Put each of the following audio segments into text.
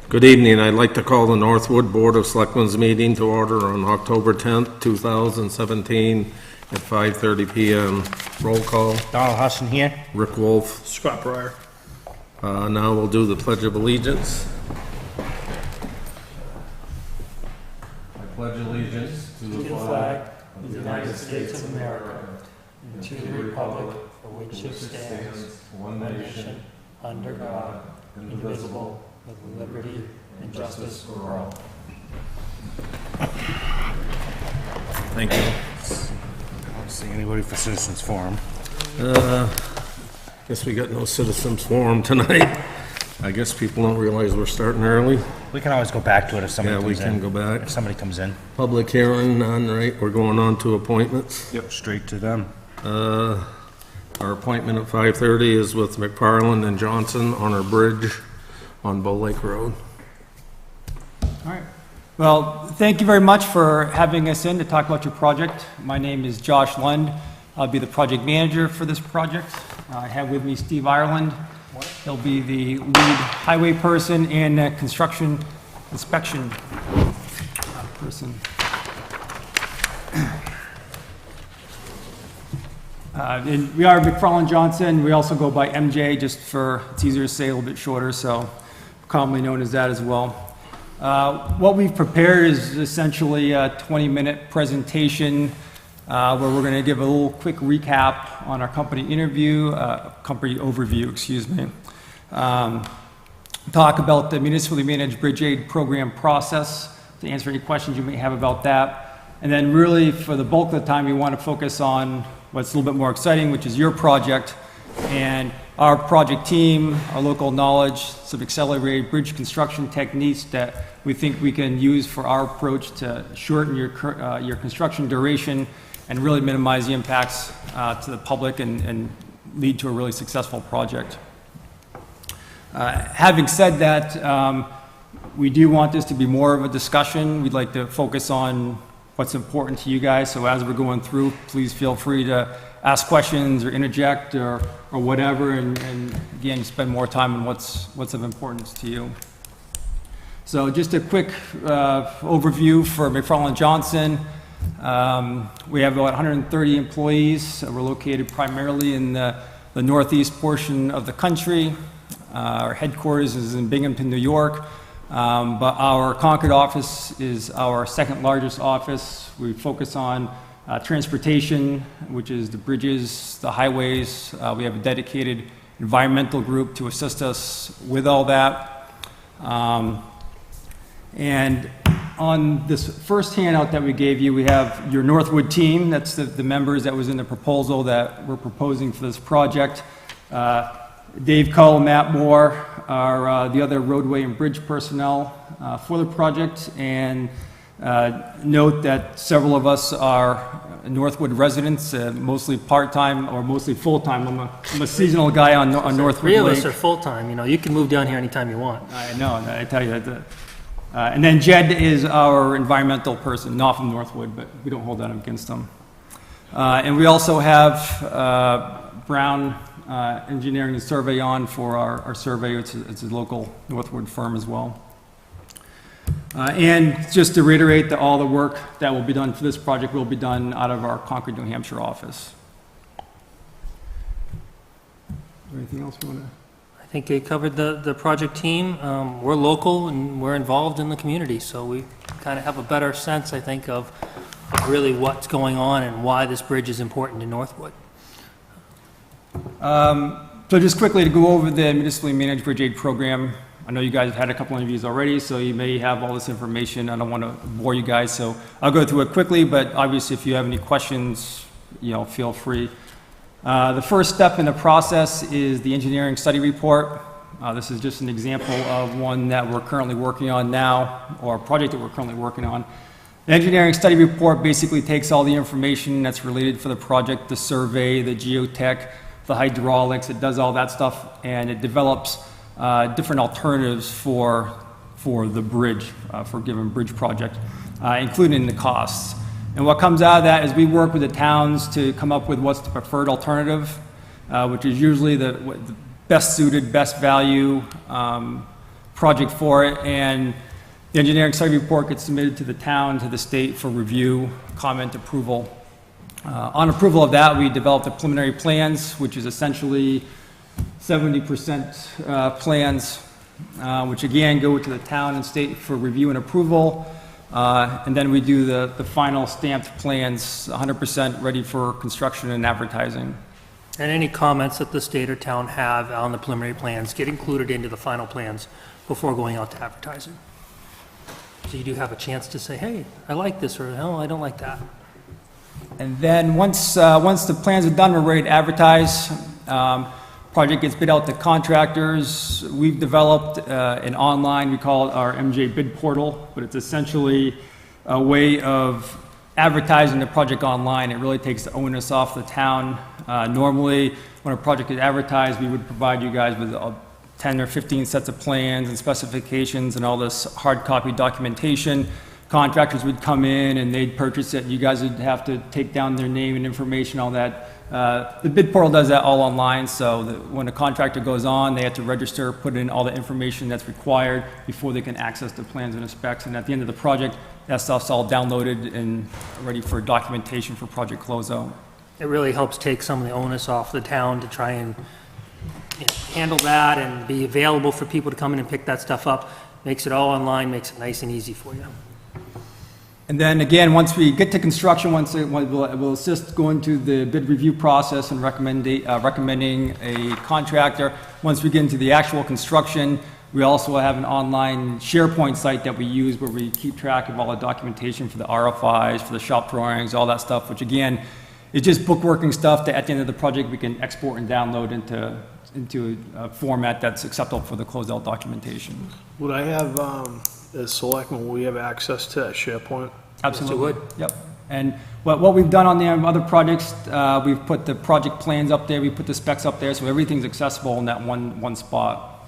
Good evening. I'd like to call the Northwood Board of Selectmen's meeting to order on October 10th, 2017 at 5:30 p.m. Roll call. Donald Husson here. Rick Wolf. Scott Breyer. Now we'll do the Pledge of Allegiance. I pledge allegiance to the flag of the United States of America and to the republic for which it stands, one nation, under God, indivisible, with liberty and justice for all. Thank you. I don't see anybody for Citizens Forum. Guess we got no citizens forum tonight. I guess people don't realize we're starting early. We can always go back to it if somebody Yeah, we comes in. can go back. If somebody comes in. Public hearing, none, right? We're going on to appointments. Yep, straight to them. Our appointment at 5:30 is with McFarland and Johnson on our bridge on Bow Lake Road. All right. Well, thank you very much for having us in to talk about your project. My name is Josh Lund. I'll be the project manager for this project. I have with me Steve Ireland. He'll be the lead highway person and construction inspection person. And we are McFarland Johnson. We also go by MJ, just for, it's easier to say, a little bit shorter, so commonly known as that as well. What we've prepared is essentially a 20-minute presentation where we're going to give a little quick recap on our company overview, excuse me. Talk about the municipally managed bridge aid program process, to answer any questions you may have about that. And then really, for the bulk of the time, we want to focus on what's a little bit more exciting, which is your project and our project team, our local knowledge, some accelerated bridge construction techniques that we think we can use for our approach to shorten your construction duration and really minimize the impacts to the public and lead to a really successful project. Having said that, we do want this to be more of a discussion. We'd like to focus on what's important to you guys. So as we're going through, please feel free to ask questions or interject or whatever, and again, spend more time on what's of importance to you. So just a quick overview for McFarland Johnson. We have about 130 employees. We're located primarily in the northeast portion of the country. Our headquarters is in Binghamton, New York. But our Concord office is our second largest office. We focus on transportation, which is the bridges, the highways. We have a dedicated environmental group to assist us with all that. And on this first handout that we gave you, we have your Northwood team. That's the members that was in the proposal that we're proposing for this project. Dave Cull, Matt Moore are the other roadway and bridge personnel for the project. And note that several of us are Northwood residents, mostly part-time or mostly full-time. I'm a seasonal guy on Northwood Three of Lake. us are full-time. You know, you can move down here anytime you want. I know, I tell you that. And then Jed is our environmental person, not from Northwood, but we don't hold that against them. And we also have Brown Engineering and Survey on for our survey. It's a local Northwood firm as well. And just to reiterate that all the work that will be done for this project will be done out of our Concord, New Hampshire office. Is there anything else you want to? I think they covered the project team. We're local and we're involved in the community, so we kind of have a better sense, I think, of really what's going on and why this bridge is important to Northwood. So just quickly to go over the municipally managed bridge aid program. I know you guys have had a couple interviews already, so you may have all this information. I don't want to bore you guys, so I'll go through it quickly, but obviously if you have any questions, feel free. The first step in the process is the engineering study report. This is just an example of one that we're currently working on now, or a project that we're currently working on. The engineering study report basically takes all the information that's related for the project, the survey, the geotech, the hydraulics, it does all that stuff, and it develops different alternatives for the bridge, for a given bridge project, including the costs. And what comes out of that is we work with the towns to come up with what's the preferred alternative, which is usually the best suited, best value project for it. And the engineering study report gets submitted to the town, to the state for review, comment, approval. On approval of that, we develop the preliminary plans, which is essentially 70% plans, which again go to the town and state for review and approval. And then we do the final stamped plans, 100% ready for construction and advertising. And any comments that the state or town have on the preliminary plans get included into the final plans before going out to advertising. So you do have a chance to say, hey, I like this, or no, I don't like that. And then once the plans are done, we're ready to advertise. Project gets bid out to contractors. We've developed an online, we call it our MJ bid portal, but it's essentially a way of advertising the project online. It really takes the onus off the town. Normally, when a project is advertised, we would provide you guys with 10 or 15 sets of plans and specifications and all this hard copy documentation. Contractors would come in and they'd purchase it. You guys would have to take down their name and information, all that. The bid portal does that all online, so that when a contractor goes on, they have to register, put in all the information that's required before they can access the plans and the specs. And at the end of the project, that stuff's all downloaded and ready for documentation for project closeout. It really helps take some of the onus off the town to try and handle that and be available for people to come in and pick that stuff up. Makes it all online, makes it nice and easy for you. And then again, once we get to construction, we'll assist going to the bid review process and recommending a contractor. Once we get into the actual construction, we also have an online SharePoint site that we use where we keep track of all the documentation for the RFIs, for the shop drawings, all that stuff, which again, is just bookworking stuff that at the end of the project we can export and download into a format that's acceptable for the closeout documentation. Would I have, as selectmen, will we have access to that SharePoint? Absolutely. Yep. And what we've done on the other projects, we've put the project plans up there, we put the specs up there, so everything's accessible in that one spot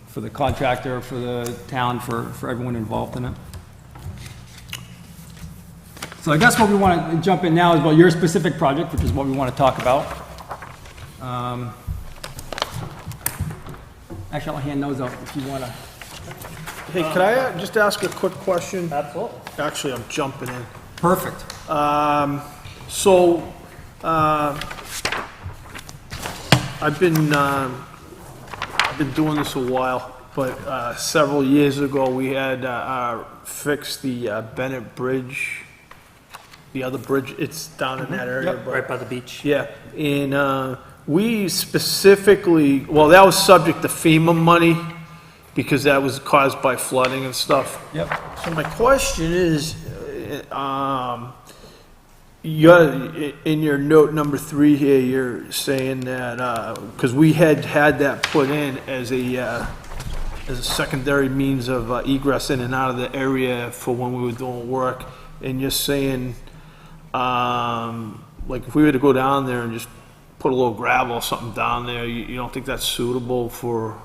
for the contractor, for the town, for everyone involved in it. So I guess what we want to jump in now is about your specific project, which is what we want to talk about. Actually, I'll hand those out if you want to. Hey, could I just ask a quick question? Absolutely. Actually, I'm jumping in. Perfect. I've been doing this a while, but several years ago, we had fixed the Bennett Bridge, the other bridge, it's down in that area. Yep. but- Right by the beach. Yeah, and we specifically, well, that was subject to FEMA money because that was caused by flooding and stuff. Yep. So my question is, you're, in your note number 3 here, you're saying that, because we had that put in as a secondary means of egress in and out of the area for when we were doing work, and you're saying, like if we were to go down there and just put a little gravel or something down there, you don't think that's suitable for?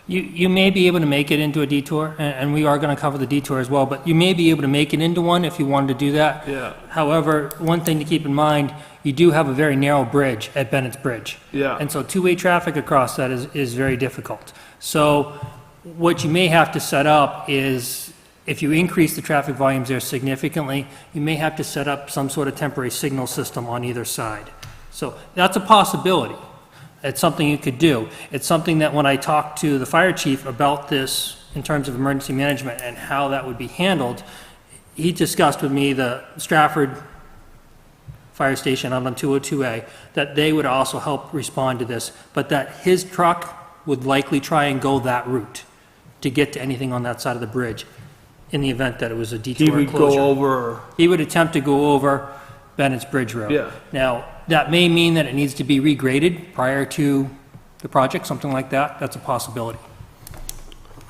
You may be able to make it into a detour, and we are going to cover the detour as well, but you may be able to make it into one if you wanted to do that. Yeah. However, one thing to keep in mind, you do have a very narrow bridge at Bennett's Bridge. Yeah. And so two-way traffic across that is very difficult. So what you may have to set up is, if you increase the traffic volumes there significantly, you may have to set up some sort of temporary signal system on either side. So that's a possibility. It's something you could do. It's something that when I talked to the fire chief about this in terms of emergency management and how that would be handled, he discussed with me the Stratford Fire Station out on 202A, that they would also help respond to this, but that his truck would likely try and go that route to get to anything on that side of the bridge in the event that it was a detour He would closure. go over, He would attempt to go over Bennett's Bridge Road. Yeah. Now, that may mean that it needs to be regraded prior to the project, something like that, that's a possibility.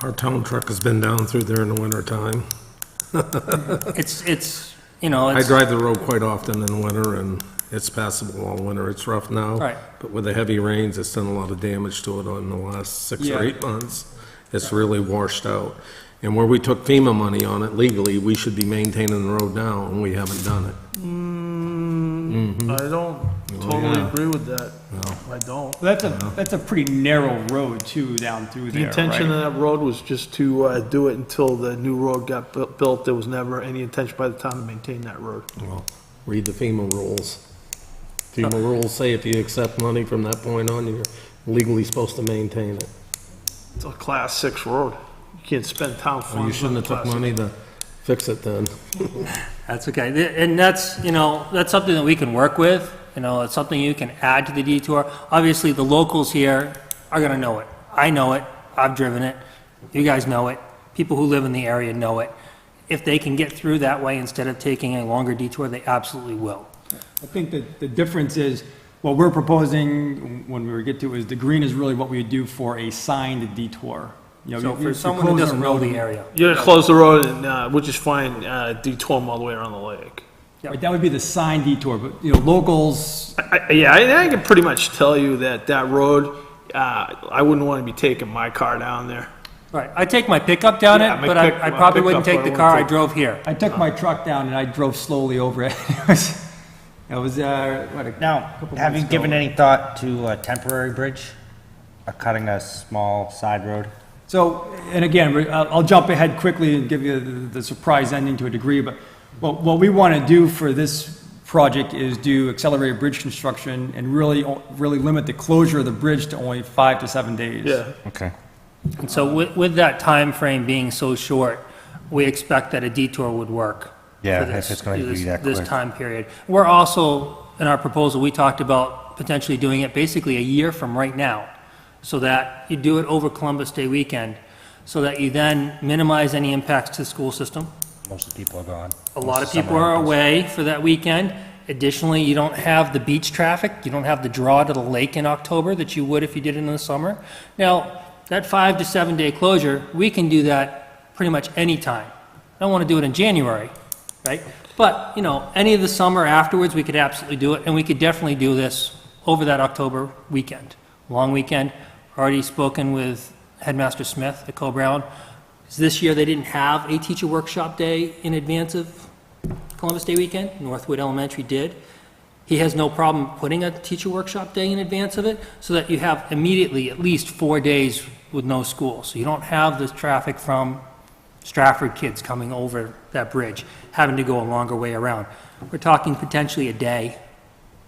Our town truck has been down through there in the wintertime. It's, you know, I it's, drive the road quite often in the winter, and it's passable all winter. It's rough now. Right. But with the heavy rains, it's done a lot of damage to it in the last 6 Yeah. or 8 months. It's really washed out. And where we took FEMA money on it legally, we should be maintaining the road now, and we haven't done it. I don't totally yeah. agree with that. I don't. That's a pretty narrow road too, down through The there, intention right? of that road was just to do it until the new road got built. There was never any intention by the town to maintain that road. Well, read the FEMA rules. FEMA rules say if you accept money from that point on, you're legally supposed to maintain it. It's a class 6 road. You can't spend town funds. Well, you shouldn't have took money to fix it then. that's okay. And that's, you know, that's something that we can work with. You know, it's something you can add to the detour. Obviously, the locals here are gonna know it. I know it. I've driven it. You guys know it. People who live in the area know it. If they can get through that way instead of taking a longer detour, they absolutely will. I think that the difference is, what we're proposing, when we get to, is the green is really what we would do for a signed detour. You know, So you're for someone who closing a doesn't know road the area. You're gonna close the road and we'll just find detour them all the way around the lake. Right, that would be the signed detour, but, you know, locals, I can pretty much tell you that that road, I wouldn't want to be taking my car down there. Right, I take my pickup down Yeah, it, my but pick- I my probably wouldn't pickup, take the I car I wouldn't drove here. I took my truck down and I drove slowly over it. It was, what, a Now, couple have you months given ago. any thought to a temporary bridge? Cutting a small side road? So, and again, I'll jump ahead quickly and give you the surprise ending to a degree, but what we want to do for this project is do accelerated bridge construction and really limit the closure of the bridge to only 5 to 7 days. Yeah. Okay. And so with that time frame being so short, we expect that a detour would work. Yeah, for this- if it's going to be that This quick. time period. We're also, in our proposal, we talked about potentially doing it basically a year from right now, so that you do it over Columbus Day weekend, so that you then minimize any impacts to the school system. Most of the people are gone. A lot of Most the people summer are happens. away for that weekend. Additionally, you don't have the beach traffic, you don't have the draw to the lake in October that you would if you did it in the summer. Now, that 5 to 7 day closure, we can do that pretty much any time. I don't want to do it in January, right? But, you know, any of the summer afterwards, we could absolutely do it, and we could definitely do this over that October weekend, long weekend. Already spoken with Headmaster Smith at Co-Brown. This year, they didn't have a teacher workshop day in advance of Columbus Day weekend. Northwood Elementary did. He has no problem putting a teacher workshop day in advance of it, so that you have immediately at least 4 days with no school. So you don't have this traffic from Stratford kids coming over that bridge, having to go a longer way around. We're talking potentially a day,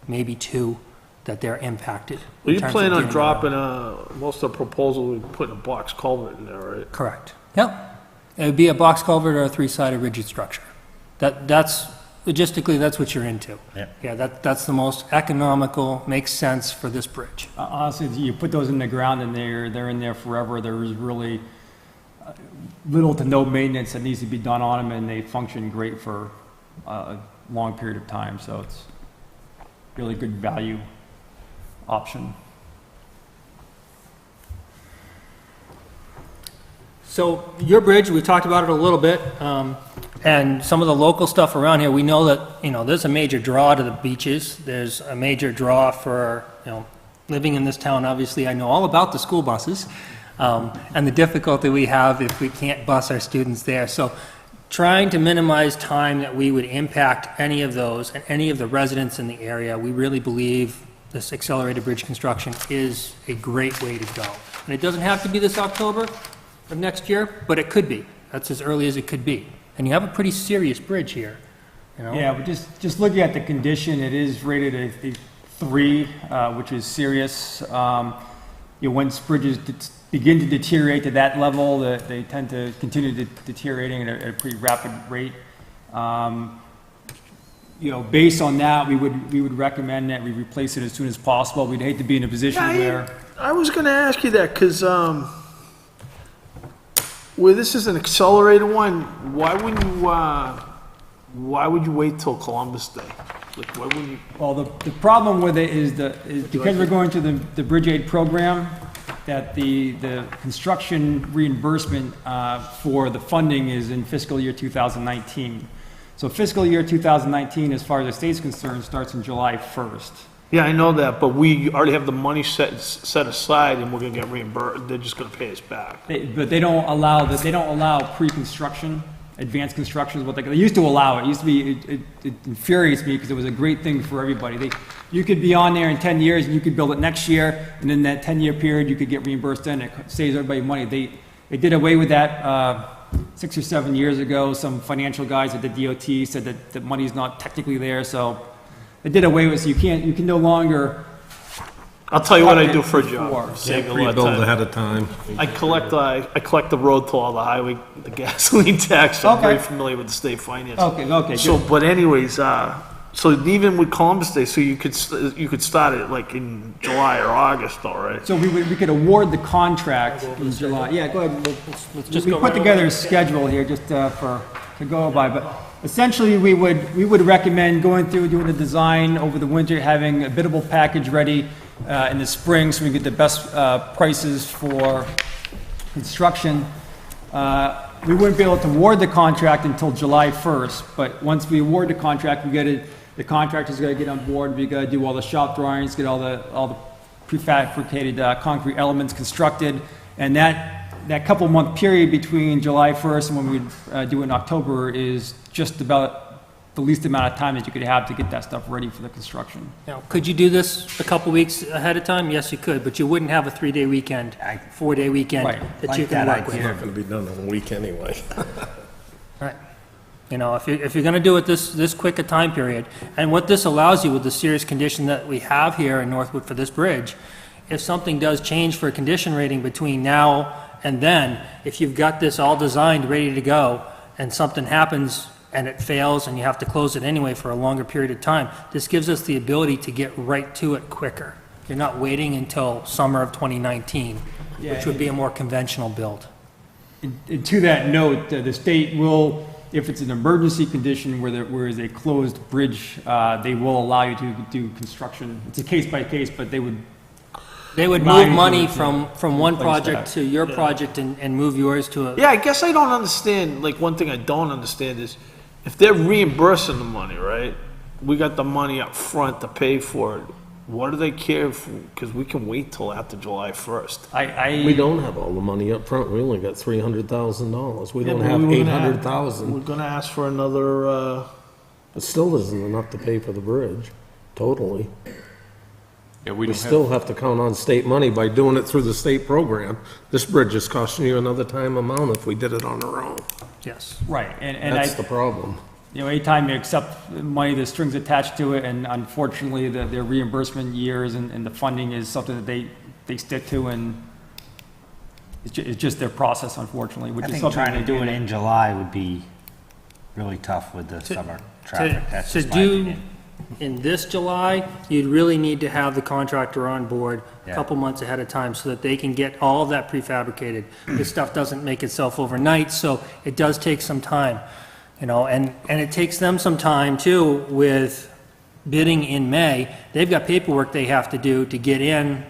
maybe 2, that they're impacted. Well, in you terms of plan on getting dropping, around. most of the proposal, we putting a box culvert in there, right? Correct. Yep. It would be a box culvert or a 3-sided rigid structure. That's, logistically, that's what you're into. Yep. Yeah, that's the most economical, makes sense for this bridge. Honestly, you put those in the ground and they're in there forever. There is really little to no maintenance that needs to be done on them, and they function great for a long period of time, so it's really good value option. So your bridge, we talked about it a little bit, and some of the local stuff around here, we know that, you know, there's a major draw to the beaches. There's a major draw for, you know, living in this town, obviously, I know all about the school buses, and the difficulty we have if we can't bus our students there. So trying to minimize time that we would impact any of those and any of the residents in the area, we really believe this accelerated bridge construction is a great way to go. And it doesn't have to be this October of next year, but it could be. That's as early as it could be. And you have a pretty serious bridge here, you know? Yeah, but just looking at the condition, it is rated a 3, which is serious. You know, once bridges begin to deteriorate to that level, they tend to continue deteriorating at a pretty rapid rate. You know, based on that, we would recommend that we replace it as soon as possible. We'd hate to be in a position where, I was gonna ask you that, cause, where this is an accelerated one, why would you wait till Columbus Day? Like, why wouldn't you? Well, the problem with it is because we're going to the Bridge Aid program, that the construction reimbursement for the funding is in fiscal year 2019. So fiscal year 2019, as far as the state's concerned, starts in July 1st. Yeah, I know that, but we already have the money set aside, and we're gonna get reimbursed. They're just gonna pay us back. But they don't allow pre-construction, advanced construction is what they used to allow it. It used to be, it infuriates me because it was a great thing for everybody. You could be on there in 10 years and you could build it next year, and in that 10-year period, you could get reimbursed then. It saves everybody money. They did away with that 6 or 7 years ago. Some financial guys at the DOT said that the money's not technically there, so they did away with it. So you can no longer. I'll tell you what I do for a job. Save Can't me a lot of pre-build time. ahead of time. I collect the road toll, the highway, the gasoline tax. So I'm Okay. very familiar with the state finance. Okay, So, good. but anyways, so even with Columbus Day, so you could start it like in July or August, though, right? So we could award the contract in July. Yeah, go ahead. Let's just We go put right together over a schedule here just to go by, but essentially we would recommend going through, doing the design over the winter, having a biddable package ready in the spring so we get the best prices for construction. We wouldn't be able to award the contract until July 1st, but once we award the contract, the contractor's got to get on board, we got to do all the shop drawings, get all the prefabricated concrete elements constructed, and that couple month period between July 1st and when we do it in October is just about the least amount of time that you could have to get that stuff ready for the construction. Now, could you do this a couple weeks ahead of time? Yes, you could, but you wouldn't have a 3-day weekend, 4-day weekend Right. that you can work with. It's not gonna be done in a week anyway. Right. You know, if you're gonna do it this quick a time period, and what this allows you with the serious condition that we have here in Northwood for this bridge, if something does change for a condition rating between now and then, if you've got this all designed, ready to go, and something happens and it fails and you have to close it anyway for a longer period of time, this gives us the ability to get right to it quicker. You're not waiting until summer of 2019, which would be a more conventional build. And to that note, the state will, if it's an emergency condition where is a closed bridge, they will allow you to do construction. It's a case by case, but they would. They would Mine move money would, from one place project that. to your project and move yours to a. Yeah, I guess I don't understand, like, one thing I don't understand is, if they're reimbursing the money, right? We got the money up front to pay for it. What do they care for? Because we can wait till after July 1st. We don't have all the money up front. We only got $300,000. We Yeah, don't but have we were gonna We're 800,000. gonna ask for another, It still isn't enough to pay for the bridge, totally. Yeah, we We don't still have, have to count on state money by doing it through the state program. This bridge is costing you another time amount if we did it on our own. Yes. Right, and That's the problem. anytime you accept money, there's strings attached to it, and unfortunately, their reimbursement years and the funding is something that they stick to, and it's just their process, unfortunately, which I is think something trying they to do do it in July would be really tough with the summer traffic. That's To just my do opinion. in this July, you'd really need to have the contractor on board a Yeah. couple months ahead of time so that they can get all of that prefabricated. This stuff doesn't make itself overnight, so it does take some time, you know, and it takes them some time too with bidding in May. They've got paperwork they have to do to get in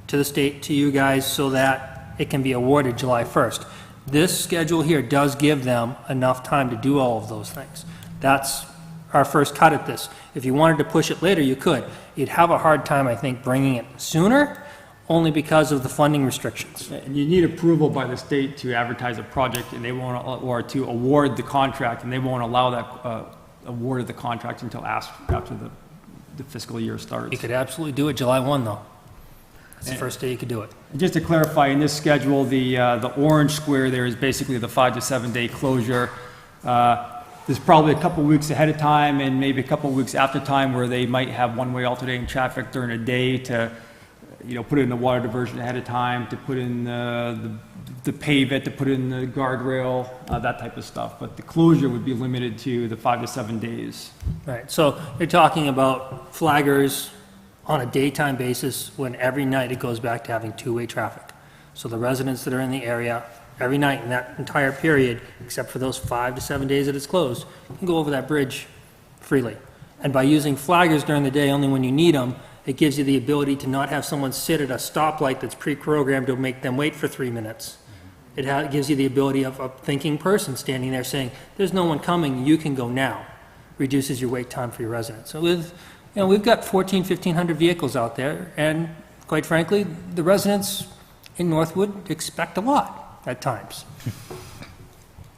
to the state, to you guys, so that it can be awarded July 1st. This schedule here does give them enough time to do all of those things. That's our first cut at this. If you wanted to push it later, you could. You'd have a hard time, I think, bringing it sooner, only because of the funding restrictions. And you need approval by the state to advertise a project, and they won't, or to award the contract, and they won't allow that award of the contract until after the fiscal year starts. You could absolutely do it July 1, though. That's the first day you could do it. And just to clarify, in this schedule, the orange square there is basically the 5 to 7 day closure. There's probably a couple weeks ahead of time and maybe a couple weeks after time where they might have one-way alternating traffic during a day to, put in the water diversion ahead of time, to put in the pave it, to put in the guardrail, that type of stuff. But the closure would be limited to the 5 to 7 days. Right, so you're talking about flaggers on a daytime basis when every night it goes back to having two-way traffic. So the residents that are in the area, every night in that entire period, except for those 5 to 7 days that it's closed, can go over that bridge freely. And by using flaggers during the day only when you need them, it gives you the ability to not have someone sit at a stoplight that's pre-programmed to make them wait for 3 minutes. It gives you the ability of a thinking person standing there saying, there's no one coming, you can go now. Reduces your wait time for your residents. So we've got 1,500 vehicles out there, and quite frankly, the residents in Northwood expect a lot at times.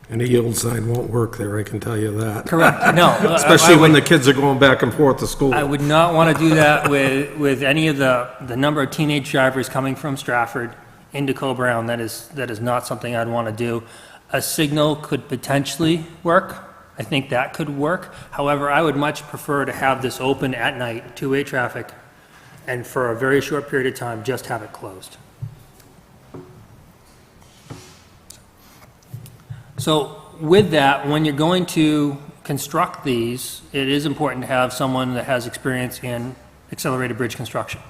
And a yield sign won't work there, I can tell you that. Correct, no. Especially when the kids are going back and forth to school. I would not want to do that with any of the number of teenage drivers coming from Stratford into Co-Brown. That is not something I'd want to do. A signal could potentially work. I think that could work. However, I would much prefer to have this open at night, two-way traffic, and for a very short period of time, just have it closed. So with that, when you're going to construct these, it is important to have someone that has experience in accelerated bridge construction.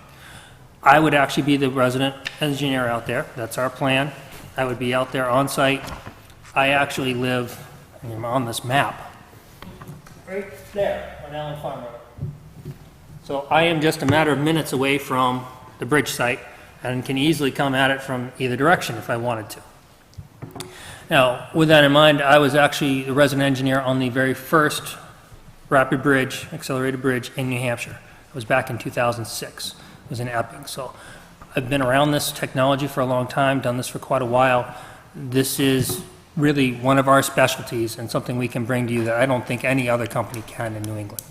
I would actually be the resident engineer out there. That's our plan. I would be out there on site. I actually live, I'm on this map, right there on Allen Farm Road. So I am just a matter of minutes away from the bridge site and can easily come at it from either direction if I wanted to. Now, with that in mind, I was actually the resident engineer on the very first rapid bridge, accelerated bridge in New Hampshire. It was back in 2006. It was in Epping. So I've been around this technology for a long time, done this for quite a while. This is really one of our specialties and something we can bring to you that I don't think any other company can in New England.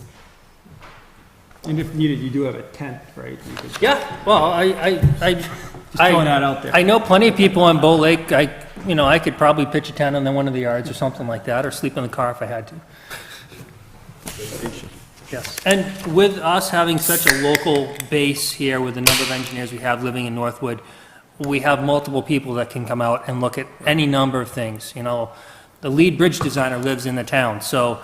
And if needed, you do have a tent, right? You could- Yeah, well, Just throwing that out there. I know plenty of people on Bow Lake. I could probably pitch a tent on one of the yards or something like that, or sleep in the car if I had to. Yes, and with us having such a local base here with the number of engineers we have living in Northwood, we have multiple people that can come out and look at any number of things. The lead bridge designer lives in the town, so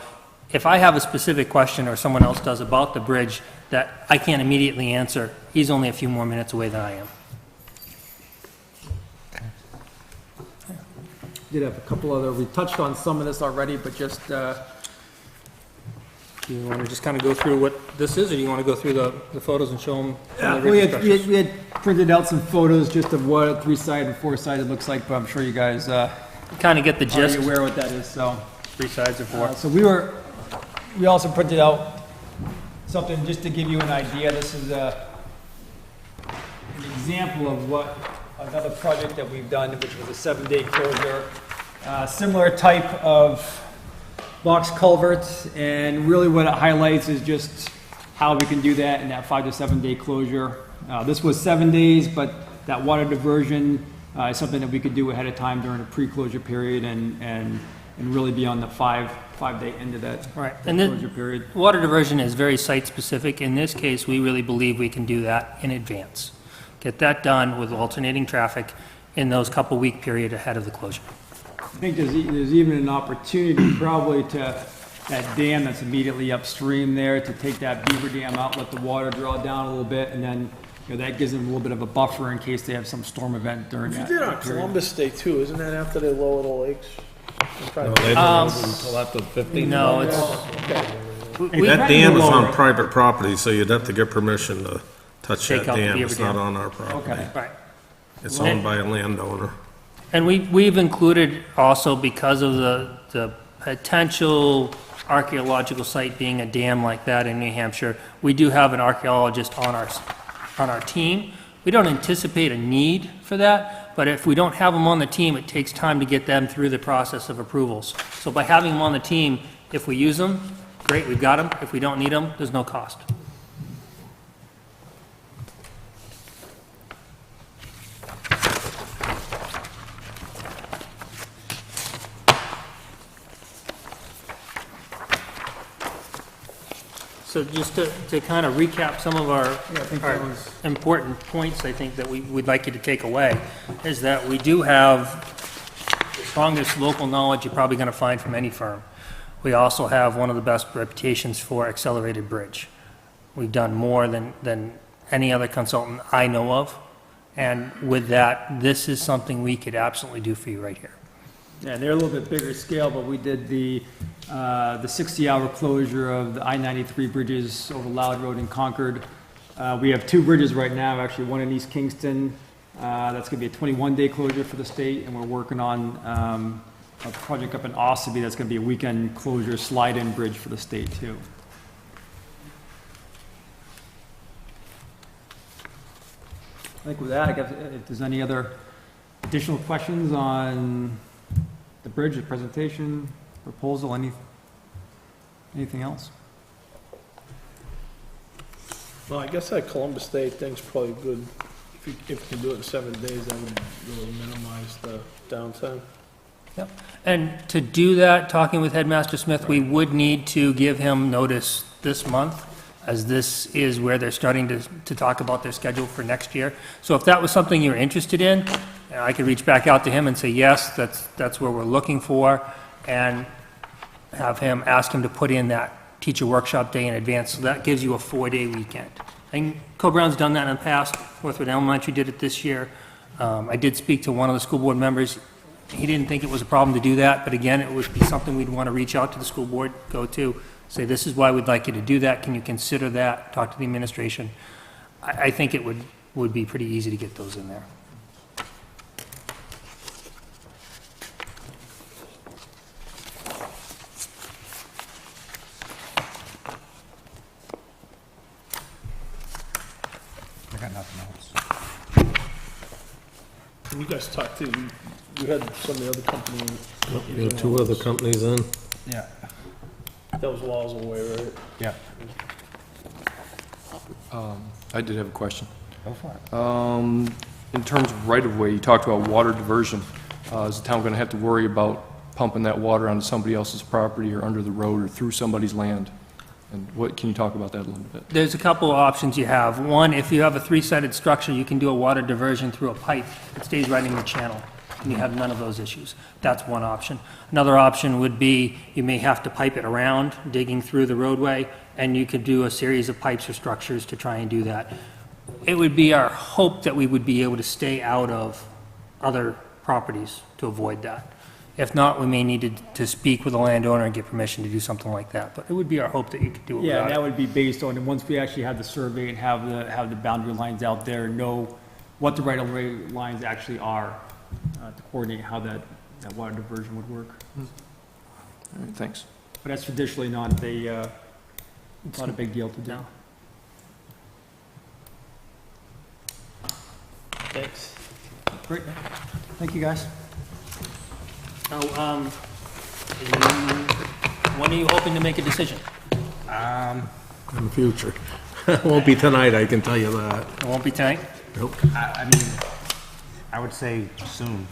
if I have a specific question or someone else does about the bridge that I can't immediately answer, he's only a few more minutes away than I am. Did have a couple other, we touched on some of this already, but just, Do you want to just kind of go through what this is, or do you want to go through the photos and show them? we had printed out some photos just of what a three-sided and four-sided looks like, but I'm sure you guys Kind of get the are gist, aware what that is, so. 3 sides or 4. So we also printed out something just to give you an idea. This is an example of what another project that we've done, which was a 7-day closure. Similar type of box culverts, and really what it highlights is just how we can do that in that 5 to 7 day closure. This was 7 days, but that water diversion is something that we could do ahead of time during a pre-closure period and really be on the 5-day end of that Right, that and then closure period. water diversion is very site-specific. In this case, we really believe we can do that in advance. Get that done with alternating traffic in those couple week period ahead of the closure. I think there's even an opportunity probably to, that dam that's immediately upstream there, to take that beaver dam out, let the water draw down a little bit, and then, that gives them a little bit of a buffer in case they have some storm event during You that did on period. Columbus Day too, isn't that after they lower the lakes? No, they don't open until after the 15th. No, it's, That dam is on private property, so you'd have to get permission to touch Take that out the dam. beaver It's not dam. on our property. Okay. right. It's owned by a landowner. And we've included also because of the potential archaeological site being a dam like that in New Hampshire, we do have an archaeologist on our team. We don't anticipate a need for that, but if we don't have them on the team, it takes time to get them through the process of approvals. So by having them on the team, if we use them, great, we've got them. If we don't need them, there's no cost. So just to kind of recap some of our important points, I think, that we'd like you to take away, is that we do have the strongest local knowledge you're probably going to find from any firm. We also have one of the best reputations for accelerated bridge. We've done more than any other consultant I know of, and with that, this is something we could absolutely do for you right here. Yeah, they're a little bit bigger scale, but we did the the 60-hour closure of the I-93 bridges over Loud Road in Concord. We have 2 bridges right now, actually one in East Kingston. That's going to be a 21-day closure for the state, and we're working on a project up in Ossipee that's going to be a weekend closure slide-in bridge for the state, too. I think with that, I guess if there's any other additional questions on the bridge, the presentation, proposal, anything else? Well, I guess that Columbus Day thing's probably good. If you can do it in 7 days, that would really minimize the downtime. Yep. And to do that, talking with Headmaster Smith, we would need to give him notice this month, as this is where they're starting to talk about their schedule for next year. So if that was something you're interested in, I could reach back out to him and say, yes, that's where we're looking for, and have him, ask him to put in that teacher workshop day in advance, so that gives you a 4-day weekend. And Co-Brown's done that in the past. Northwood Elementary did it this year. I did speak to one of the school board members. He didn't think it was a problem to do that, but again, it would be something we'd want to reach out to the school board, go to, say, this is why we'd like you to do that, can you consider that, talk to the administration. I think it would be pretty easy to get those in there. I got nothing else. You guys talked to, you had some of the other company. You have 2 other companies in. Yeah. Those walls away, right? Yeah. I did have a question. Go for it. In terms of right-of-way, you talked about water diversion. Is the town going to have to worry about pumping that water onto somebody else's property or under the road or through somebody's land? And what, can you talk about that a little bit? There's a couple of options you have. One, if you have a 3-sided structure, you can do a water diversion through a pipe that stays right in the channel, and you have none of those issues. That's one option. Another option would be you may have to pipe it around, digging through the roadway, and you could do a series of pipes or structures to try and do that. It would be our hope that we would be able to stay out of other properties to avoid that. If not, we may need to speak with the landowner and get permission to do something like that. But it would be our hope that you could do it Yeah, without that it. would be based on, and once we actually have the survey and have the boundary lines out there, and know what the right-of-way lines actually are, to coordinate how that water diversion would work. All right, thanks. But that's traditionally not a big deal to do. No. Thanks. Great. Thank you, guys. Now, when are you hoping to make a decision? In the future. It won't be tonight, I can tell you that. It won't be tonight? Nope. I mean, I would say soon.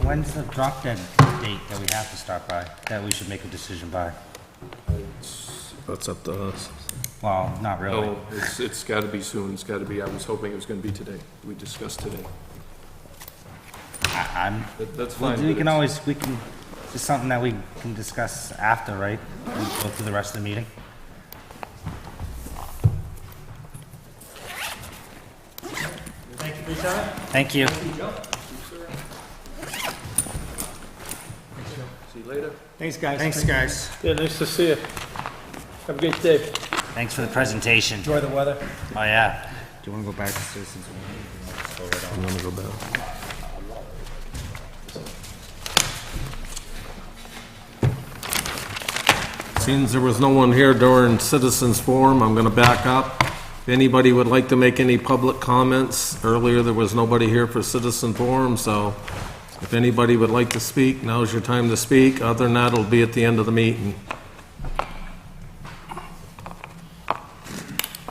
When's the drop dead date that we have to start by, that we should make a decision by? That's up to us. Well, not really. No, it's got to be soon. It's got to be, I was hoping it was going to be today. We discussed today. I'm, That's fine. we can, it's something that we can discuss after, right? And go through the rest of the meeting. Thank you for your time. Thank you. See you later. Thanks, guys. Thanks, guys. Yeah, nice to see you. Have a great day. Thanks for the presentation. Enjoy the weather. Oh, yeah. Do you want to go back to citizens? Go right on. I'm gonna go back. Seems there was no one here during citizens forum, I'm gonna back up. If anybody would like to make any public comments, earlier there was nobody here for citizen forum, so if anybody would like to speak, now's your time to speak. Other than that, it'll be at the end of the meeting.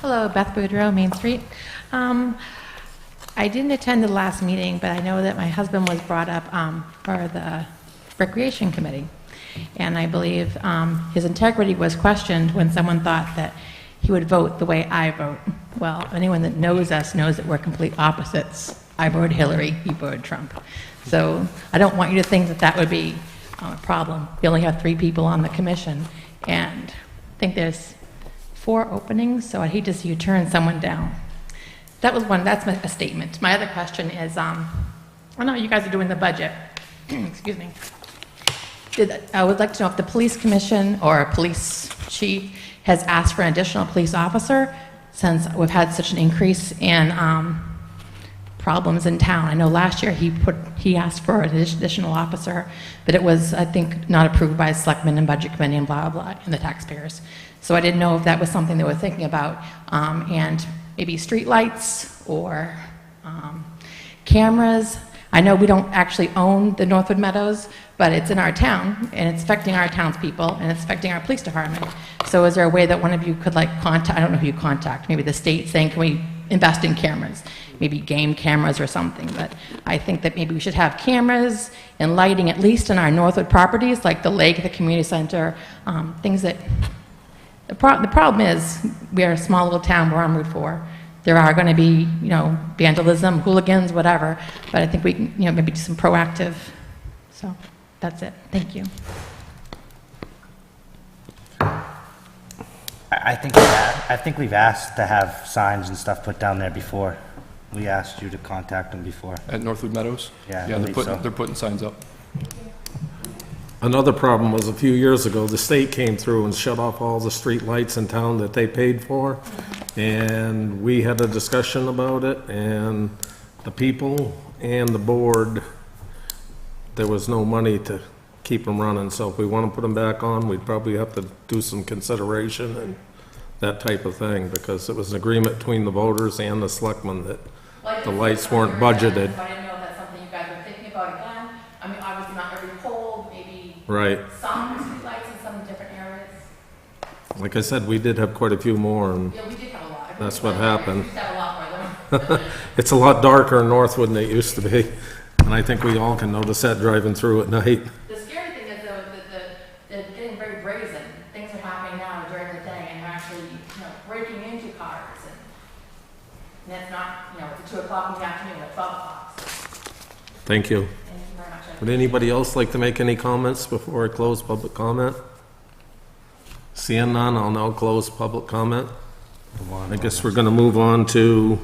Hello, Beth Boudreau, Main Street. I didn't attend the last meeting, but I know that my husband was brought up for the Recreation Committee. And I believe his integrity was questioned when someone thought that he would vote the way I vote. Well, anyone that knows us knows that we're complete opposites. I voted Hillary, he voted Trump. So I don't want you to think that that would be a problem. We only have 3 people on the commission, And I think there's 4 openings, so I'd hate to see you turn someone down. That was one, that's a statement. My other question is, I know you guys are doing the budget. Excuse me. I would like to know if the police commission or police chief has asked for an additional police officer since we've had such an increase in problems in town. I know last year he asked for an additional officer, but it was, I think, not approved by Selectmen and Budget Committee and blah, blah, and the taxpayers. So I didn't know if that was something they were thinking about. And maybe street lights or cameras. I know we don't actually own the Northwood Meadows, but it's in our town, and it's affecting our townspeople, and it's affecting our police department. So is there a way that one of you could contact, I don't know who you contact, maybe the state saying, can we invest in cameras? Maybe game cameras or something, but I think that maybe we should have cameras and lighting, at least in our Northwood properties, like the lake, the community center, things that, the problem is, we are a small little town, we're on Route 4. There are going to be, vandalism, hooligans, whatever, but I think we can, maybe do some proactive, so that's it. Thank you. I think we've asked to have signs and stuff put down there before. We asked you to contact them before. At Northwood Meadows? Yeah, I Yeah, believe so. they're putting signs up. Another problem was a few years ago, the state came through and shut off all the street lights in town that they paid for. And we had a discussion about it, and the people and the board, there was no money to keep them running. So if we want to put them back on, we'd probably have to do some consideration and that type of thing, because it was an agreement between the voters and the selectmen that the lights weren't budgeted. I didn't know if that's something you guys were thinking about again. I mean, obviously not every pole, maybe Right. some streetlights in some different areas. Like I said, we did have quite a few more, and Yeah, we did have a lot. that's what happened. We used to have a lot more than. It's a lot darker in Northwood than it used to be. And I think we all can notice that driving through at night. The scary thing is though, that they're getting very brazen. Things are happening now during the day and they're actually, breaking into cars and that's not, it's 2 o'clock in the afternoon, at 12 o'clock. So, Thank you. thank you very much. Would anybody else like to make any comments before I close public comment? Seeing none, I'll now close public comment. I guess we're gonna move on to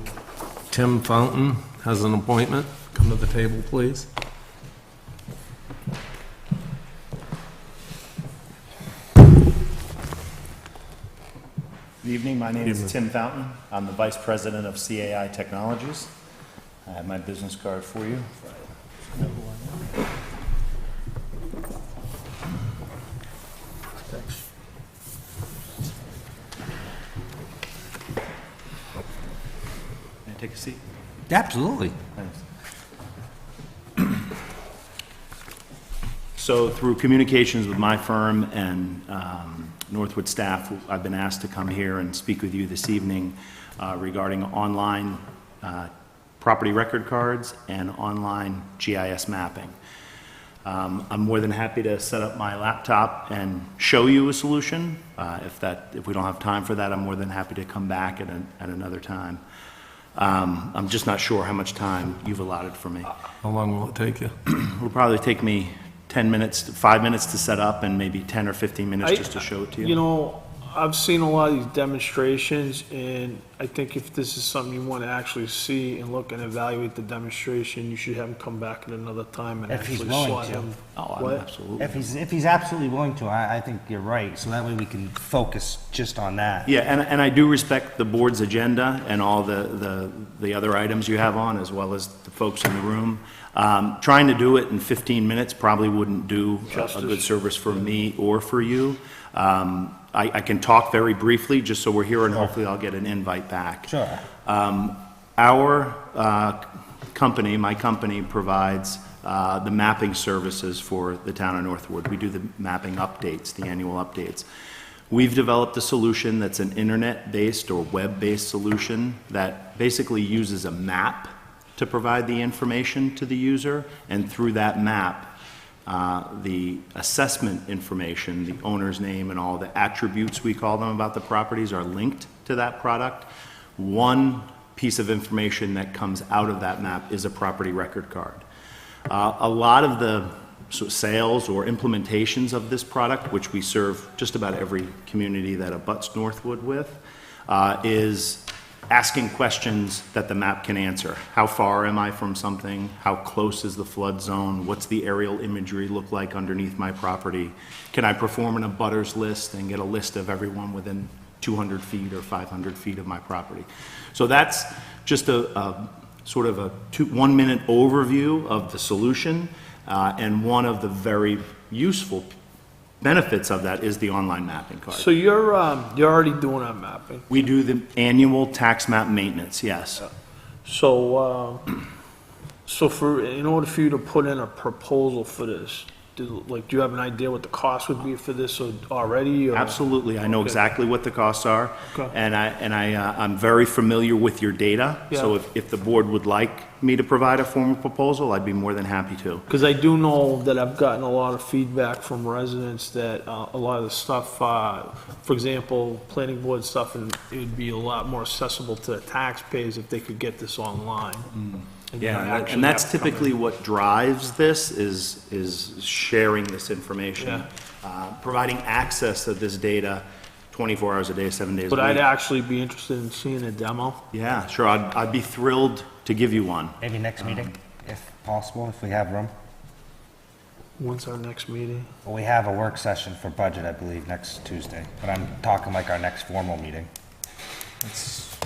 Tim Fountain has an appointment. Come to the table, please. Good evening, my name is Tim Fountain. I'm the Vice President of CAI Technologies. I have my business card for you. May I take a seat? Absolutely. Thanks. So through communications with my firm and Northwood staff, I've been asked to come here and speak with you this evening regarding online property record cards and online GIS mapping. I'm more than happy to set up my laptop and show you a solution. If we don't have time for that, I'm more than happy to come back at another time. I'm just not sure how much time you've allotted for me. How long will it take you? It'll probably take me 10 minutes, 5 minutes to set up and maybe 10 or 15 minutes just to show it to you. I've seen a lot of these demonstrations, and I think if this is something you want to actually see and look and evaluate the demonstration, you should have him come back at another time and If he's actually willing slot to. him. Oh, What? absolutely. If he's absolutely willing to, I think you're right. So that way we can focus just on that. Yeah, and I do respect the board's agenda and all the other items you have on, as well as the folks in the room. Trying to do it in 15 minutes probably wouldn't do a good service for me or for you. I can talk very briefly, just so we're here, and hopefully I'll get an invite back. Sure. Our company, my company, provides the mapping services for the town of Northwood. We do the mapping updates, the annual updates. We've developed a solution that's an internet-based or web-based solution that basically uses a map to provide the information to the user, and through that map, the assessment information, the owner's name, and all the attributes, we call them, about the properties are linked to that product. One piece of information that comes out of that map is a property record card. A lot of the sales or implementations of this product, which we serve just about every community that abuts Northwood with, is asking questions that the map can answer. How far am I from something? How close is the flood zone? What's the aerial imagery look like underneath my property? Can I perform an abutters list and get a list of everyone within 200 feet or 500 feet of my property? So that's just a sort of a 1 minute overview of the solution, and one of the very useful benefits of that is the online mapping card. So you're already doing our mapping. We do the annual tax map maintenance, yes. So, in order for you to put in a proposal for this, do you have an idea what the cost would be for this already? Or? Absolutely, I know exactly what the costs are, Okay. and I'm very familiar with your data. So Yeah. if the board would like me to provide a formal proposal, I'd be more than happy to. Because I do know that I've gotten a lot of feedback from residents that a lot of the stuff, for example, planning board stuff, and it would be a lot more accessible to the taxpayers if they could get this online. And Yeah, not actually and that's have to come in. typically what drives this, is sharing this information. Providing access to this data 24 hours a day, 7 days a But I'd week. actually be interested in seeing a demo. Yeah, sure, I'd be thrilled to give you one. Maybe next meeting, if possible, if we have room. When's our next meeting? Well, we have a work session for budget, I believe, next Tuesday, but I'm talking like our next formal meeting.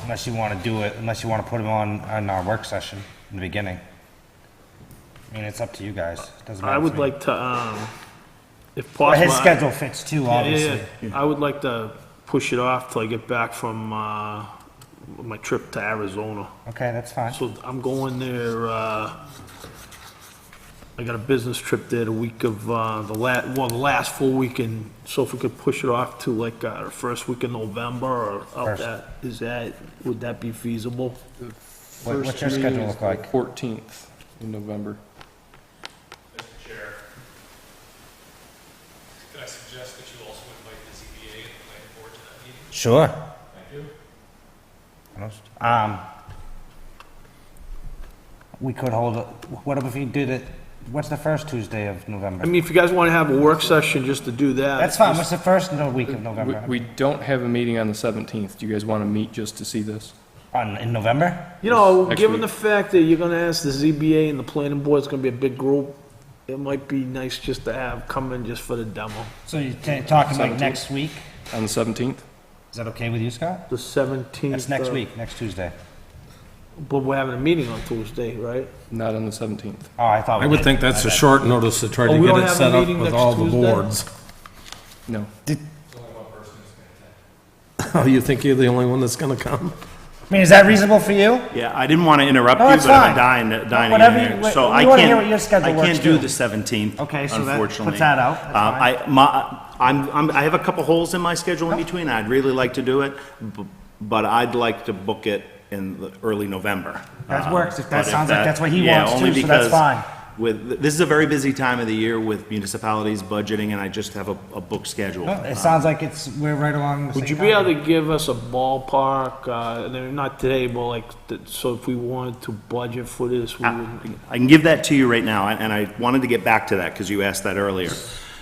Unless you want to do it, unless you want to put it on our work session in the beginning. I mean, it's up to you guys. It doesn't matter I to would me. like to, if Well, possible. his schedule fits too, Yeah, obviously. I would like to push it off till I get back from my trip to Arizona. Okay, that's fine. So I'm going there, I got a business trip there the week of, the last full weekend. So if we could push it off to like, the first week of November or out First. would that be feasible? What's First your meeting schedule is look the like? 14th in November. Mr. Chair, could I suggest that you also invite the ZBA and the planning board to that meeting? Sure. Thank you. We could hold, what if we did it, what's the first Tuesday of I November? mean, if you guys want to have a work session just to do that. That's fine, what's the first week of We November? we don't have a meeting on the 17th. Do you guys want to meet just to see this? In November? You know, Next given week. the fact that you're gonna ask the ZBA and the planning board, it's gonna be a big group, it might be nice just to have come in just for the demo. So you're talking like 17th? next week? On the 17th? Is that okay with you, Scott? The 17th. That's next week, next Tuesday. But we're having a meeting on Tuesday, right? Not on the 17th. Oh, I thought we I would did. think that's a short notice to try Oh, to we get don't it have a set up meeting with next all the Tuesday? boards. No. Oh, you think you're the only one that's gonna come? I mean, is that reasonable for you? Yeah, I didn't want to interrupt No, you, it's but fine. I'm dying Whatever to you- get in we here. So I wanna hear can't, what your schedule I works can't do too. the 17th, Okay, so that unfortunately. puts that out. That's fine. I have a couple holes in my schedule in between. I'd really like to do it, but I'd like to book it in the early November. That works. If that But sounds like that's what he yeah, wants only too, so that's because fine. This is a very busy time of the year with municipalities budgeting, and I just have a book schedule. No, it sounds like we're right along the same Would you time. be able to give us a ballpark, and then not today, but like, so if we wanted to budget for this, we would, I can give that to you right now, and I wanted to get back to that because you asked that earlier.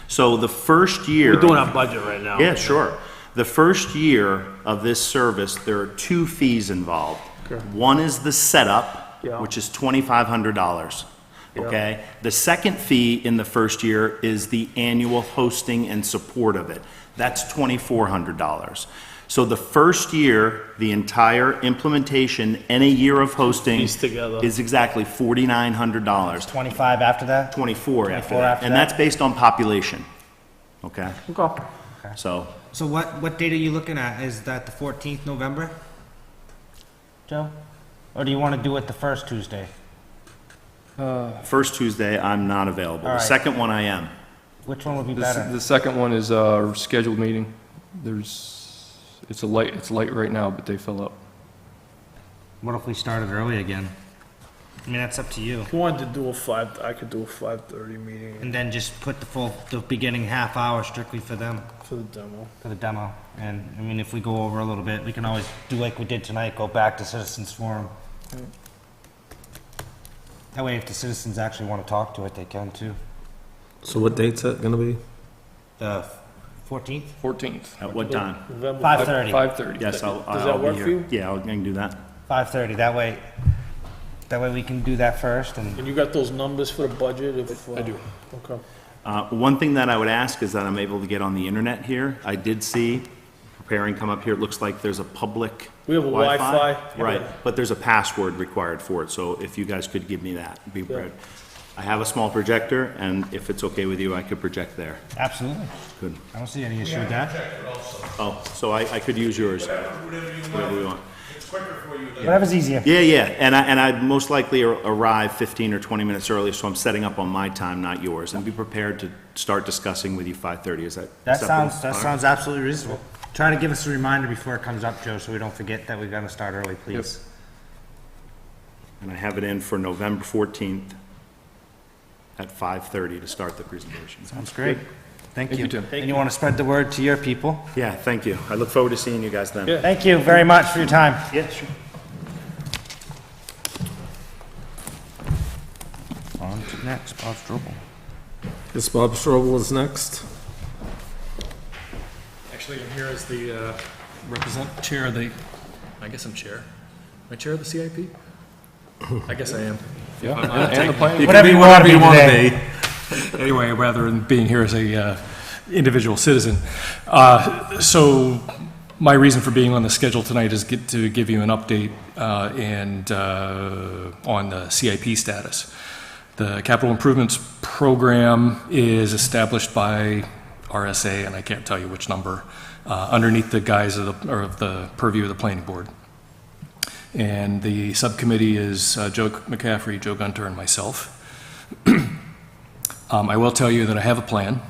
So the first year. we're doing our budget right now. Yeah, sure. The first year of this service, there are two fees involved. Okay. One is the setup, Yeah. which is $2,500, okay? The second fee in the first year is the annual hosting and support of it. That's $2,400. So the first year, the entire implementation and a year of hosting Pieced together. is exactly $4,900. 25 after that? 24 after 24 that. after And that? that's based on population, okay? Okay. So, So what date are you looking at? Is that the 14th November? Joe? Or do you want to do it the first Tuesday? first Tuesday, I'm not available. All The right. second one I am. Which one would be The better? second one is a scheduled meeting. It's light right now, but they fill up. What if we started early again? I mean, that's up to you. If you wanted to do I could do a 5:30 meeting And then just put the beginning half hour strictly for them, for the demo. For the demo. And, I mean, if we go over a little bit, we can always do like we did tonight, go back to citizens forum. That way, if the citizens actually want to talk to it, they can too. So what date's that gonna be? The 14th? 14th, At what time? 5:30. 5:30. Yes, I'll Does that I'll be work here. for you? Yeah, I can do that. 5:30, that way we can do that first, and And you got those numbers for the budget if? I do. Okay. One thing that I would ask is that I'm able to get on the internet here. I did see, preparing come up here, it looks like there's a public We have a Wi-Fi. Right, but there's a password required for it, so if you guys could give me that, it'd be great. I have a small projector, and if it's okay with you, I could project there. absolutely. Good. I don't see any issue with that. Oh, so I could use yours. Whatever we want. Whatever's easier. Yeah, and I'd most likely arrive 15 or 20 minutes early, so I'm setting up on my time, not yours, and be prepared to start discussing with you 5:30. Is that That acceptable? sounds absolutely reasonable. Try to give us a reminder before it comes up, Joe, so we don't forget that we gotta start early, please. And I have it in for November 14th at 5:30 to start the presentation. Sounds great. Thank Thank you. you, Tim. And you wanna spread the word to your people? Yeah, thank you. I look forward to seeing you guys then. Yeah. Thank you very much for your time. Yeah, sure. On to next, Bob Strobel. Guess Bob Strobel is next. Actually, I'm here as the chair of the, I guess I'm chair. Am I chair of the CIP? I guess I am. Yeah, and the planning. You Whatever can be you wanna whatever you be want to today. be. Anyway, rather than being here as a individual citizen. So my reason for being on the schedule tonight is to give you an update on the CIP status. The Capital Improvements Program is established by RSA, and I can't tell you which number, underneath the guise of the purview of the Planning Board. And the subcommittee is Joe McCaffrey, Joe Gunter, and myself. I will tell you that I have a plan,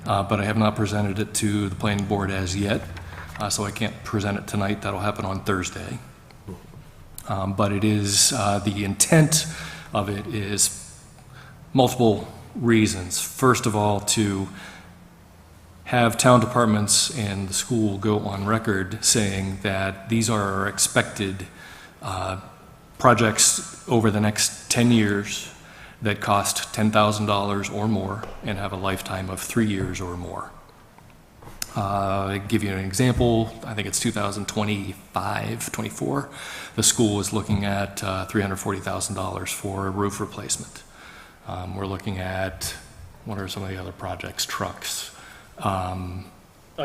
but I have not presented it to the Planning Board as yet, so I can't present it tonight. That'll happen on Thursday. But it is, the intent of it is multiple reasons. First of all, to have town departments and the school go on record saying that these are our expected projects over the next 10 years that cost $10,000 or more and have a lifetime of 3 years or more. I'll give you an example. I think it's 2025, 24. The school is looking at $340,000 for a roof replacement. We're looking at, what are some of the other projects? Trucks. I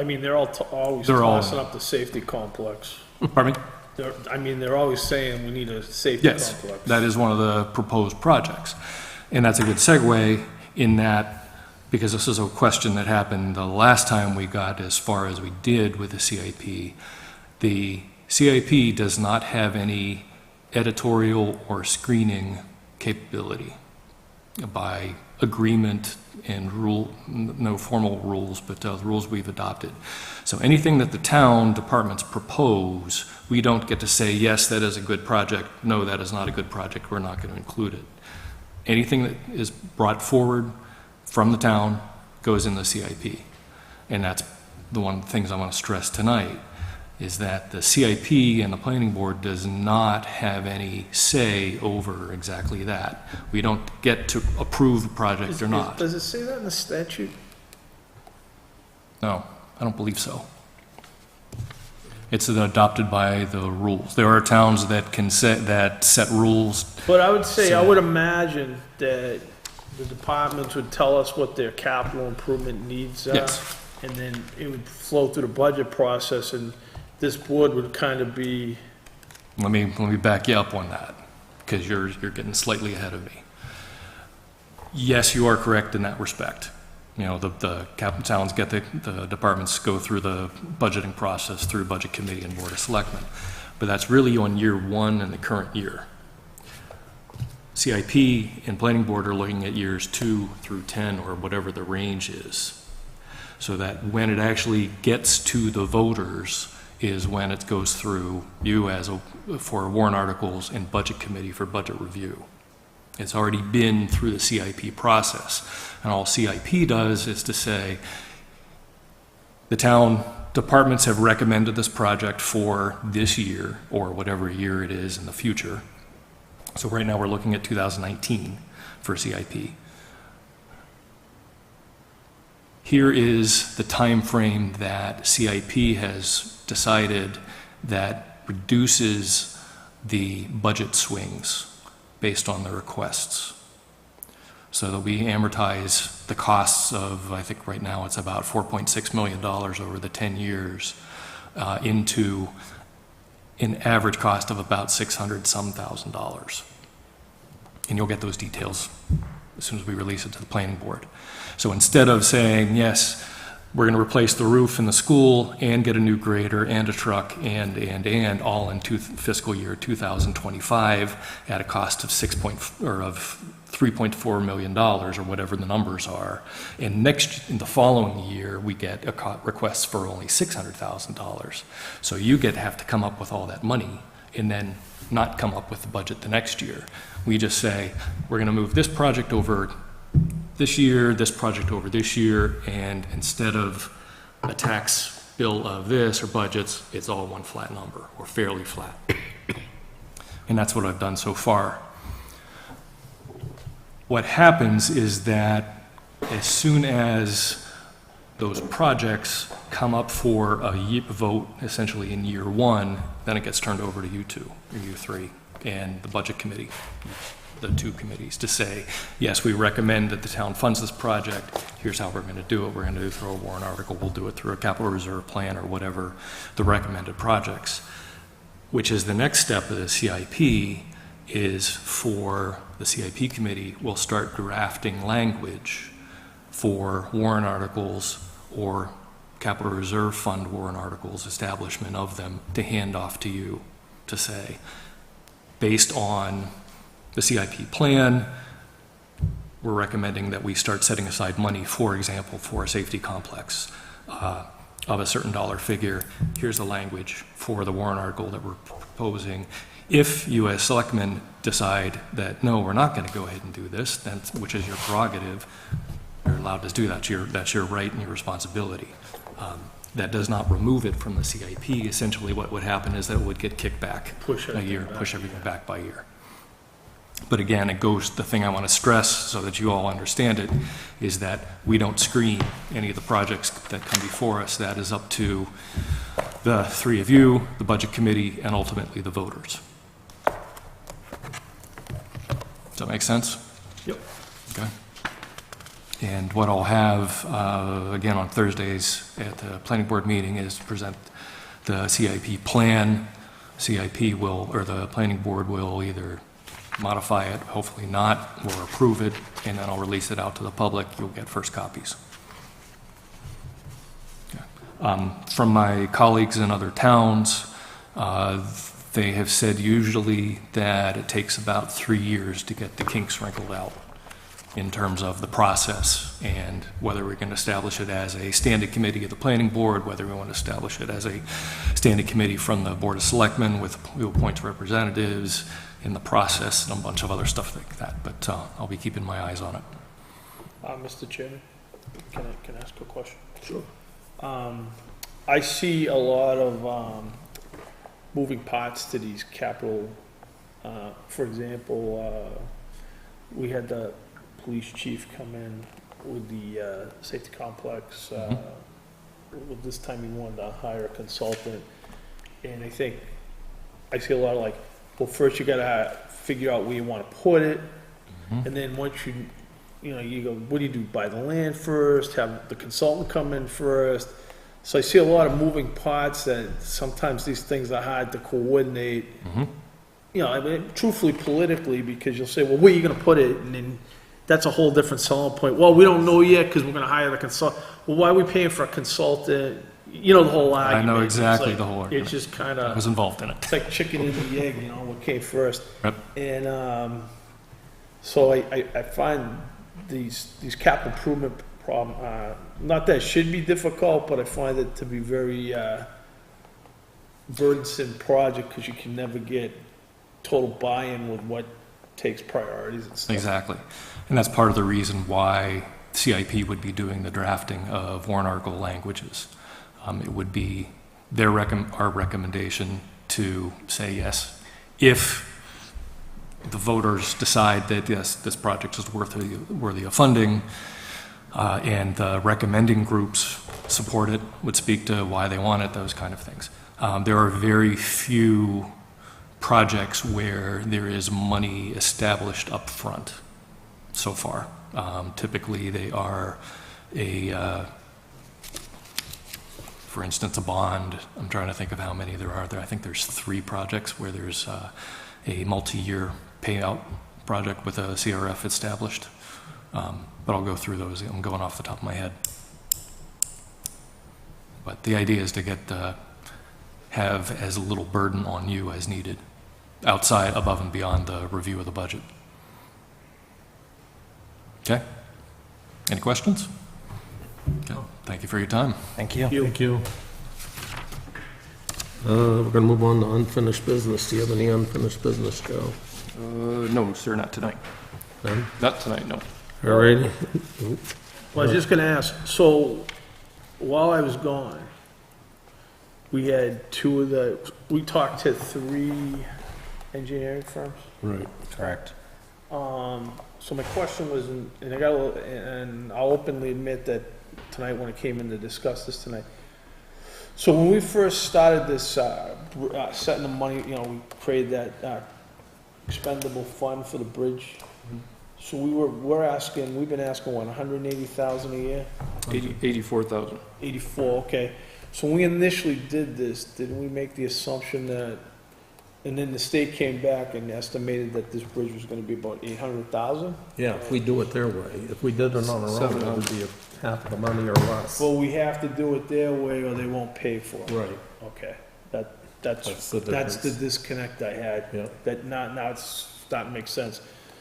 mean, they're all always They're all- tossing up the safety complex. Pardon me? They're always saying we need a safety Yes, complex. that is one of the proposed projects. And that's a good segue in that, because this is a question that happened the last time we got as far as we did with the CIP. The CIP does not have any editorial or screening capability by agreement and rule, no formal rules, but the rules we've adopted. So anything that the town departments propose, we don't get to say, yes, that is a good project, no, that is not a good project, we're not going to include it. Anything that is brought forward from the town goes in the CIP. And that's the one of the things I want to stress tonight, is that the CIP and the planning board does not have any say over exactly that. We don't get to approve the project or not. Does it say that in the statute? No, I don't believe so. It's adopted by the rules. There are towns that can set rules. But I would say, I would imagine that the departments would tell us what their capital improvement needs are. Yes. And then it would flow through the budget process, and this board would kind of be, Let me back you up on that, because you're getting slightly ahead of me. Yes, you are correct in that respect. You know, the towns get the departments go through the budgeting process through Budget Committee and Board of Selectmen. But that's really on year one in the current year. CIP and Planning Board are looking at years 2 through 10, or whatever the range is. So that when it actually gets to the voters is when it goes through you for warrant articles and Budget Committee for budget review. It's already been through the CIP process. And all CIP does is to say, the town departments have recommended this project for this year, or whatever year it is in the future. So right now we're looking at 2019 for CIP. here is the time frame that CIP has decided that reduces the budget swings based on the requests. So that we amortize the costs of, I think right now it's about $4.6 million over the 10 years into an average cost of about $600-some thousand. And you'll get those details as soon as we release it to the planning board. So instead of saying, yes, we're going to replace the roof in the school and get a new grader and a truck and all in fiscal year 2025 at a cost of $3.4 million or whatever the numbers are. And in the following year, we get a request for only $600,000. So you have to come up with all that money and then not come up with the budget the next year. We just say, we're going to move this project over this year, this project over this year, and instead of a tax bill of this or budgets, it's all one flat number, or fairly flat. And that's what I've done so far. What happens is that as soon as those projects come up for a vote, essentially in year one, then it gets turned over to you two, or you three, and the budget committee, the two committees, to say, yes, we recommend that the town funds this project. Here's how we're going to do it. We're going to throw a warrant article. We'll do it through a capital reserve plan or whatever the recommended projects, which is the next step of the CIP, is for the CIP committee will start drafting language for warrant articles or capital reserve fund warrant articles, establishment of them, to hand off to you to say, based on the CIP plan, we're recommending that we start setting aside money, for example, for a safety complex of a certain dollar figure. Here's the language for the warrant article that we're proposing. If you as selectmen decide that, no, we're not going to go ahead and do this, then, which is your prerogative, you're allowed to do that. That's your right and your responsibility. That does not remove it from the CIP. Essentially what would happen is that it would get kicked back a year, push everything back by a year. But again, the thing I want to stress so that you all understand it is that we don't screen any of the projects that come before us. That is up to the three of you, the budget committee, and ultimately the voters. Does that make sense? Yep. Okay. And what I'll have, again, on Thursdays at the planning board meeting is to present the CIP plan. CIP will, or the planning board will either modify it, hopefully not, or approve it, and then I'll release it out to the public. You'll get first copies. Okay. From my colleagues in other towns, they have said usually that it takes about 3 years to get the kinks wrinkled out in terms of the process, and whether we can establish it as a standing committee of the planning board, whether we want to establish it as a standing committee from the Board of Selectmen with who appoints representatives in the process, and a bunch of other stuff like that. But I'll be keeping my eyes on it. Mr. Chairman, can I ask a question? Sure. I see a lot of moving parts to these capital. For example, we had the police chief come in with the safety complex. With this time he wanted to hire a consultant, and I think I see a lot of like, well, first you gotta figure out where you want to put it, and then once you go, what do you do? Buy the land first, have the consultant come in first. So I see a lot of moving parts that sometimes these things are hard to coordinate. I mean, truthfully, politically, because you'll say, well, where are you going to put it? And then that's a whole different selling point. Well, we don't know yet because we're going to hire the consultant. Well, why are we paying for a consultant? You know the whole argument. I know exactly like, the whole argument. It's just kind of... I was involved in it. It's like chicken and the egg, what came first. Yep. And so I find these capital improvement problem, not that it should be difficult, but I find it to be very burdensome project because you can never get total buy-in with what takes priorities and stuff. Exactly. And that's part of the reason why CIP would be doing the drafting of warrant article languages. It would be our recommendation to say yes, if the voters decide that yes, this project is worthy of funding, and the recommending groups support it, would speak to why they want it, those kind of things. There are very few projects where there is money established up front so far. Typically, they are for instance, a bond. I'm trying to think of how many there are there. I think there's 3 projects where there's a multi-year payout project with a CRF established. But I'll go through those. I'm going off the top of my head. But the idea is to have as little burden on you as needed, outside, above and beyond the review of the budget. Okay? Any questions? Okay. Thank you for your time. Thank you. Thank you. We're gonna move on to unfinished business. Do you have any unfinished business, Joe? No, sir, not tonight. None? Not tonight, no. All righty. Well, I was just gonna ask, so while I was gone, we had we talked to 3 engineering firms. Right. Correct. So my question was, and I'll openly admit that tonight when it came in to discuss this tonight. So when we first started this, setting the money, we created that expendable fund for the bridge. So we've been asking, what, 180,000 a year? 84,000. 84, okay. So when we initially did this, didn't we make the assumption that, and then the state came back and estimated that this bridge was gonna be about 800,000? Yeah, if we do it their way. If we did it on our own, it would be half the money or less. Well, we have to do it their way or they won't pay for it. Right. Okay, That's the that's the difference. disconnect I had. Yeah. That now it's starting to make sense.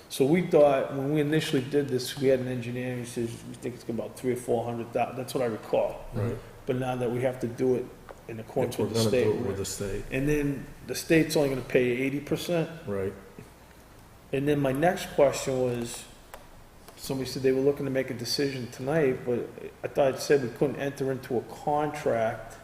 So we thought, when we initially did this, we had an engineer, he says, we think it's about 300 or 400,000, that's what I recall. Right. But now that we have to do it in accordance If we're with the gonna state. do it with the state. And then the state's only gonna pay 80%. Right. And then my next question was, somebody said they were looking to make a decision tonight, but I thought it said we couldn't enter into a contract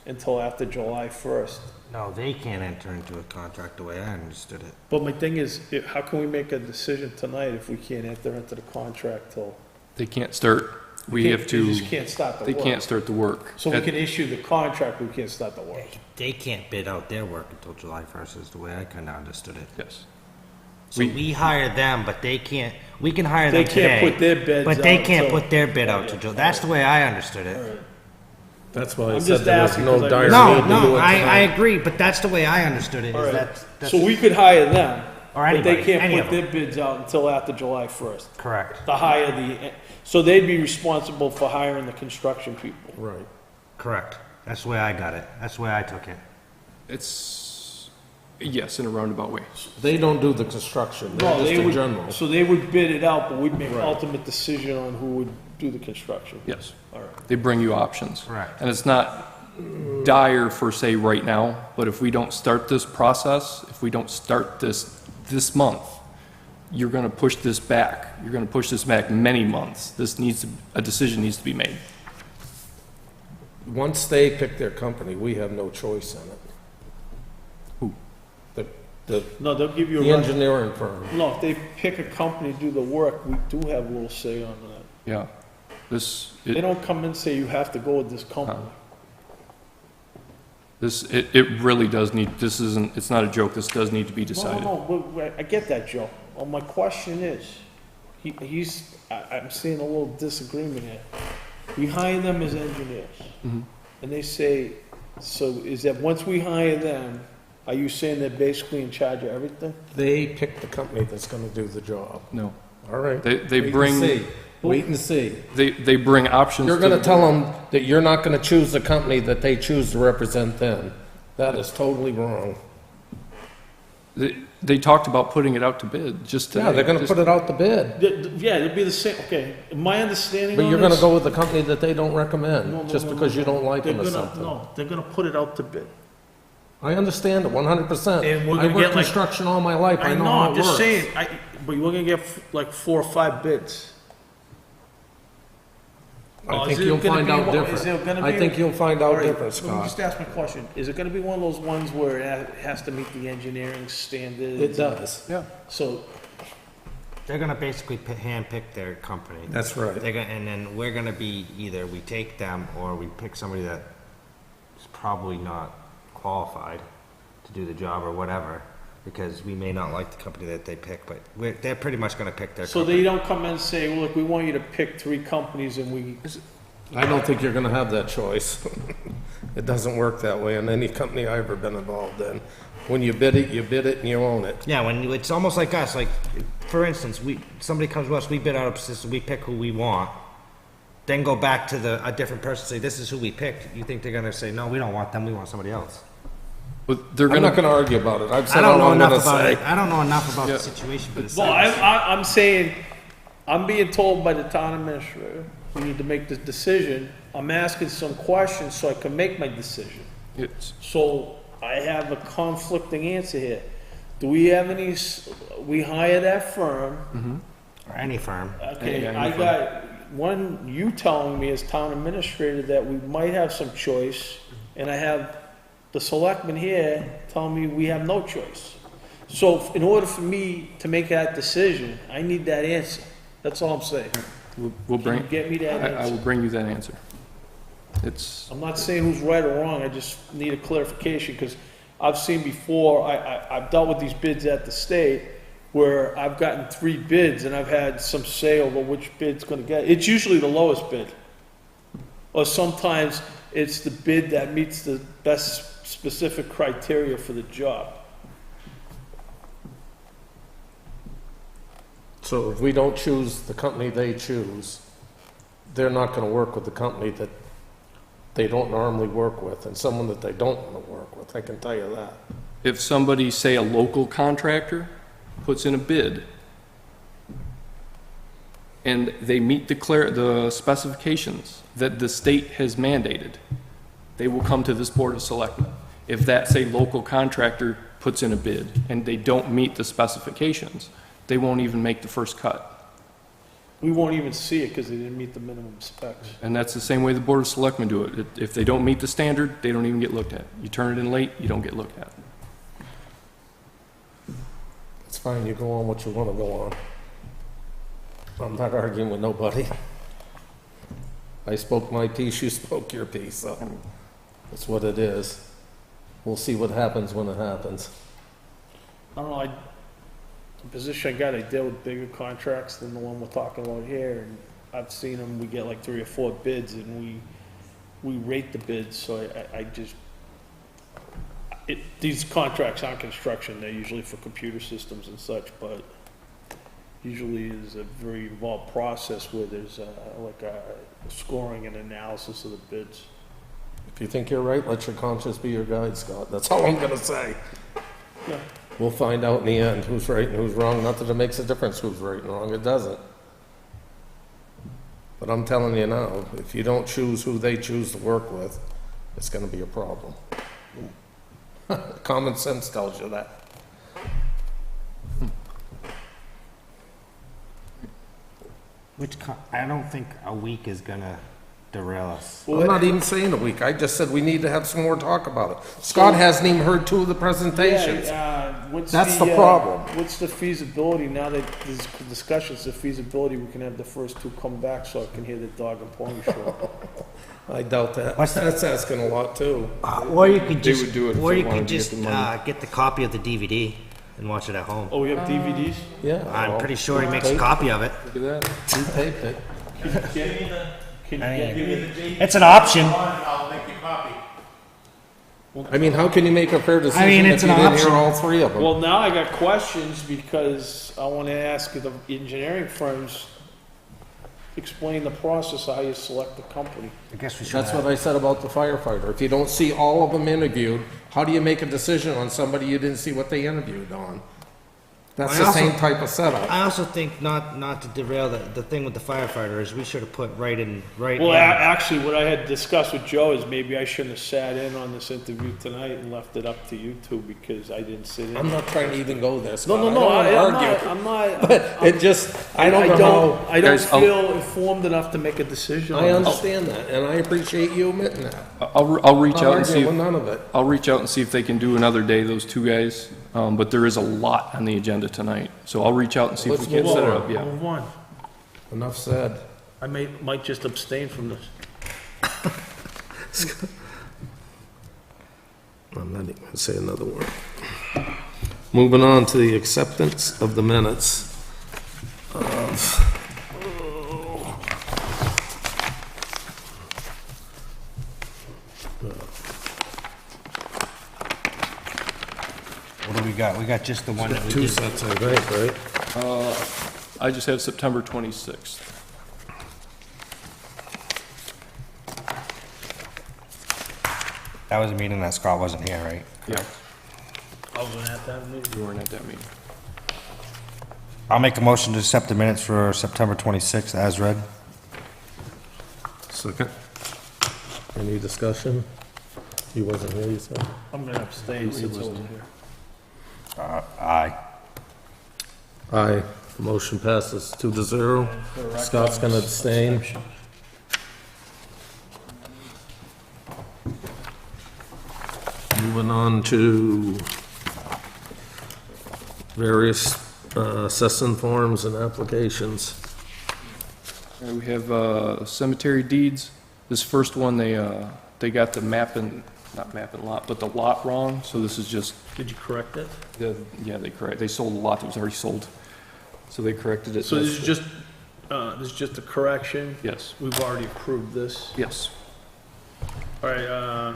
until after July 1st. No, they can't enter into a contract the way I understood it. But my thing is, how can we make a decision tonight if we can't enter into the contract till? They can't start, we Can't- have to, They just can't start the they work. can't start the work. So we can issue the contract, we can't start the work. They can't bid out their work until July 1st is the way I kinda understood it. Yes. So we hire them, but they can't, we can hire They them can't today. put their bids But they out can't until- put their bid out to July. That's the way I understood it. That's why I I'm said just there was asking no 'cause I- dire No, need to do no, it I tonight. agree, but that's the way I understood it, All is right. that's. So we could hire them, Or but they anybody, can't any put of their them. bids out until after July 1st. Correct, To hire so they'd be responsible for hiring the construction people. Right. correct. That's the way I got it. That's the way I took it. It's, yes, in a roundabout way. They don't do the construction, No, they're just they in would, general. so they would bid it out, but we'd make Right. ultimate decision on who would do the construction. Yes. All right. They bring you options. Correct. And it's not dire for, say, right now, but if we don't start this process, if we don't start this month, you're gonna push this back. You're gonna push this back many months. A decision needs to be made. Once they pick their company, we have no choice in it. Who? No, they'll give you The a, engineering firm. no, if they pick a company to do the work, we do have a little say on that. Yeah. They don't come in and say you have to go with this company. It really does need, it's not a joke, this does need to be decided. No, I get that, Joe. Well, my question is, I'm seeing a little disagreement here. We hire them as engineers, Mhm. and they say, so is that once we hire them, are you saying they're basically in charge of everything? They pick the company that's gonna do the job. No. All right. They Wait and bring, see. Wait and see. they bring options. You're gonna tell them that you're not gonna choose the company that they choose to represent them. That is totally wrong. They talked about putting it out to bid just today. Yeah, they're gonna Just- put it out to bid, Yeah, it'll be the same, okay, my understanding but on you're gonna this- go with the company that they don't No, recommend, no, just no, because no, you don't like they're them or gonna- something. No, they're gonna put it out to bid. I understand it 100%. And we're I gonna worked get like- construction all my life, I know know, how I'm it just works. saying, but we're gonna get like 4 or 5 bids. I Is think it you'll gonna find be out one- is there different. gonna I be- think you'll find All out right, different, let me just Scott. ask my question. Is it gonna be one of those ones where it has to meet the engineering standards? It does. Yeah. So, They're gonna basically handpick their company. That's right. They're gonna, and then we're gonna be, either we take them or we pick somebody that is probably not qualified to do the job or whatever, because we may not like the company that they pick, but they're pretty much gonna pick their So company. they don't come in and say, well, look, we want you to pick 3 companies and we, I don't think you're gonna have that choice. It doesn't work that way in any company I've ever been involved in. When you bid it and you own it. Yeah, when you, it's almost like us, like, for instance, somebody comes to us, we bid out a position, we pick who we want, then go back to a different person, say, this is who we picked. You think they're gonna say, no, we don't want them, we want somebody else? But they're I'm not gonna, gonna argue about it. I've I said don't all know I'm enough gonna about say. it. I don't know enough about the situation for the well, sentence. I'm saying, I'm being told by the town administrator, we need to make this decision. I'm asking some questions so I can make my decision. it's, So I have a conflicting answer here. Do we have any, we hire that firm? Or any firm. Okay, Yeah, I any got one, you telling me as town administrator that we might have some choice, and I have the selectmen here telling me we have no choice. So in order for me to make that decision, I need that answer. That's all I'm saying. we'll Can you bring, get me that I will answer? bring you that answer. It's, I'm not saying who's right or wrong, I just need a clarification, because I've seen before, I've dealt with these bids at the state, where I've gotten 3 bids, and I've had some say over which bid's gonna get. It's usually the lowest bid. Or sometimes it's the bid that meets the best specific criteria for the job. So if we don't choose the company they choose, they're not gonna work with the company that they don't normally work with, and someone that they don't wanna work with, I can tell you that. if somebody, say a local contractor, puts in a bid, and they meet the specifications that the state has mandated, they will come to this Board of Selectmen. If that, say, local contractor puts in a bid and they don't meet the specifications, they won't even make the first cut. We won't even see it because they didn't meet the minimum specs. And that's the same way the Board of Selectmen do it. If they don't meet the standard, they don't even get looked at. You turn it in late, you don't get looked at. It's fine, you go on what you wanna go on. I'm not arguing with nobody. I spoke my piece, you spoke your piece, so that's what it is. We'll see what happens when it happens. I don't know, the position I got, I deal with bigger contracts than the one we're talking about here, and I've seen them, we get like 3 or 4 bids, and we rate the bids, so I just, these contracts aren't construction, they're usually for computer systems and such, but usually is a very involved process where there's like a scoring and analysis of the bids. If you think you're right, let your conscience be your guide, Scott. That's all I'm gonna say. Yeah. We'll find out in the end who's right and who's wrong. Not that it makes a difference who's right and wrong, it doesn't. But I'm telling you now, if you don't choose who they choose to work with, it's gonna be a problem. Common sense tells you that. I don't think a week is gonna derail us. I'm not even saying a week. I just said we need to have some more talk about it. Scott hasn't even heard 2 of the presentations. That's the problem. What's the feasibility, now that there's discussions of feasibility, we can have the first 2 come back so I can hear the dog and pony show. I doubt that. What's that? That's asking a lot too. Or you could They just, would do it if or they you wanted could to get just the money. get the copy of the DVD and watch it at home. Oh, we have DVDs? Yeah. I'm pretty sure he makes a copy of it. Look at that. He taped it. Can you I get mean, it's an option. I mean, how can you make a fair decision if it's you an didn't option. hear all 3 of them? Well, now I got questions because I want to ask the engineering firms, explain the process, how you select the company. I guess we should. That's what I said about the firefighter. If you don't see all of them interviewed, how do you make a decision on somebody you didn't see what they interviewed on? That's I the also- same type of setup. I also think not to derail the thing with the firefighter is we should have put right in. Well, actually, what I had discussed with Joe is maybe I shouldn't have sat in on this interview tonight and left it up to you 2 because I didn't sit in. I'm not trying to even go there, Scott. No, I don't wanna I'm argue. not. But it just, I don't know how. I don't Guys, I'll- feel informed enough to make a decision on I this. understand that, and I appreciate you admitting that. I'll reach I'm out and not see arguing with if, none of it. I'll reach out and see if they can do another day, those 2 guys. but there is a lot on the agenda tonight, so I'll reach out and see if we Let's can't move set it on. up, yeah. Move on. Enough said. I might just abstain from this. I'm not even going to say another word. Moving on to the acceptance of the minutes of... What do we got? We got just the one that we Two did. sets, I think, right? I just have September 26th. That was a meeting that Scott wasn't here, right? Yeah, I wasn't at that meeting. you weren't at that meeting. I'll make a motion to accept the minutes for September 26th as read. Second. Any discussion? You wasn't here, you said? I'm gonna abstain since I wasn't here. Aye. Aye. Motion passes 2-0. Scott's going to abstain. Moving on to various assessment forms and applications. All right, we have cemetery deeds. This first one, they got the not mapping lot, but the lot wrong, so this is just, Did you correct it? yeah, they sold a lot that was already sold. So they corrected it. So this is just a correction? Yes, We've already approved this. yes. All right,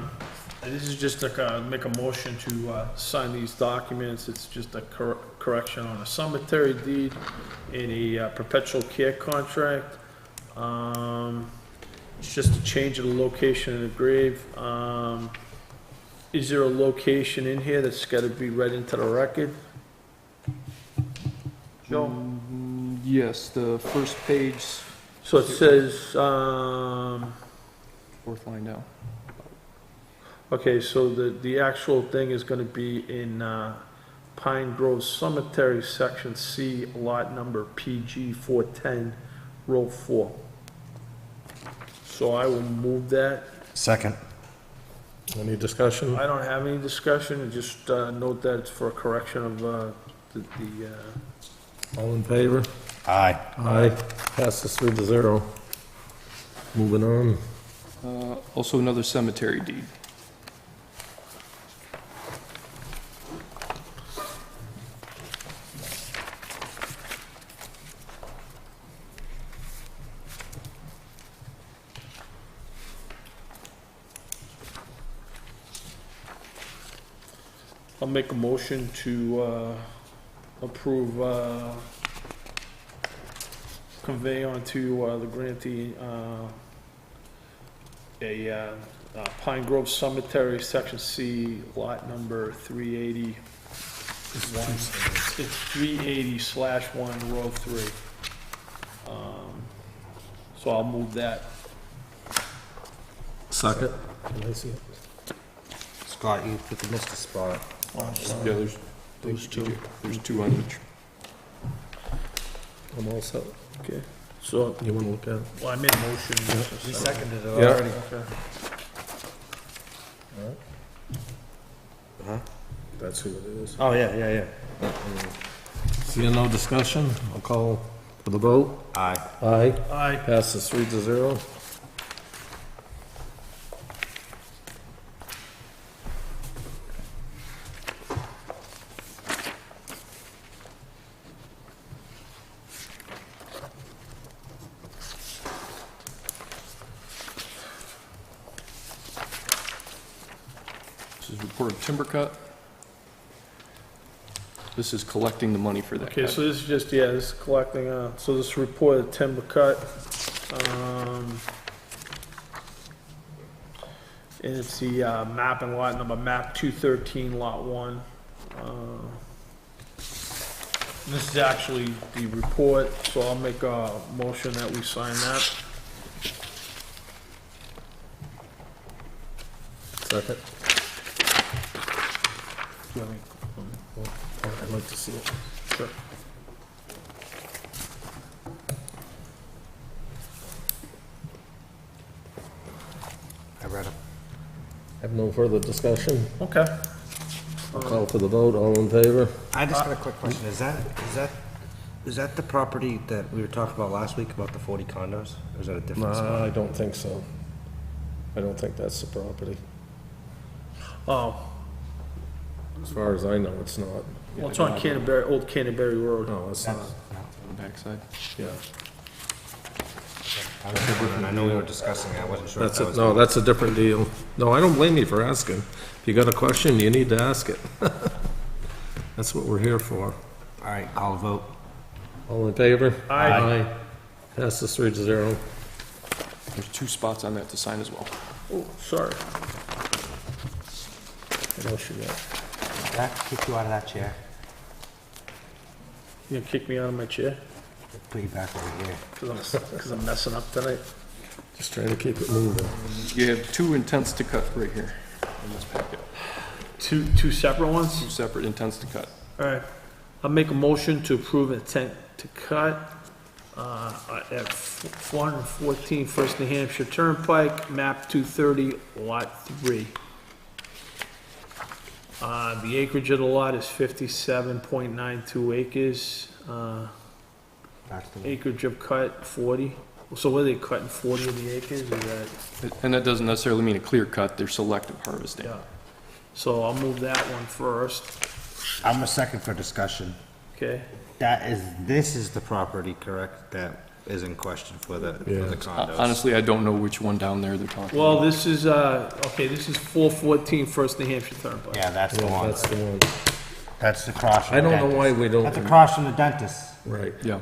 this is just like make a motion to sign these documents. It's just a correction on a cemetery deed and a perpetual care contract. It's just a change of the location of the grave. Is there a location in here that's got to be read into the record? Joe? Yes, the first page, So it says, fourth line down. okay, so the actual thing is gonna be in Pine Grove Cemetery, Section C, lot number PG 410, row 4. So I will move that. Second. Any discussion? I don't have any discussion, just note that it's for a correction of the All in favor? Aye. Aye. Passes 3-0. Moving on. Also another cemetery deed. I'll make a motion to approve, convey onto the grantee a Pine Grove Cemetery, Section C, lot number 380. It's 380/1, row 3. So I'll move that. Second. Can I see it? Scott, you missed a spot. Yeah, there's two. There's two on each. I'm all set. Okay. So, You want to look at it? well, I made a motion. We seconded it Yeah. already. Okay. That's who it is. Oh, yeah. Seeing no discussion, I'll call for the vote. Aye. Aye. Aye. Passes 3-0. This is report of timber cut. This is collecting the money for that Okay, cut. so this is just, this is collecting, so this report of timber cut, and it's the, map and lot number, map 213, lot 1. This is actually the report, so I'll make a motion that we sign that. Second. I'd like to see it. Sure. I read them. Have no further discussion. Okay. I'll call for the vote, all in favor? I just got a quick question. Is that the property that we were talking about last week about the 40 condos? Or is that a different spot? I don't think so. I don't think that's the property. Oh, As far as I know, it's not. well, it's on Canterbury, Old Canterbury Road. No, it's not, On the backside. yeah. I know we were discussing it. I wasn't sure if That's that it, was. no, that's a different deal. No, I don't blame you for asking. If you got a question, you need to ask it. That's what we're here for. All right, call a vote. All in favor? Aye. Passes 3-0. There's 2 spots on that to sign as well. Oh, sorry. What else you got? That kick you out of that chair. You gonna kick me out of my chair? Put you back over here. Because I'm messing up tonight? Just trying to keep it moving. You have 2 intents to cut right here in this packet. Two separate ones? 2 separate intents to cut. All right. I'll make a motion to approve intent to cut at 414 First New Hampshire Turnpike, map 230, lot 3. The acreage of the lot is 57.92 acres. That's the one. Acreage of cut, 40. So what are they cutting, 40 of the acres, or that? And that doesn't necessarily mean a clear cut, they're selective harvesting. Yeah. So I'll move that one first, I'm a second for discussion. okay? This is the property, correct, that is in question for the condos? Honestly, I don't know which one down there they're talking Well, about. this is, okay, this is 414 First New Hampshire Turnpike. Yeah, that's the Yeah, one. that's the one. That's across from I the don't know why dentist. we don't. That's across from the dentist. Right. Yeah.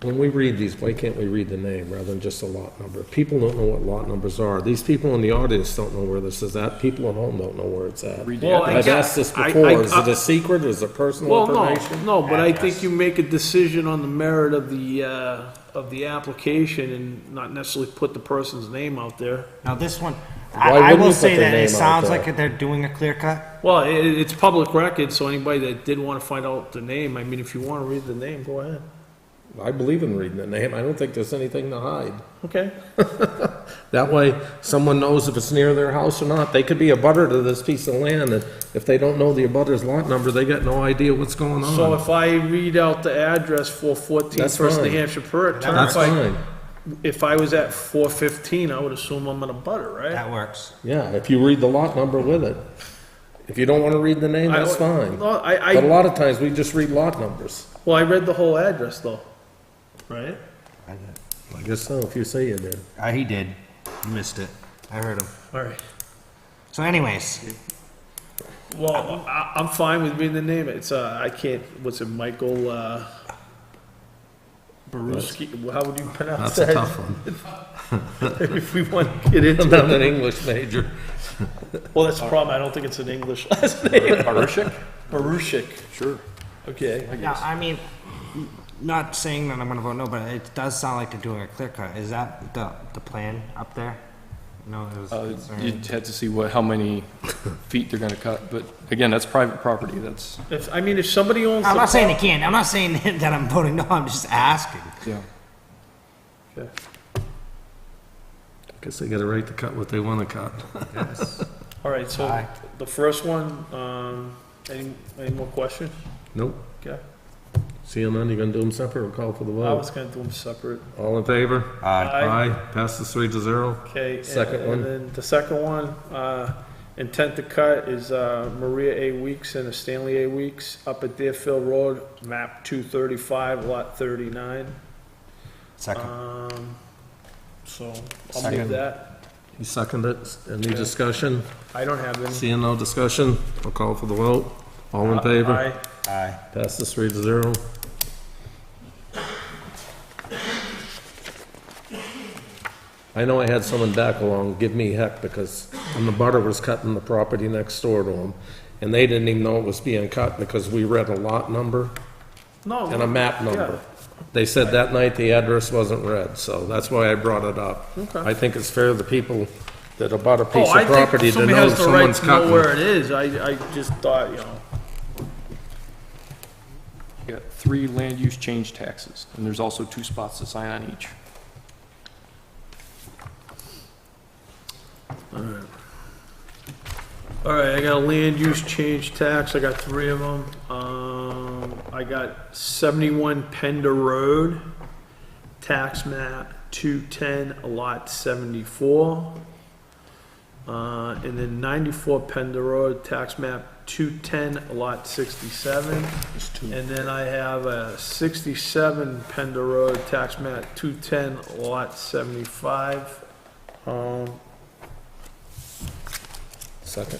When we read these, why can't we read the name rather than just a lot number? People don't know what lot numbers are. These people in the audience don't know where this is at. People at home don't know where it's at. Read the Well, address. I've asked this before. Is it a secret? Is it personal Well, no, information? no, but I think you make a decision on the merit of the application and not necessarily put the person's name out there. Now, this one, Why I wouldn't will you put say their that name it out sounds there? like they're doing a clear cut. Well, it's public record, so anybody that did want to find out the name, I mean, if you want to read the name, go ahead. I believe in reading the name. I don't think there's anything to hide. Okay? That way, someone knows if it's near their house or not. They could be a butter to this piece of land, and if they don't know the abutter's lot number, they got no idea what's going on. So if I read out the address 414 That's First New fine. Hampshire That's Turnpike, fine. if I was at 415, I would assume I'm in a butter, right? That works. Yeah, if you read the lot number with it. If you don't want to read the name, that's fine. No, But a lot of times, we just read lot numbers. well, I read the whole address though, right? I guess so, if you say you did. He did. You missed it. I heard him. All right. So anyways, Well, I'm fine with reading the name. It's, I can't, what's it, Michael, Baruski, how would you pronounce That's that? a tough one. If we want to get into I'm not it. an English major. Well, that's the problem. I don't think it's an English last name. Baruchik? Baruchik. Sure. Okay. now, I mean, not saying that I'm gonna vote no, but it does sound like they're doing a clear cut. Is that the plan up there? No, it was concerned. You'd have to see how many feet they're gonna cut, but again, that's private property, that's, I mean, if somebody owns I'm the not saying they prop- can't. I'm not saying that I'm voting no. I'm just asking. yeah. Okay. Guess they got a right to cut what they want to cut. All right, so Aye. the first one, any more questions? Nope. Okay. Seeing none, you gonna do them separate or call for the I was vote? gonna do them separate. All in favor? Aye. Passes 3-0. Okay. Second one. And then the second one, intent to cut is Maria A. Weeks and Stanley A. Weeks up at Deerfield Road, map 235, lot 39. Second. So I'll move Second. that. You second it. Any discussion? I don't have any. Seeing no discussion, I'll call for the vote. All in favor? Aye. Aye. Passes 3-0. I know I had someone back along give me heck because when the butter was cutting the property next door to him, and they didn't even know it was being cut because we read a lot number No. and a map number. They said that night the address wasn't read, so that's why I brought it up. Okay. I think it's fair to the people that have bought a Oh, piece I of property think to somebody know has the right someone's to know cutting. where it is. I just thought, you know. You got 3 land use change taxes, and there's also 2 spots to sign on each. All right, I got a land use change tax, I got 3 of them. I got 71 Pender Road, tax map 210, lot 74. And then 94 Pender Road, tax map 210, lot 67. And then I have a 67 Pender Road, tax map 210, lot 75. Second.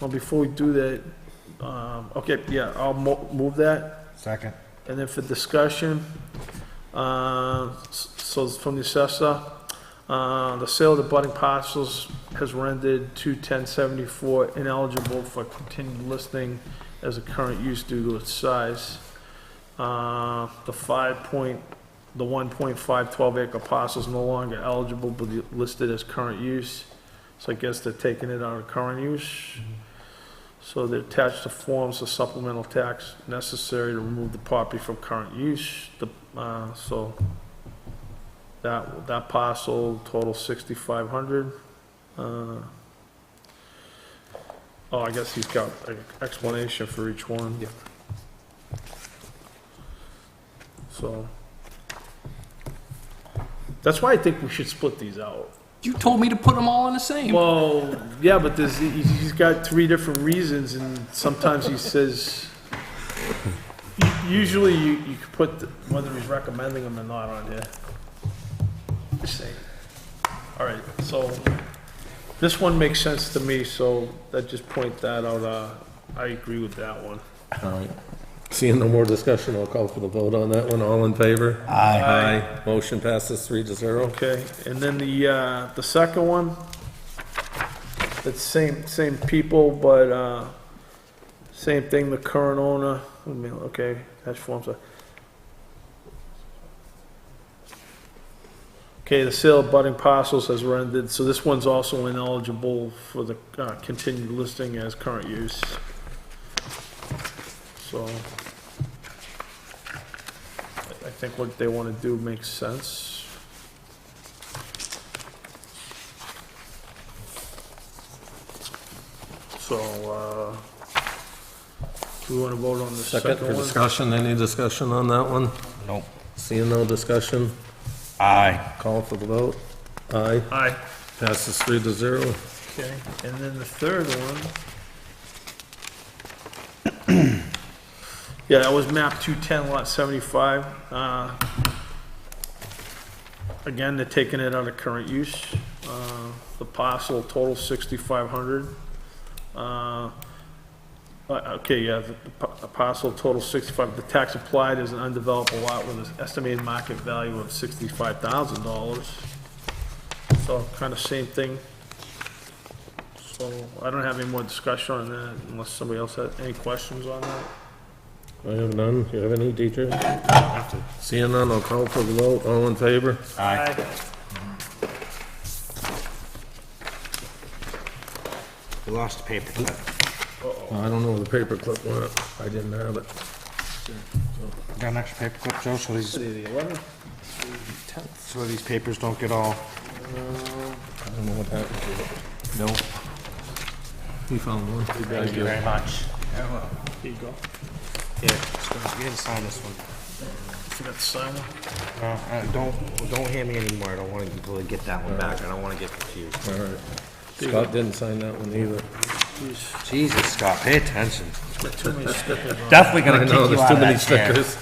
Well, before we do that, okay, yeah, I'll move that. Second. And then for discussion, so from the assessor, the sale of the budding parcels has rendered 21074 ineligible for continued listing as a current use due to its size. The 1.512 acre parcels no longer eligible but listed as current use. So I guess they're taking it out of current use. So they attach the forms of supplemental tax necessary to remove the property from current use. So that parcel total 6,500. I guess he's got an explanation for each one. Yeah. So that's why I think we should split these out. You told me to put them all in the same. Well, yeah, but he's got 3 different reasons, and sometimes he says, usually you could put whether he's recommending them or not on here. Just saying. All right, so this one makes sense to me, so I just point that out. I agree with that one. All right. Seeing no more discussion, I'll call for the vote on that one. All in favor? Aye. Aye. Motion passes 3-0. Okay, and then the second one, it's same people, but same thing, the current owner, okay, hash forms. Okay, the sale of budding parcels has rendered, so this one's also ineligible for the continued listing as current use. So I think what they want to do makes sense. So, do we want to vote on the Second second for one? discussion. Any discussion on that one? Nope. Seeing no discussion, Aye. call for the vote. Aye. Aye. Passes 3-0. Okay, and then the third one. Yeah, that was map 210, lot 75. Again, they're taking it out of current use. The parcel total 6,500. Okay, yeah, the parcel total 65. The tax applied is an undeveloped lot with an estimated market value of $65,000. So kind of same thing. So I don't have any more discussion on that unless somebody else has any questions on that. I have none. You have any, Dietrich? Seeing none, I'll call for the vote. All in favor? Aye. We lost the paper clip. I don't know where the paperclip went. I didn't have it. Got an extra paper clip, Joe, so these, The 11th? so these papers don't get all... I don't know what happened to it. No. He found one. Thank you very much. Here you go. Here, you didn't sign this one. Forgot to sign one. Don't hand me any more. I don't want to really get that one back. I don't want to get confused. All right. Scott didn't sign that one either. Jesus, Scott, pay attention. Got too many stickers on. Definitely I gonna know, kick you there's out too of many that chair. stickers.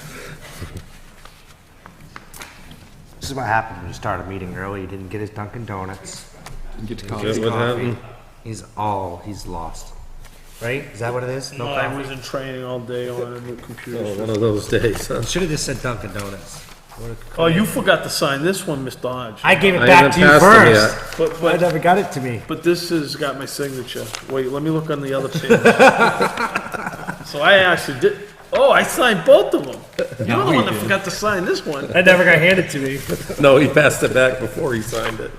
This is what happened when you start a meeting early. He didn't get his Dunkin' Donuts. Didn't get to Is call. that what happened? He's lost. Right? Is that what it is? No, I was in training all day on a new computer. Oh, one of those days, huh? Should have just said Dunkin' Donuts. Oh, you forgot to sign this one, Mr. Hodge. I gave it I back to you haven't passed it first. yet. But, I but, never got it to me. but this has got my signature. Wait, let me look on the other page. So I actually did, oh, I signed both of them. You're the one that forgot to sign this one. That never got handed to me. No, he passed it back before he signed it.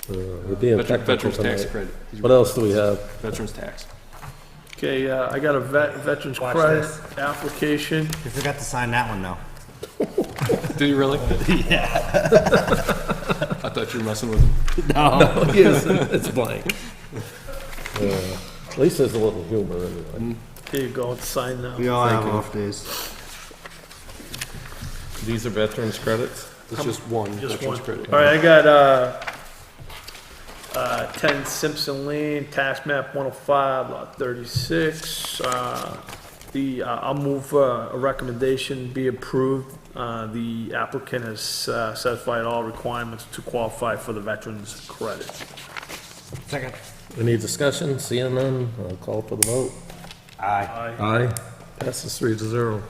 We're being technical Veterans tax tonight. credit. What else do we have? Veterans tax. Okay, I got a veterans Watch credit this. application. You forgot to sign that one, though. Did you really? Yeah. I thought you were messing with him. No, he isn't. It's blank. At least there's a little humor anyway. Here you go, it's signed now. We all have off days. These are veterans credits? It's just one. Just veterans one. credit. All right, I got, 10 Simpson Lane, tax map 105, lot 36. I'll move a recommendation be approved. The applicant has satisfied all requirements to qualify for the veterans credit. Second. Any discussion? Seeing none, I'll call for the vote. Aye. Aye. Passes 3-0.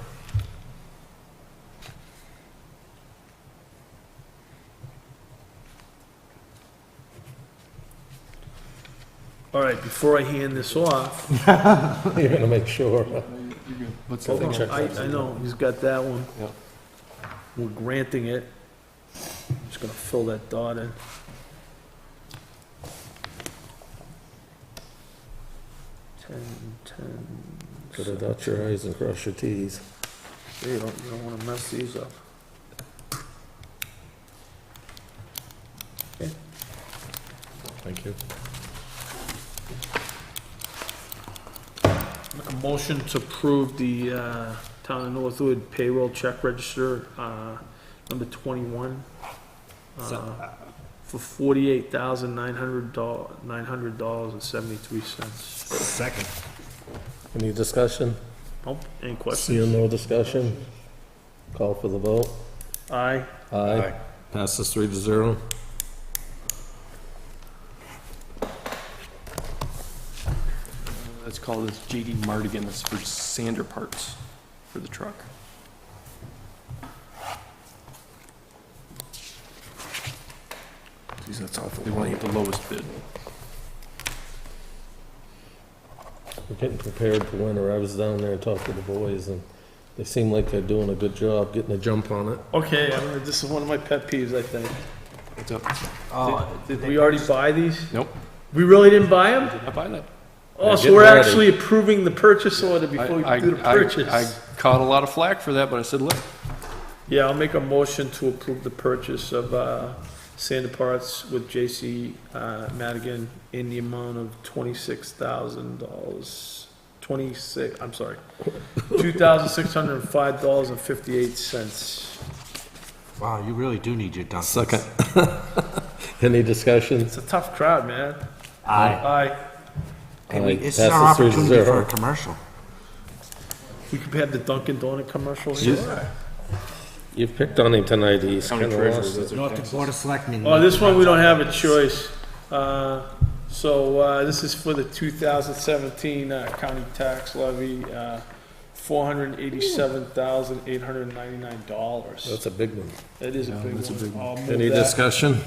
All right, before I hand this off, You're gonna make sure. What's hold that? on, I know, he's got that one. Yep. We're granting it. I'm just gonna fill that dot in. Ten. Could have dot your i's and cross your t's. You don't wanna mess these up. Okay. Thank you. Make a motion to approve the Town of Northwood payroll check register, number 21, for $48,900.73. Second. Any discussion? Nope, any questions? Seeing no discussion, call for the vote. Aye. Aye. Passes 3-0. Let's call this J.D. Mardigan. This is for sander parts for the truck. Geez, that's awful. They want to get the lowest bid. We're getting prepared for winter. I was down there and talked to the boys, and they seem like they're doing a good job getting a jump on it. Okay, this is one of my pet peeves, I think. What's up? Did we already buy these? Nope. We really didn't buy them? Did not buy that. Oh, They're so getting we're ready. actually approving the purchase order before we do the purchase? I caught a lot of flack for that, but I said, look, Yeah, I'll make a motion to approve the purchase of sander parts with J.C. Madigan in the amount of $26,000. $2,605.58. Wow, you really do need your dump. Second. Any discussion? It's a tough crowd, man. Aye. Aye. Hey, Aye. this is our Passes opportunity for a 3-0. commercial. We could have the Dunkin' Donut commercial here. You've picked on him tonight, he's county kind of treasurer, lost it. those are North taxes. Board of Selectmen. Oh, this one we don't have a choice. So this is for the 2017 county tax levy, $487,899. That's a big one. That is a big that's a big one. I'll move Any that. discussion?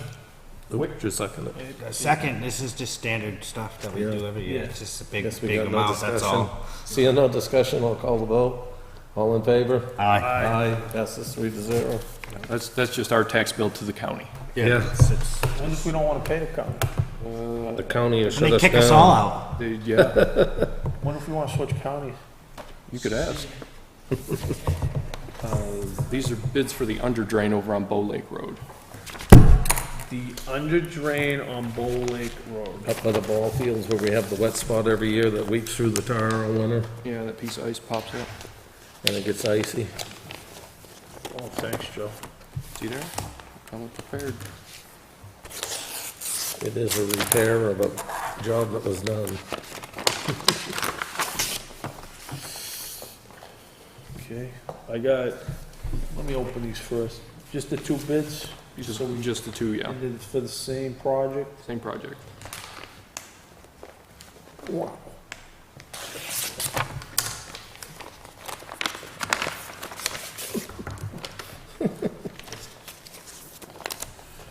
Oop, just a second. Second, this is just standard stuff that we Yeah. do every year. Yeah. It's just a big, Guess we big got no amount, that's discussion. all. Seeing no discussion, I'll call the vote. All in favor? Aye. Aye. Passes 3-0. that's just our tax bill to the county. Yeah. What if we don't want to pay the county? The county will shut They us kick us all down. out. Yeah, What if we want to switch counties? you could ask. These are bids for the under drain over on Bow Lake Road. The under drain on Bow Lake Road. Up by the ball fields where we have the wet spot every year that weeks through the tar all winter, Yeah, that piece of ice pops up. and it gets icy. Oh, thanks, Joe. See there? Come prepared. It is a repair of a job that was done. Okay, let me open these first. Just the two bids? Just the two, yeah. And then it's for the same project? Same project. Wow.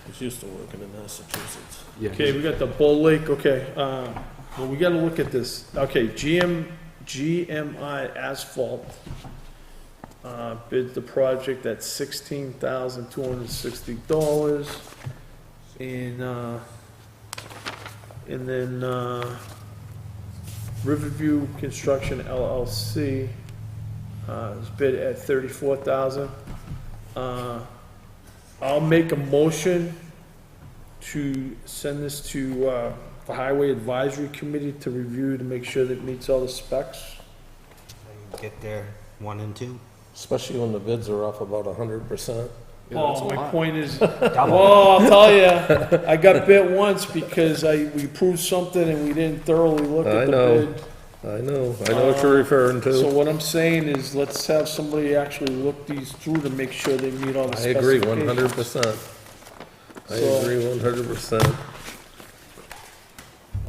He's used to working in Massachusetts. Yeah. Okay, we got the Bull Lake, okay, well, we gotta look at this. Okay, GMI Asphalt, bid the project at $16,260. And then, Riverview Construction LLC, is bid at $34,000. I'll make a motion to send this to the highway advisory committee to review to make sure that it meets all the specs? Get there, 1 and 2. Especially when the bids are off about 100%. Oh, my point is, well, I'll tell you, I got bit once because we approved something and we didn't thoroughly look I at the know. bid. I know what you're referring So to. what I'm saying is, let's have somebody actually look these through to make sure they meet all the I agree specifications. 100%. I So- agree 100%.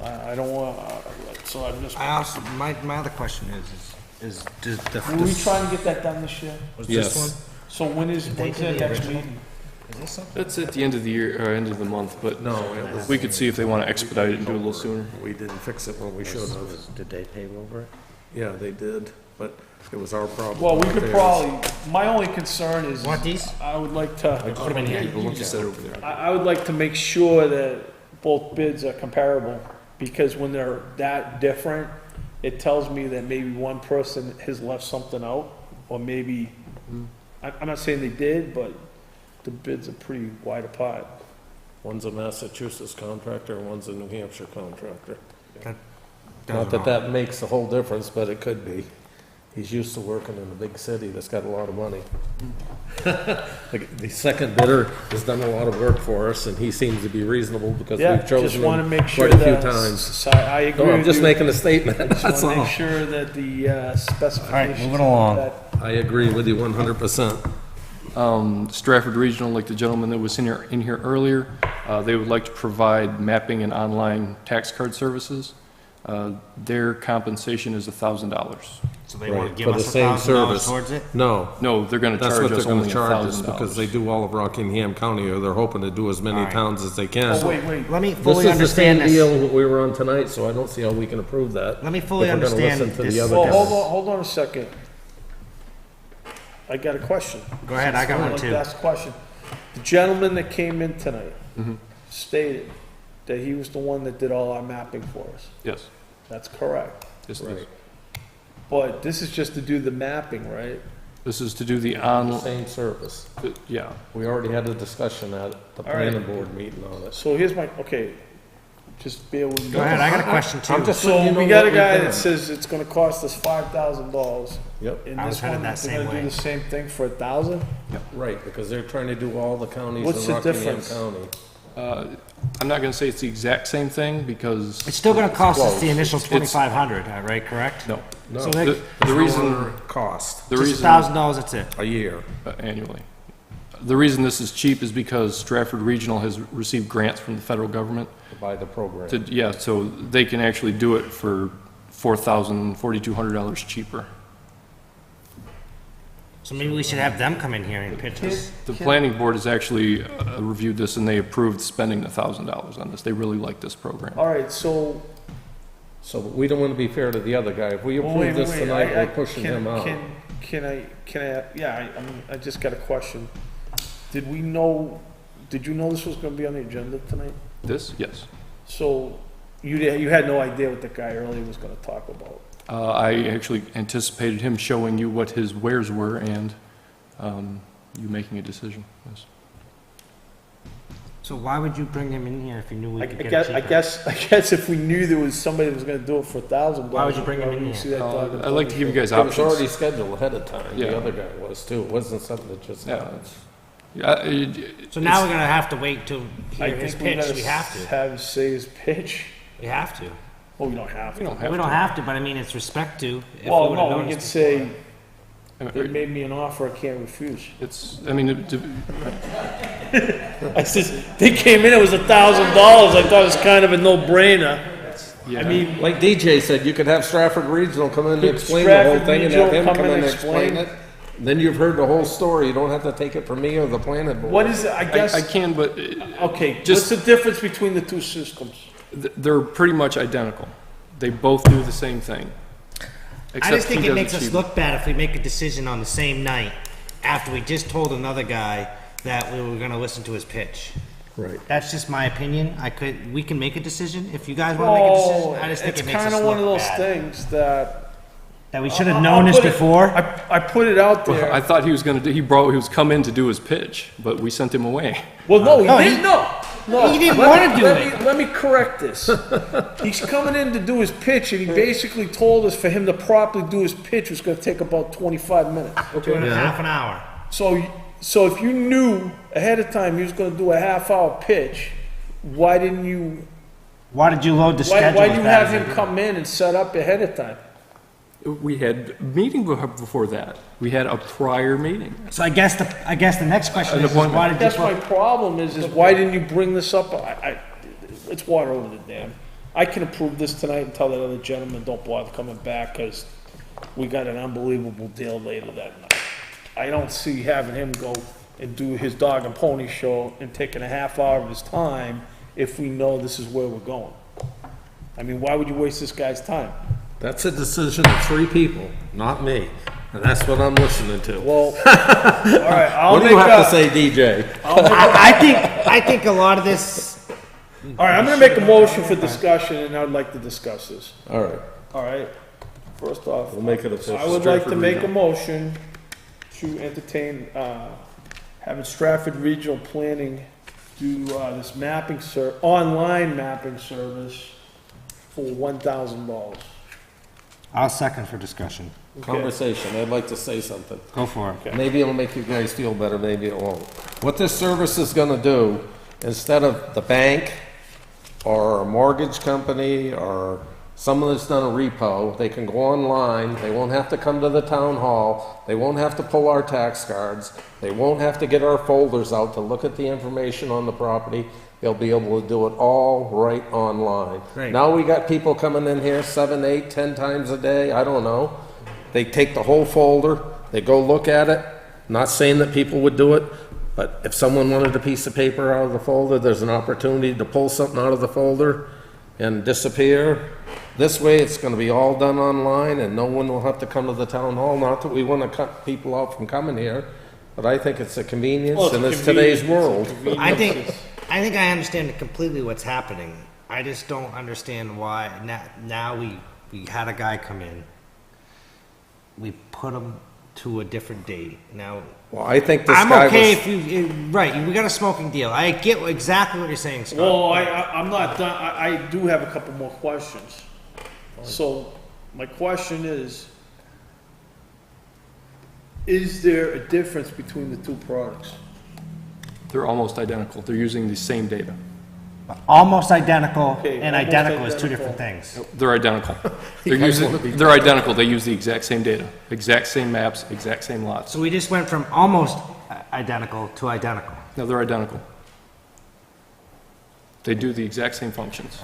I don't want, so I'm just, I also, my other question is does the... will we try and get that done this year? Was Yes. this one? So when's They that did the next original? meeting? Is this something? That's at the end of the year, or end of the month, but No, it was, we could see if they want to expedite it and do it a little sooner. we didn't fix it when we should have. Did they pave over it? Yeah, they did, but it was our problem. Well, we not could theirs. probably, my only concern is, Want these? I would like I to, put them in here, you just said over there. I would like to make sure that both bids are comparable, because when they're that different, it tells me that maybe one person has left something out, or maybe, I'm not saying they did, but the bids are pretty wide apart. One's a Massachusetts contractor, and one's a New Hampshire contractor. Not Doesn't that that makes a whole difference, but it could be. He's used to working in a big city that's got a lot of money. The second bidder has done a lot of work for us, and he seems to be reasonable because Yeah, we've chosen just want to him make sure quite a few that, times. so I agree No, I'm with just you. making a statement, Just that's want to all. make sure that the specifications. moving along. that- I agree with you 100%. Stratford Regional, like the gentleman that was in here earlier, they would like to provide mapping and online tax card services. Their compensation is $1,000. So they want Right, to give for the us same $1,000 service. towards it? No, No, they're going to that's charge what they're us gonna only charge us, because they $1,000. do all of Rockingham County, or they're hoping to do as many Alright. towns as they can. Oh, wait, Let me This fully is the same understand this. deal that we were on tonight, so I don't see how we can approve that. Let me fully if we're gonna understand listen to the this. other well, guys. hold on a second. I got a question. Go ahead, I got I'd one like too. to ask a question. The gentleman that came in tonight Mm-hmm. stated that he was the one that did all our mapping for us. Yes, That's correct. yes, it is. But this is just to do the mapping, right? This is to do the Same service. yeah. We already had a discussion at the All right. planning board meeting on it. So here's my, okay, just bear with me. Go ahead, I got a question too. I'm just letting So you we know got what a guy we've that done. says it's gonna cost us $5,000. Yep, And I was this headed one, that they're same gonna do way. the same thing for $1,000? right, because they're trying to do all the counties What's in the Rockingham difference? County. I'm not going to say it's the exact same thing because, It's still going to cost us the close. initial It's- 2,500, right, correct? no. No, So The they, the reason, cost the just reason, $1,000, that's it. a year. annually. The reason this is cheap is because Stratford Regional has received grants from the federal government to buy the program. to, yeah, so they can actually do it for $4,000, $4,200 cheaper. So maybe we should have them come in here and pitch us. The planning board has actually reviewed this and they approved spending $1,000 on this. They really like this program. All right, so, So we don't want to be fair to the other guy. If we well, wait, approve this wait, tonight, I we're pushing can- him out. Can I, yeah, I mean, I just got a question. Did you know this was gonna be on the agenda tonight? This, yes. So, you had no idea what the guy earlier was gonna talk about? I actually anticipated him showing you what his wares were and you making a decision. Yes. So why would you bring him in here if you knew we I could get it guess, cheaper? I guess if we knew there was somebody that was gonna do it for $1,000. Why would you bring him in why would you here? see that dog in the I'd like to give you guys It was already options. scheduled ahead of time. Yeah. The other guy was too. It wasn't something that just Yeah, happened. So now we're gonna have to wait till I hear his think we pitch. gotta We have to. have him say his pitch. We have to. Well, we don't have to. We don't have We to. don't have to, but I mean, it's respect to. If Well, we would've no, we can noticed say, I they mean, made me an offer I can't refuse. It's, I mean, I said, they came in, it was $1,000, I thought it was kind of a no-brainer. yeah. I mean, Like DJ said, you could have Stratford Regional come in and explain the whole Stratford thing and have him Regional come in and explain it. Then you've heard the whole story. You don't have to take it from me or the planning board. what is it, I I guess, can, but okay, what's just- the difference between the two systems? they're pretty much identical. They both do the same thing. I Except just think he it does makes us cheaper. look bad if we make a decision on the same night after we just told another guy that we were gonna listen to his pitch. Right. That's just my opinion. We can make a decision. If you guys wanna make a decision, I just think it's it makes us kind of one of look those bad. things that. That we should have known this I'll put it- before. I put it out Well, I there. thought he was gonna do, he was come in to do his pitch, but we sent him away. Well, no, he No, didn't, no. No, He didn't wanna do Let me correct this. He's coming in to do his pitch, and he basically told us for him to properly do his pitch was gonna take about 25 minutes. Doing a half an hour. So if you knew ahead of time he was gonna do a half-hour pitch, why didn't you, Why did you load the schedule? why do you as bad have as him you come in and set up ahead of time? We had a meeting before that. We had a prior meeting. did? So I guess the next question An is appointment. why did you That's my put? problem is why didn't you bring this up? It's water over the dam. I can approve this tonight and tell that other gentleman, don't bother coming back, because we got an unbelievable deal later that night. I don't see having him go and do his dog and pony show and taking a half hour of his time if we know this is where we're going. I mean, why would you waste this guy's time? That's a decision of 3 people, not me, and that's what I'm listening to. Well, all right, I'll What do make you have a, to say, DJ? I think a lot of this. all right, I'm gonna make a motion for discussion, and I'd like to discuss this. All right, All right, first off. we'll make it official. I would like to Stratford make a Regional. motion to entertain, having Stratford Regional Planning do, this mapping online mapping service for $1,000. I'll second for discussion. Conversation, I'd like to say something. Go for it. Maybe it'll make you guys feel better, maybe it won't. What this service is gonna do, instead of the bank or a mortgage company or someone that's done a repo, they can go online, they won't have to come to the town hall, they won't have to pull our tax cards, they won't have to get our folders out to look at the information on the property. They'll be able to do it all right online. Great. Now we got people coming in here 7, 8, 10 times a day, I don't know. They take the whole folder, they go look at it, not saying that people would do it, but if someone wanted a piece of paper out of the folder, there's an opportunity to pull something out of the folder and disappear. This way, it's gonna be all done online, and no one will have to come to the town hall. Not that we wanna cut people out from coming here, but I think it's a convenience, and it's today's world. I think I understand completely what's happening. I just don't understand why now we had a guy come in. We put him to a different date. Now, Well, I think this I'm guy okay was, if you, right, we got a smoking deal. I get exactly what you're saying, Scott. Well, I'm not done, I do have a couple more questions. So, my question is there a difference between the 2 products? They're almost identical. They're using the same data. Almost identical Okay, and almost identical is two identical. different things. They're identical. They're identical. They use the exact same data, exact same maps, exact same lots. So we just went from almost identical to identical. No, they're identical. They do the exact same functions.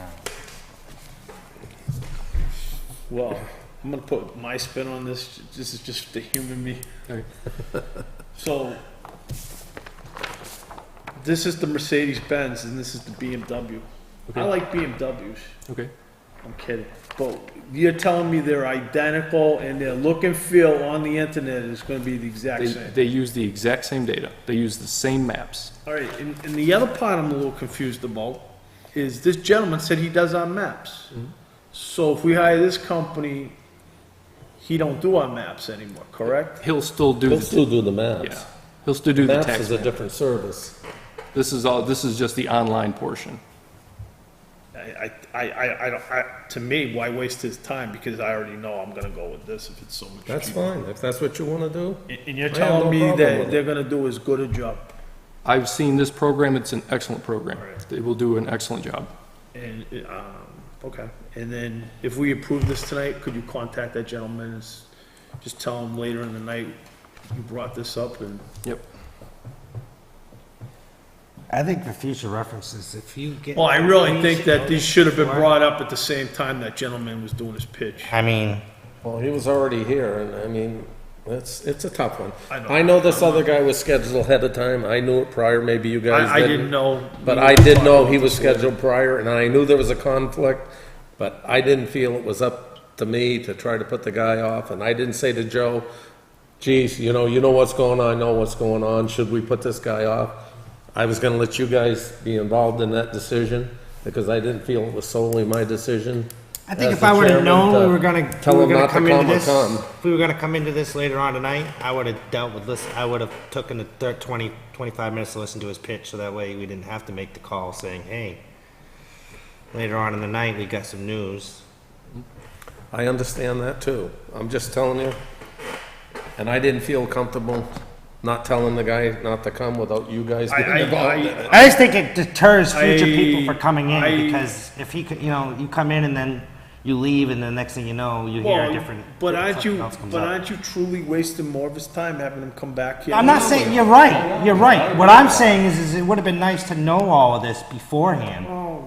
Well, I'm gonna put my spin on this, this is just to humor me. Okay. So, this is the Mercedes-Benz and this is the BMW. I Okay. like BMWs, Okay. I'm kidding. But you're telling me they're identical and their look and feel on the internet is gonna be the exact same? They use the exact same data. They use the same maps. All right, and the other part I'm a little confused about is this gentleman said he does our maps. So if we hire this company, he don't do our maps anymore, correct? He'll still do he'll the, still do the yeah. maps. He'll still do the Maps tax is a map. different service. This is just the online portion. To me, why waste his time? Because I already know I'm gonna go with this if it's so much That's cheaper. fine, if that's what you wanna do. And you're I have telling no me problem that with it. they're gonna do as good a job? I've seen this program. It's an excellent program. They will do an excellent job. And, okay, and then if we approve this tonight, could you contact that gentleman and just tell him later in the night you brought this up and? Yep. I think for future references, if you get. Well, I really think that these should have been brought up at the same time that gentleman was doing his pitch. I mean, Well, he was already here, and I mean, it's a tough one. I know. I know this other guy was scheduled ahead of time, I knew it prior, maybe you guys I didn't know. But I did know he was scheduled prior, and I knew there was a conflict, but I didn't feel it was up to me to try to put the guy off, and I didn't say to Joe, geez, you know what's going on, I know what's going on, should we put this guy off? I was gonna let you guys be involved in that decision, because I didn't feel it was solely my decision. I think as if the I would have chairman known we to were gonna, tell we were him gonna not to come into come or this, come. if we were gonna come into this later on tonight, I would have dealt with this, I would have taken the 25 minutes to listen to his pitch, so that way we didn't have to make the call saying, hey, later on in the night, we got some news. I understand that too. I'm just telling you. And I didn't feel comfortable not telling the guy not to come without you guys getting involved in it. I just think it deters future people from coming in, I- because if he could, you know, you come in and then you leave, and the next thing you know, you hear a different. But aren't something else comes up. you truly wasting more of his time having him come back here? I'm not saying, you're right. What I'm saying is it would have been nice to know all of this beforehand.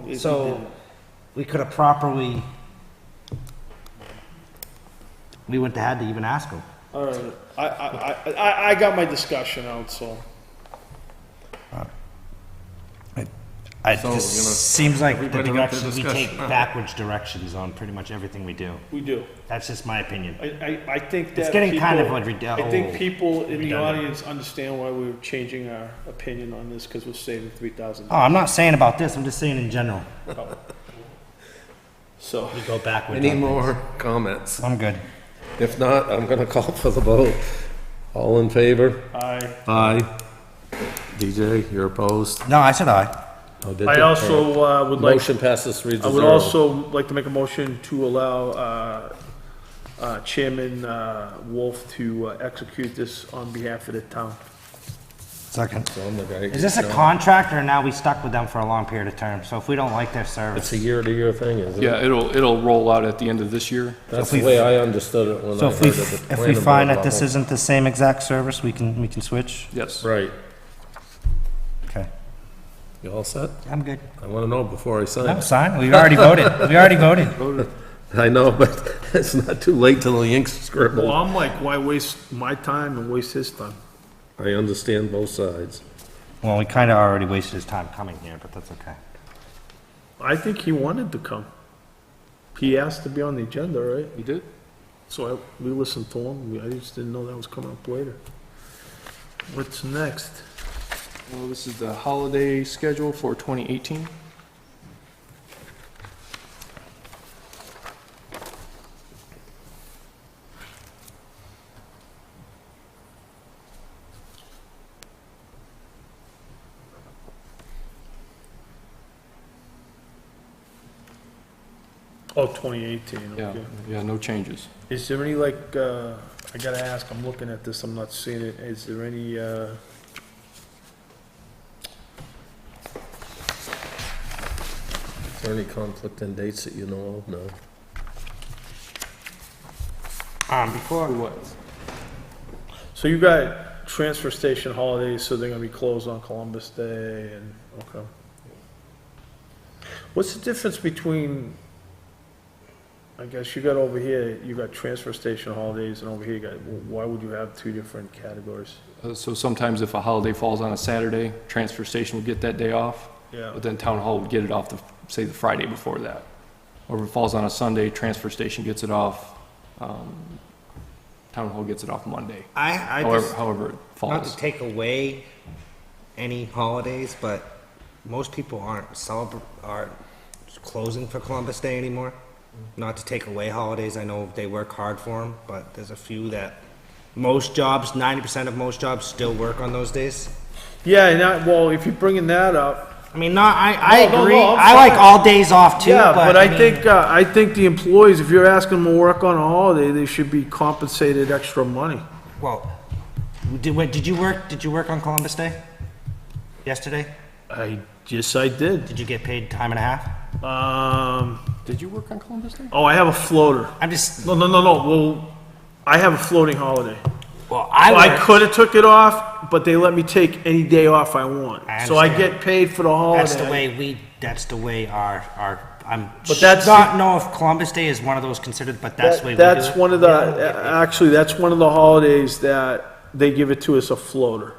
if So he didn't. we could have properly, we wouldn't have had to even ask him. All right, I got my discussion out, so. It So, just you know, seems like the everybody got their direction, we take discussion. backwards directions on pretty much everything we do. We do. That's just my opinion. I think that. It's getting kind of people- like I think people in the redundant. audience understand why we're changing our opinion on this, because we're saving $3,000. Oh, I'm not saying about this, I'm just saying in general. So, We go backwards. Any on more comments? things. I'm good. If not, I'm gonna call for the vote. All in favor? Aye. DJ, you're opposed? No, I said aye. Oh, did I you? also would like, Motion passes 3-0. I would also like to make a motion to allow Chairman Wolf to execute this on behalf of the town. Second. So I'm the guy. Is this a contract, or now we stuck with them for a long period of time? So if we don't like their It's service. a year-to-year thing, isn't it? Yeah, it'll roll out at the end of this year. That's the way I understood it when I So heard if it we, at the if we planning find board that this level. isn't the same exact service, we can switch? Yes. Right. Okay. You all set? I'm good. I wanna know before I sign. No, sign, we already voted. We already voted. I know, but it's not too late till the ink's Well, scribbled. I'm like, why waste my time and waste his time? I understand both sides. Well, we kinda already wasted his time coming here, but that's okay. I think he wanted to come. He asked to be on the agenda, right? You did? So we listened to him. I just didn't know that was coming up later. What's next? Well, this is the holiday schedule for 2018. Oh, 2018, Yeah, okay. yeah, no changes. Is there any, like, I gotta ask, I'm looking at this, I'm not seeing it. Is there any, Is there any conflict in dates that you know of? No. Before. What? so you got transfer station holidays, so they're gonna be closed on Columbus Day and, okay. What's the difference between, I guess you got over here, you got transfer station holidays, and over here you got, why would you have two different categories? So sometimes if a holiday falls on a Saturday, transfer station would get that day off. Yeah. But then town hall would get it off the, say, the Friday before that. Or if it falls on a Sunday, transfer station gets it off, town hall gets it off Monday. I just, However it not to falls. take away any holidays, but most people aren't closing for Columbus Day anymore. Not to take away holidays, I know they work hard for them, but there's a few that, most jobs, 90% of most jobs still work on those days. Yeah, and well, if you're bringing that up, I mean, I No, agree, I'm I like fine. all days off too, yeah, but I mean, think the employees, if you're asking them to work on a holiday, they should be compensated extra money. Well, did you work on Columbus Day? Yesterday? Yes, I did. Did you get paid time and a half? Did you work on Columbus Day? Oh, I have a floater. I'm just, No. Well, I have a floating holiday. well, I could have took it off, but they let me take any day off I want. I So I understand. get paid for the holiday. that's the way our, I'm But that's not know if Columbus Day is one of those considered, but that's the way we do it. That's one of the, actually, that's one of the holidays that they give it to us a floater.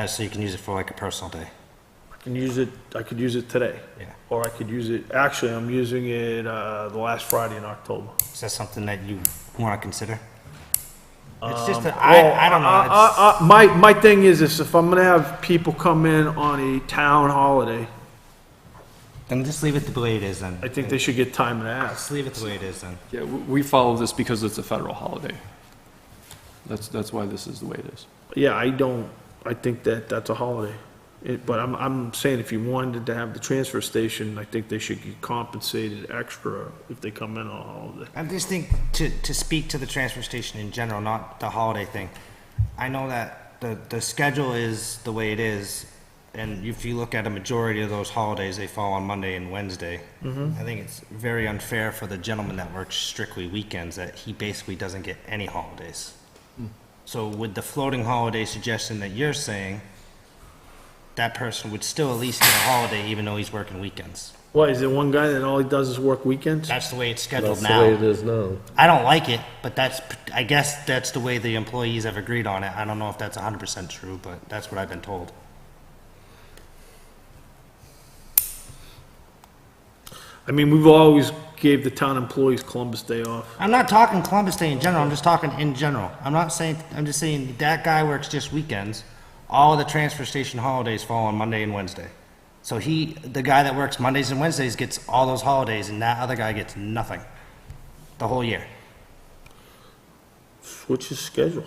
So you can use it for like a personal day. I could use it today. Yeah. Or I could use it, actually, I'm using it, the last Friday in October. Is that something that you want to consider? It's just, Well, I don't know. It's, my thing is this, if I'm gonna have people come in on a town holiday, Then just leave it the way it is then. I think they should get time and a half. Just leave it the way it is then. Yeah, we follow this because it's a federal holiday. That's why this is the way it is. Yeah, I think that that's a holiday. But I'm saying if you wanted to have the transfer station, I think they should get compensated extra if they come in on a holiday. I just think to speak to the transfer station in general, not the holiday thing. I know that the schedule is the way it is, and if you look at a majority of those holidays, they fall on Monday and Wednesday. I think it's very unfair for the gentleman that works strictly weekends that he basically doesn't get any holidays. So with the floating holiday suggestion that you're saying, that person would still at least get a holiday even though he's working weekends. Why, is there one guy that all he does is work weekends? That's the way it's scheduled That's the now. way it is now. I don't like it, but I guess that's the way the employees have agreed on it. I don't know if that's 100% true, but that's what I've been told. I mean, we've always gave the town employees Columbus Day off. I'm not talking Columbus Day in general, I'm just talking in general. I'm just saying that guy works just weekends. All of the transfer station holidays fall on Monday and Wednesday. So the guy that works Mondays and Wednesdays gets all those holidays, and that other guy gets nothing the whole year. Switch his schedule,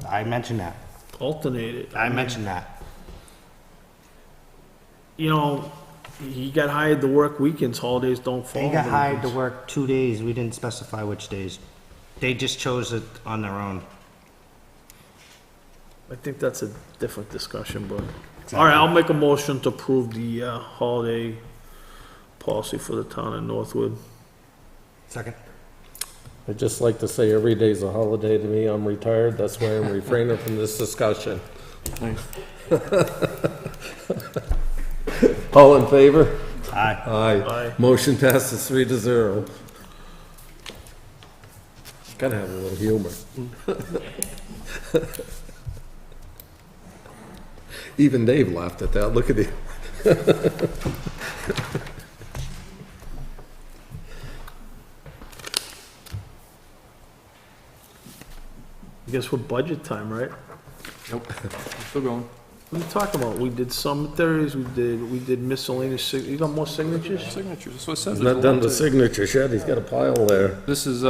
I mentioned that. alternate it. I mentioned that. You know, he got hired to work weekends, holidays don't fall. They got on hired to weekends. work 2 days. We didn't specify which days. They just chose it on their own. I think that's a different discussion, but, all right, I'll make a motion to approve the, holiday policy for the town of Northwood. Second. I'd just like to say every day's a holiday to me. I'm retired, that's why I'm refraining from this discussion. All in favor? Aye. Aye. Aye. Motion passes 3-0. Gotta have a little humor. Even Dave laughed at that, look at him. I guess we're budget time, right? Nope, still going. What are you talking about? We did cemeteries, we did miscellaneous, you got more signatures? Signatures, that's what it says. He's not done the signatures yet, he's got a pile there. This is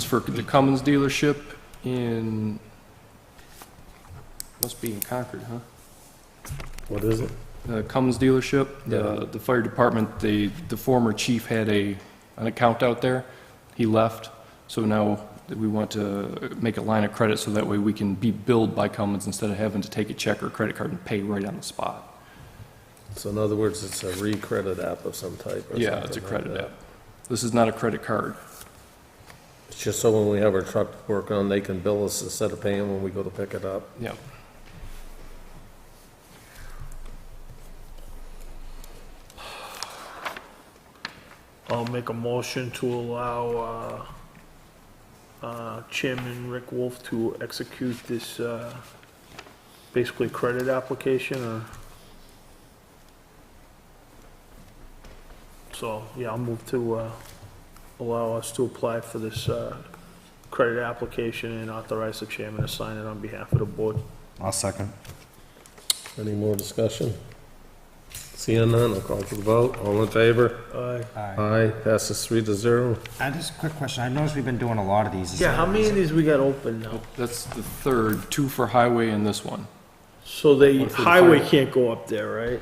for the Cummins dealership in, must be in Concord, huh? What is it? Cummins dealership, the fire department, the former chief had an account out there. He left, so now we want to make a line of credit so that way we can be billed by Cummins instead of having to take a check or a credit card and pay right on the spot. So in other words, it's a re-credit app of some type or something. Yeah, it's a like credit that. app. This is not a credit card. It's just so when we have our truck to work on, they can bill us instead of paying when we go to pick it up. Yeah. I'll make a motion to allow, Chairman Rick Wolf to execute this, basically credit application, or? So, yeah, I'll move to, allow us to apply for this, credit application and authorize the chairman to sign it on behalf of the board. I'll second. Any more discussion? Seeing none, I'll call for the vote. All in favor? Aye. Aye, passes 3-0. Just a quick question. I noticed we've been doing a lot of these. Yeah, how many of these we got open now? That's the third, 2 for highway and this one. So the One for the highway fire. can't go up there, right?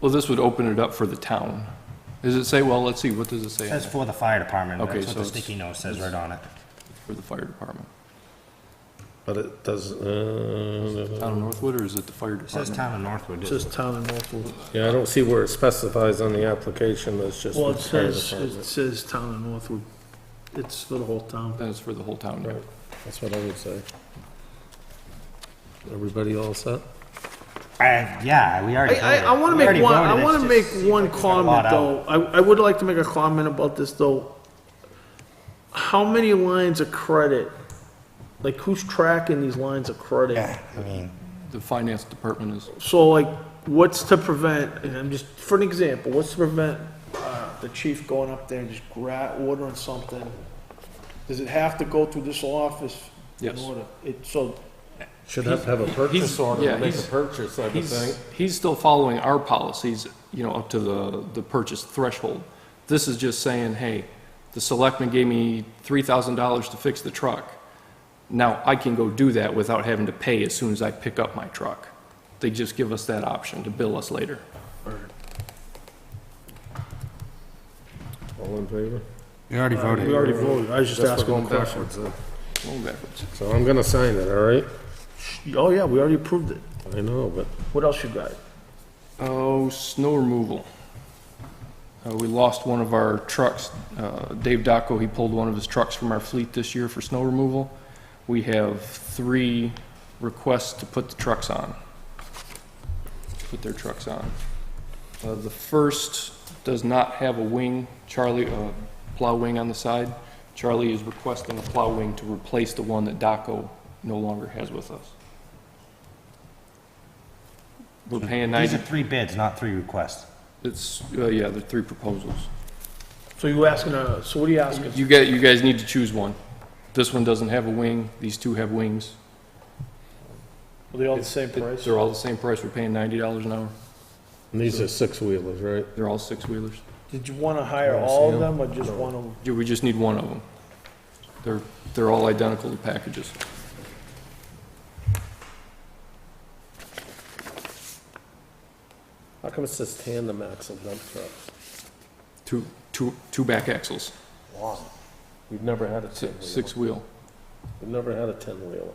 Well, this would open it up for the town. Does it say, well, let's see, what does it say? It says for the fire department. Okay, That's what so the it's- sticky note says right on it. For the fire department. But it does, Town of Northwood, or is it the fire It says department? town of Northwood. It says town of Northwood. yeah, I don't see where it specifies on the application, it's just. Well, for it the fire says, department. it says town of Northwood. It's for the whole town. Then it's for the whole town, yeah. Right, that's what I would say. Everybody all set? Yeah, we already voted. I want to We already make one, voted. I It's want to just- make one a lot comment, out. though. I would like to make a comment about this, though. How many lines of credit, like, who's tracking these lines of credit? Yeah, I mean, The finance department is, So, like, what's to prevent, and I'm just, for an example, what's to prevent, the chief going up there and just ordering something? Does it have to go through this office? in Yes. order? So, Should have to have a purchase order yeah, to make a he's- purchase, I would think. he's still following our policies up to the purchase threshold. This is just saying, hey, the selectmen gave me $3,000 to fix the truck. Now I can go do that without having to pay as soon as I pick up my truck. They just give us that option to bill us later. All in favor? We already voted. We already voted, I was just Guess we're asking a going question. backwards then. Going backwards. So I'm gonna sign it, all right? Oh, yeah, we already approved it. I know, but What else you got? Oh, snow removal. We lost one of our trucks. Dave Dacco, he pulled one of his trucks from our fleet this year for snow removal. We have 3 requests to put the trucks on. Put their trucks on. The first does not have a wing, Charlie, plow wing on the side. Charlie is requesting a plow wing to replace the one that Dacco no longer has with us. We're paying These 90, are 3 bids, not 3 requests. it's, yeah, the 3 proposals. So you asking, so what are you asking? You guys need to choose one. This one doesn't have a wing, these 2 have wings. Are they all the same price? They're all the same price, we're paying $90 an hour. and these are 6-wheelers, right? They're all 6-wheelers. Did you want to hire all of them or just one of them? Yeah, we just need one of them. They're all identical to packages. How come it says tandem axle dump trucks? Two back axles, We've never had a 10-wheeler. 6-wheel. We've never had a 10-wheeler.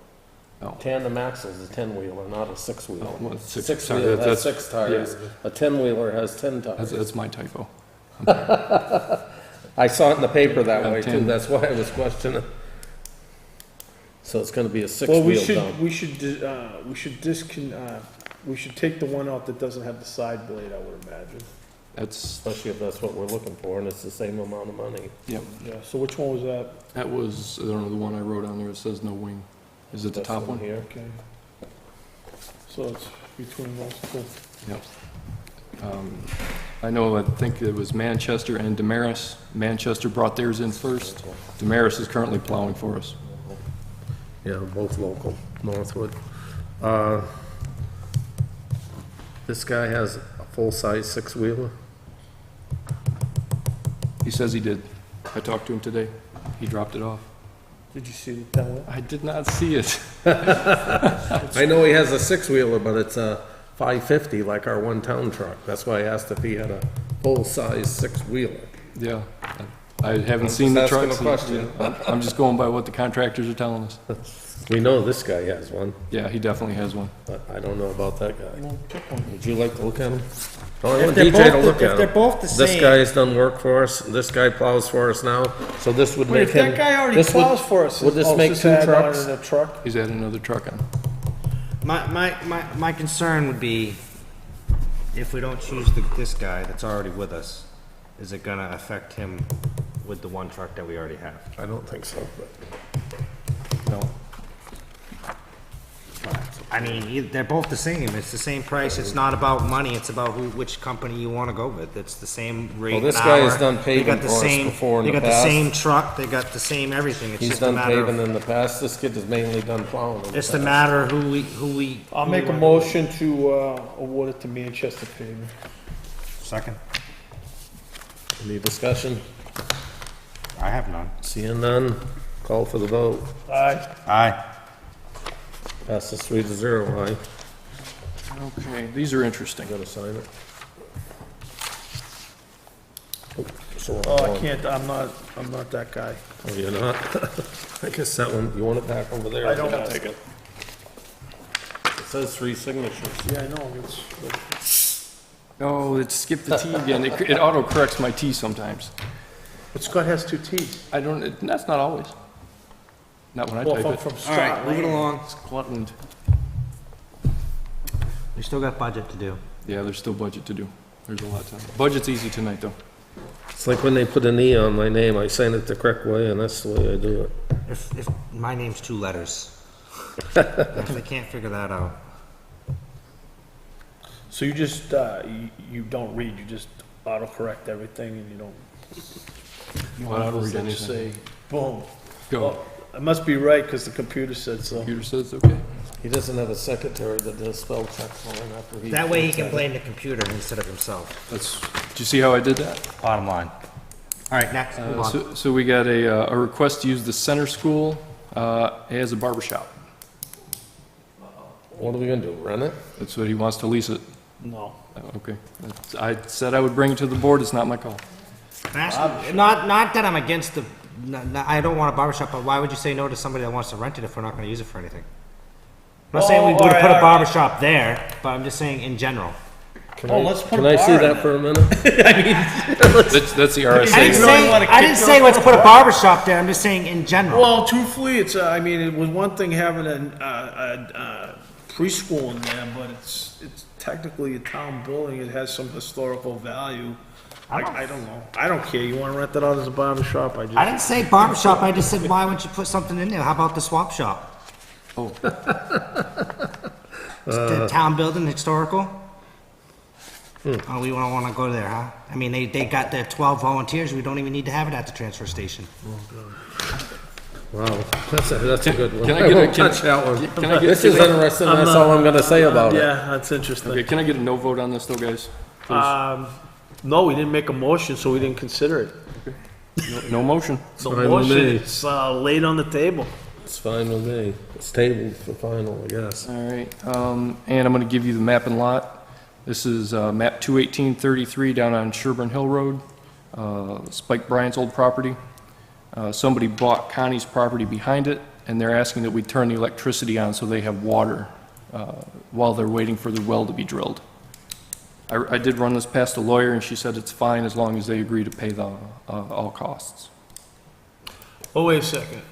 Oh. Tandem axle is a 10-wheeler, not a 6-wheeler. Oh, well, it's six- 6-wheeler has that's- 6 tires, a 10-wheeler has 10 tires. That's my typo. I saw it in the paper that way too, 10. that's why I was questioning. So it's gonna be a Well, we 6-wheel dump. we should take the one out that doesn't have the side blade, I would imagine. That's, Especially if that's what we're looking for, and it's the same amount of money. yeah, Yeah, so which one was that? that was, I don't know, the one I wrote on there, it says no wing. Is it the That's top one? here. Okay. So it's between those two. Yep. I think it was Manchester and Damaris. Manchester brought theirs in first. Damaris is currently plowing for us. Yeah, both local, Northwood. This guy has a full-size 6-wheeler? He says he did. I talked to him today. He dropped it off. Did you see that one? I did not see it. I know he has a 6-wheeler, but it's a 550 like our one-town truck. That's why I asked if he had a full-size 6-wheeler. Yeah, I haven't seen the just asking trucks. a question. I'm just going by what the contractors are telling us. We know this guy has one, Yeah, he definitely has one. but I don't know about that guy. Well, pick one. Would you like to look at him? Oh, I If want they're DJ to both look the- at if they're him. both the This same- guy's done work for us, this guy plows for us now, so this would Wait, make if him... that guy already this would- plows for us, Would this oh, make just 2 add on trucks? in a truck? He's added another truck on. My concern would be, if we don't choose this guy that's already with us, is it gonna affect him with the one truck that we already have? I don't think so, but... No. I mean, they're both the same, it's the same price, it's not about money, it's about which company you wanna go with, it's the same rate Well, an this guy has hour. done They paving got the for us same- before in the They got the past. same truck, they got the same everything, it's He's just a done matter paving of, in the past, this kid has mainly done plowing in the it's the past. matter of who we. I'll who make we a wanna- motion to, award it to Manchester paving. Second, Any discussion? I have none. Seeing none, call for the vote. Aye. Aye. Passes 3-0, aye. Okay, these are interesting. Gotta sign it. Oh, so Oh, I on. can't, I'm not that guy. Oh, you're not? I guess that one, you want it back over there? I don't I'll want take it. It says 3 signatures. Yeah, I know, it's, Oh, it skipped the T again. It auto-corrects my T sometimes. but Scott has 2 T's. That's not always. Not when I Well, if type I'm it. from All right, Scott. move it along. It's gluttoned. We still got budget to do. Yeah, there's still budget to do. There's a lot to. Budget's easy tonight, though. It's like when they put an E on my name, I sign it the correct way, and that's the way I do it. If my name's 2 letters. If they can't figure that out. So you just, you don't read, you just autocorrect everything and you don't. Well, I don't read Just anything. say, boom. Go. Well, it must be right, because the computer said so. Computer says okay. He doesn't have a secretary that does spell checks for him after he. That way he can blame the computer instead of himself. Do you see how I did that? Bottom line. All right, next, move on. So we got a request to use the center school as a barber shop. What are we gonna do, rent it? That's what he wants to lease it. No. Okay. I said I would bring it to the board, it's not my call. Not that I'm against the, I don't want a barber shop, but why would you say no to somebody that wants to rent it if we're not gonna use it for anything? I'm not saying we would put a barber shop there, but I'm just saying in general. Let's put a Can I see bar in that there. for a minute? That's the I didn't RSA. say, I didn't say let's put a barber shop there, I'm just saying in general. Well, truthfully, it's, I mean, it was one thing having a preschool in there, but it's technically a town building, it has some historical value. I don't know, I don't care, you wanna rent it out as a barber shop, I just. I didn't say barber shop, I just said why wouldn't you put something in there? How about the swap shop? Oh, The town building, historical? Oh, we don't wanna go there, huh? I mean, they got their 12 volunteers, we don't even need to have it at the transfer station. Wow, that's a good one. Can I get a- won't touch that one. can I get- This is interesting, that's all I'm gonna say about it. Yeah, that's interesting. okay, can I get a no vote on this though, guys? Please. No, we didn't make a motion, so we didn't consider it. No motion. No Fine with motion, me. it's, laid on the table. It's fine with me. It's tabled for final, I guess. All right, and I'm gonna give you the map and lot. This is, map 21833 down on Sherburne Hill Road, Spike Bryant's old property. Somebody bought Connie's property behind it, and they're asking that we turn the electricity on so they have water, while they're waiting for the well to be drilled. I did run this past a lawyer, and she said it's fine as long as they agree to pay the, all costs. Oh, wait a second.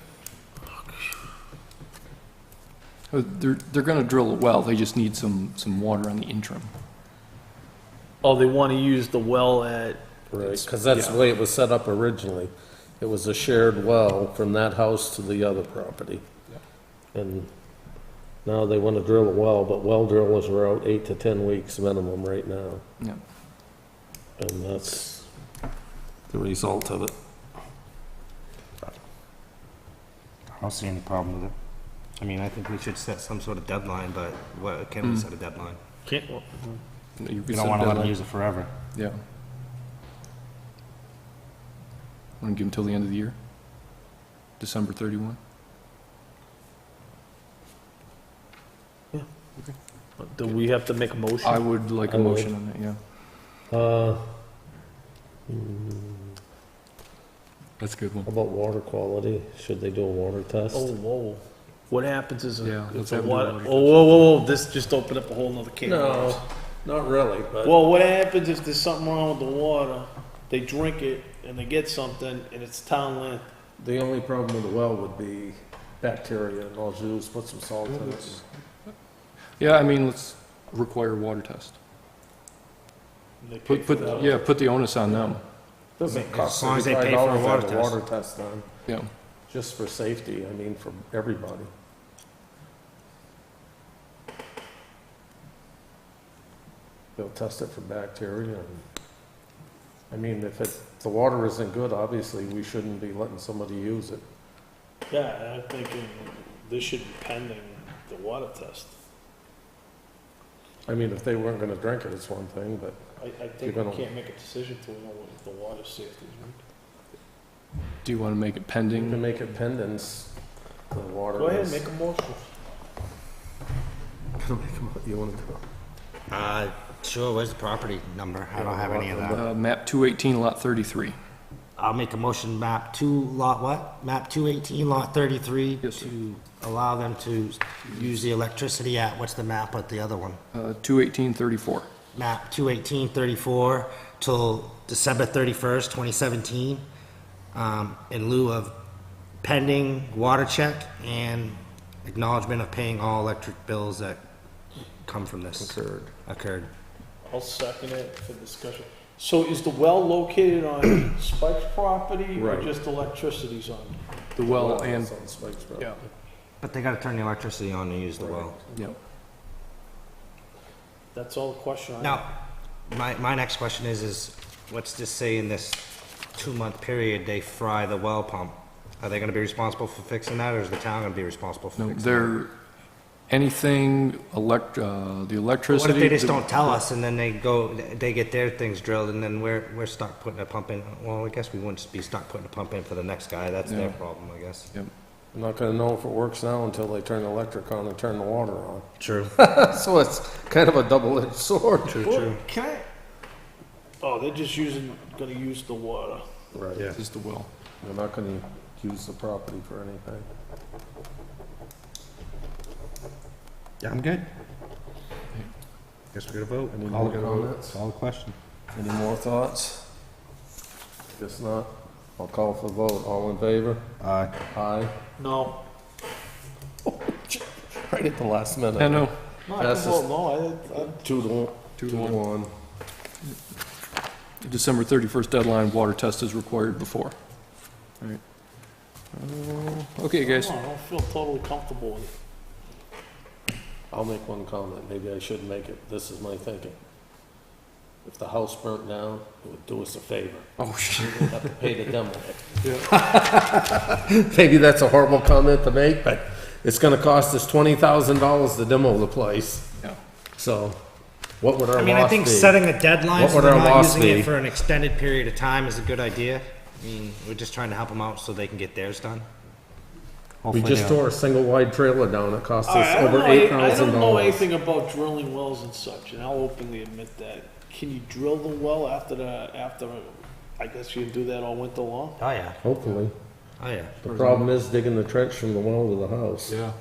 They're gonna drill a well, they just need some water on the interim. Oh, they wanna use the well at, Right, because that's the way it was set up originally. It was a shared well from that house to the other property. And now they want to drill a well, but well drillers are out 8 to 10 weeks minimum right now. Yeah. And that's the result of it. I don't see any problem with it. I mean, I think we should set some sort of deadline, but what, can we set a deadline? can't, You We don't wanna let them use it forever. Yeah. Want to give them till the end of the year? December 31? do we have to make a motion? I would like a I would. motion on that, yeah. That's a good one. How about water quality? Should they do a water test? Oh, whoa. What happens is, Yeah, if let's the have them do water, water whoa, this just opened up a whole nother can of No, worms. not really, but. Well, what happens if there's something wrong with the water, they drink it, and they get something, and it's town land? The only problem with the well would be bacteria, and I'll just put some salt in it. Yeah, I mean, let's require a water test. They pay for that. Put the onus on them, Doesn't cost As long as they pay for a $35 to water have a test. water test done, yeah. just for safety, I mean, for everybody. They'll test it for bacteria, and, I mean, if the water isn't good, obviously, we shouldn't be letting somebody use it. Yeah, I'm thinking this should be pending the water test. I mean, if they weren't gonna drink it, it's one thing, but I think You're we gonna- can't make a decision till we know what the water safety is. Do you want to make it you pending? can make it pendants, the water. Go ahead, is- make a motion. You wanna do it? Sure, where's the property number? I don't have any of that. Map 218, lot 33. I'll make a motion, map 2, lot what? Map 218, lot 33, Yes, sir. to allow them to use the electricity at, what's the map at the other one? 21834. Map 21834 till December 31st, 2017, in lieu of pending water check and acknowledgement of paying all electric bills that come from this. Occurred. I'll second it for discussion. So is the well located on Spike's property or Right. just electricity's on? The well and, It's on Spike's property. yeah, But they gotta turn the electricity on to use the well. yeah. That's all the question I have. Now, my next question is what's this say in this 2-month period, they fry the well pump? Are they gonna be responsible for fixing that, or is the town gonna be responsible for No, fixing it? they're anything, the What electricity. if they just don't tell us and then they get their things drilled and then we're stuck putting a pump in? Well, I guess we wouldn't be stuck putting a pump in for the next guy. That's their Yeah. problem, I guess. Yep. I'm not gonna know if it works now until they turn the electric on and turn the water on. True. So it's kind of a double-edged sword. Well, can I? Oh, they're just gonna use the water. Right. This is the will. We're not gonna use the property for anything. Yeah, I'm good. Guess we're gonna vote. Any Call more the- comments? Call the question. Any more thoughts? Guess not. I'll call for the vote. All in favor? Aye. Aye. No. Right at the last minute. I know. No, I can Passes. vote no. I, 2 to 1. The December 31st deadline, water test is required before. All right. Okay, guys. I don't feel totally comfortable with it. I'll make one comment. Maybe I shouldn't make it. This is my thinking. If the house burnt down, it would do us a favor. Oh, shit. We wouldn't have to pay to demo it. Maybe that's a horrible comment to make, but it's gonna cost us $20,000 to demo the place. Yeah. So, what would our loss I be? mean, I think setting a deadline What so would they're our not loss using be? it for an extended period of time is a good idea. I mean, we're just trying to help them out so they can get theirs done. We just tore a single wide trailer down. It cost All right, us I don't over know- I don't know $8,000. anything about drilling wells and such, and I'll openly admit that. Can you drill the well after I guess you can do that all winter long? Oh, yeah. Hopefully. Oh, yeah. The problem is digging the trench from the well to the house. Yeah.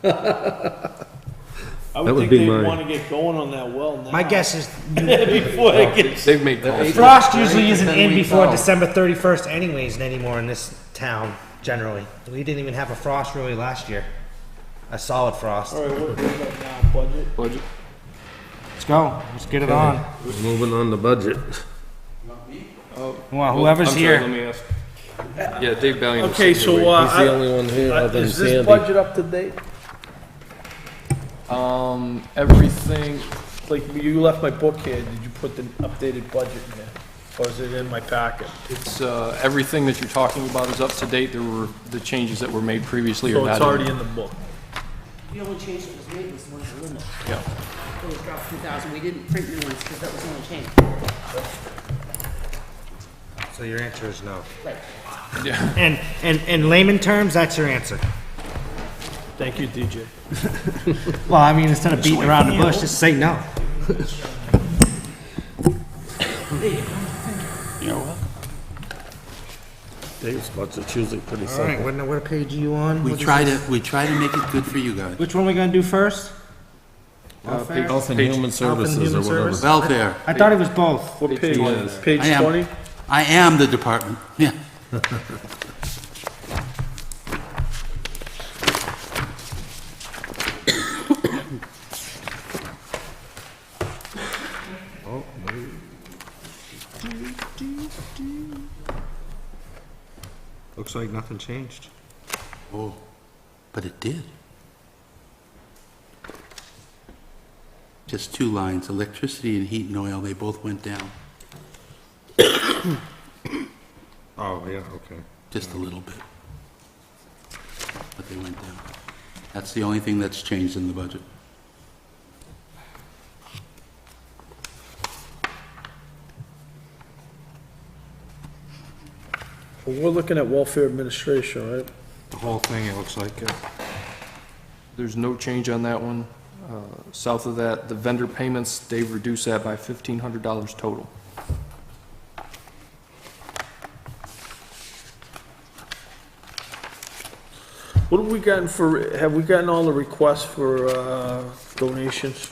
I That would would think be they'd mine. want to get going on that well now. My guess is Before it gets, They've made calls. frost usually isn't 10 in weeks before out. December 31st anyways anymore in this town, generally. We didn't even have a frost really last year. A solid frost. all right, what do we got now, budget? Budget. Let's go. Let's get it on. Moving on the budget. Well, whoever's I'm sorry, here. let me ask. Yeah, Dave Ballion. was Okay, sitting here so, He's the only one here other than is this Sandy. budget up to date? waiting. Everything, Like, you left my book here, did you put the updated budget in there? Or is it in my packet? it's, everything that you're talking about is up to date. There were, the changes that were made previously are So not. it's already in the book. The only change that was made was the one for limit. Yeah. It was dropped 2,000. We didn't print new ones because that was the only change. So your answer is no. Right. Yeah. And in layman terms, that's your answer. Thank you, DJ. Well, I mean, instead of beating around the bush, just say no. Dave's budget's usually pretty All right, simple. what page are you on? We What is try this? to make it good for you guys. Which one are we gonna do first? Welfare? Health and Page- Human Services or Human whatever. Service? Welfare. I thought it was both. What page? is. Page I am. 20? I am the department, yeah. Looks like nothing changed. Oh, but it did. Just 2 lines, electricity and heat and oil, they both went down, Oh, yeah, okay. just a little bit. But they went down. That's the only thing that's changed in the budget. Well, we're looking at welfare administration, right? The whole thing, it looks like. There's no change on that one. South of that, the vendor payments, they've reduced that by $1,500 total. What have we gotten have we gotten all the requests for, donations?